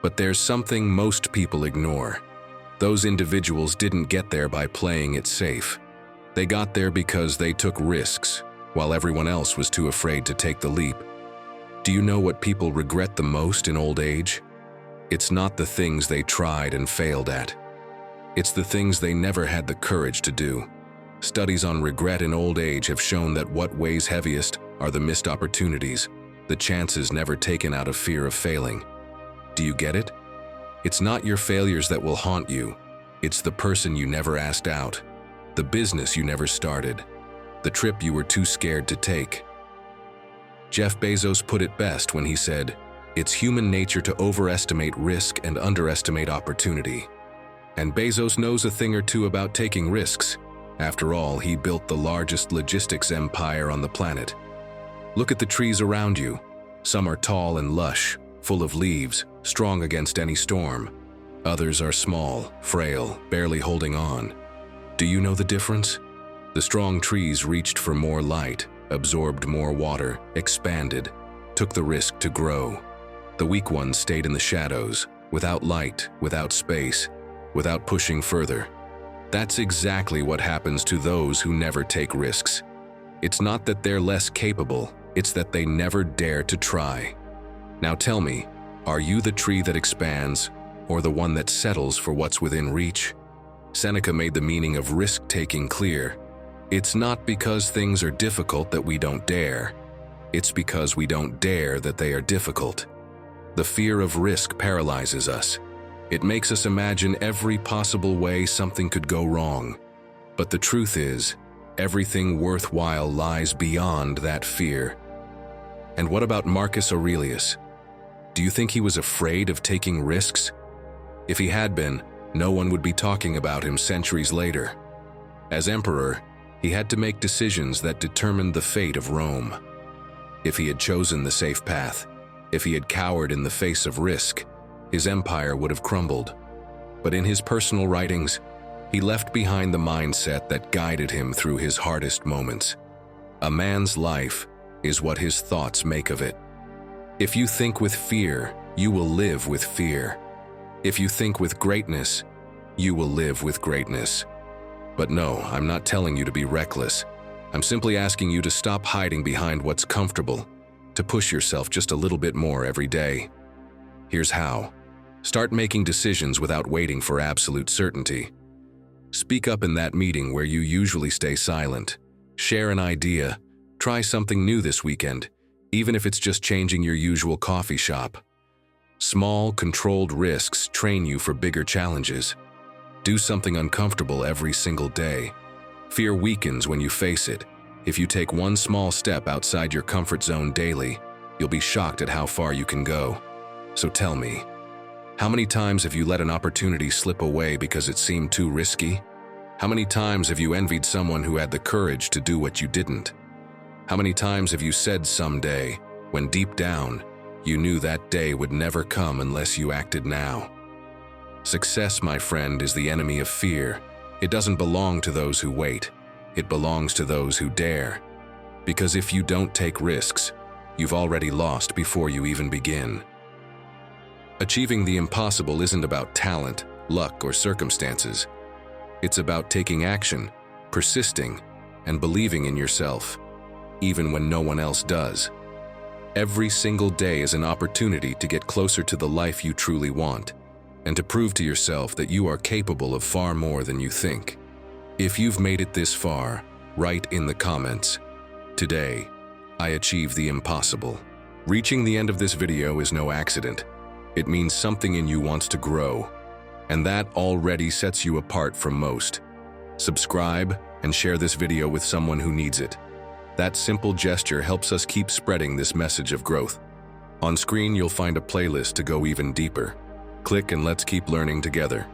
But there's something most people ignore. Those individuals didn't get there by playing it safe. They got there because they took risks, while everyone else was too afraid to take the leap. Do you know what people regret the most in old age? It's not the things they tried and failed at. It's the things they never had the courage to do. Studies on regret in old age have shown that what weighs heaviest are the missed opportunities, the chances never taken out of fear of failing. Do you get it? It's not your failures that will haunt you. It's the person you never asked out, the business you never started, the trip you were too scared to take. Jeff Bezos put it best when he said, "It's human nature to overestimate risk and underestimate opportunity." And Bezos knows a thing or two about taking risks. After all, he built the largest logistics empire on the planet. Look at the trees around you. Some are tall and lush, full of leaves, strong against any storm. Others are small, frail, barely holding on. Do you know the difference? The strong trees reached for more light, absorbed more water, expanded, took the risk to grow. The weak ones stayed in the shadows, without light, without space, without pushing further. That's exactly what happens to those who never take risks. It's not that they're less capable, it's that they never dare to try. Now tell me, are you the tree that expands, or the one that settles for what's within reach? Seneca made the meaning of risk-taking clear. It's not because things are difficult that we don't dare. It's because we don't dare that they are difficult. The fear of risk paralyzes us. It makes us imagine every possible way something could go wrong. But the truth is, everything worthwhile lies beyond that fear. And what about Marcus Aurelius? Do you think he was afraid of taking risks? If he had been, no one would be talking about him centuries later. As emperor, he had to make decisions that determined the fate of Rome. If he had chosen the safe path, if he had cowered in the face of risk, his empire would have crumbled. But in his personal writings, he left behind the mindset that guided him through his hardest moments. A man's life is what his thoughts make of it. If you think with fear, you will live with fear. If you think with greatness, you will live with greatness. But no, I'm not telling you to be reckless. I'm simply asking you to stop hiding behind what's comfortable, to push yourself just a little bit more every day. Here's how. Start making decisions without waiting for absolute certainty. Speak up in that meeting where you usually stay silent. Share an idea. Try something new this weekend, even if it's just changing your usual coffee shop. Small, controlled risks train you for bigger challenges. Do something uncomfortable every single day. Fear weakens when you face it. If you take one small step outside your comfort zone daily, you'll be shocked at how far you can go. So tell me, how many times have you let an opportunity slip away because it seemed too risky? How many times have you envied someone who had the courage to do what you didn't? How many times have you said someday, when deep down, you knew that day would never come unless you acted now? Success, my friend, is the enemy of fear. It doesn't belong to those who wait. It belongs to those who dare. Because if you don't take risks, you've already lost before you even begin. Achieving the impossible isn't about talent, luck, or circumstances. It's about taking action, persisting, and believing in yourself, even when no one else does. Every single day is an opportunity to get closer to the life you truly want, and to prove to yourself that you are capable of far more than you think. If you've made it this far, write in the comments, "Today, I achieved the impossible." Reaching the end of this video is no accident. It means something in you wants to grow, and that already sets you apart from most. Subscribe and share this video with someone who needs it. That simple gesture helps us keep spreading this message of growth. On screen, you'll find a playlist to go even deeper. Click and let's keep learning together.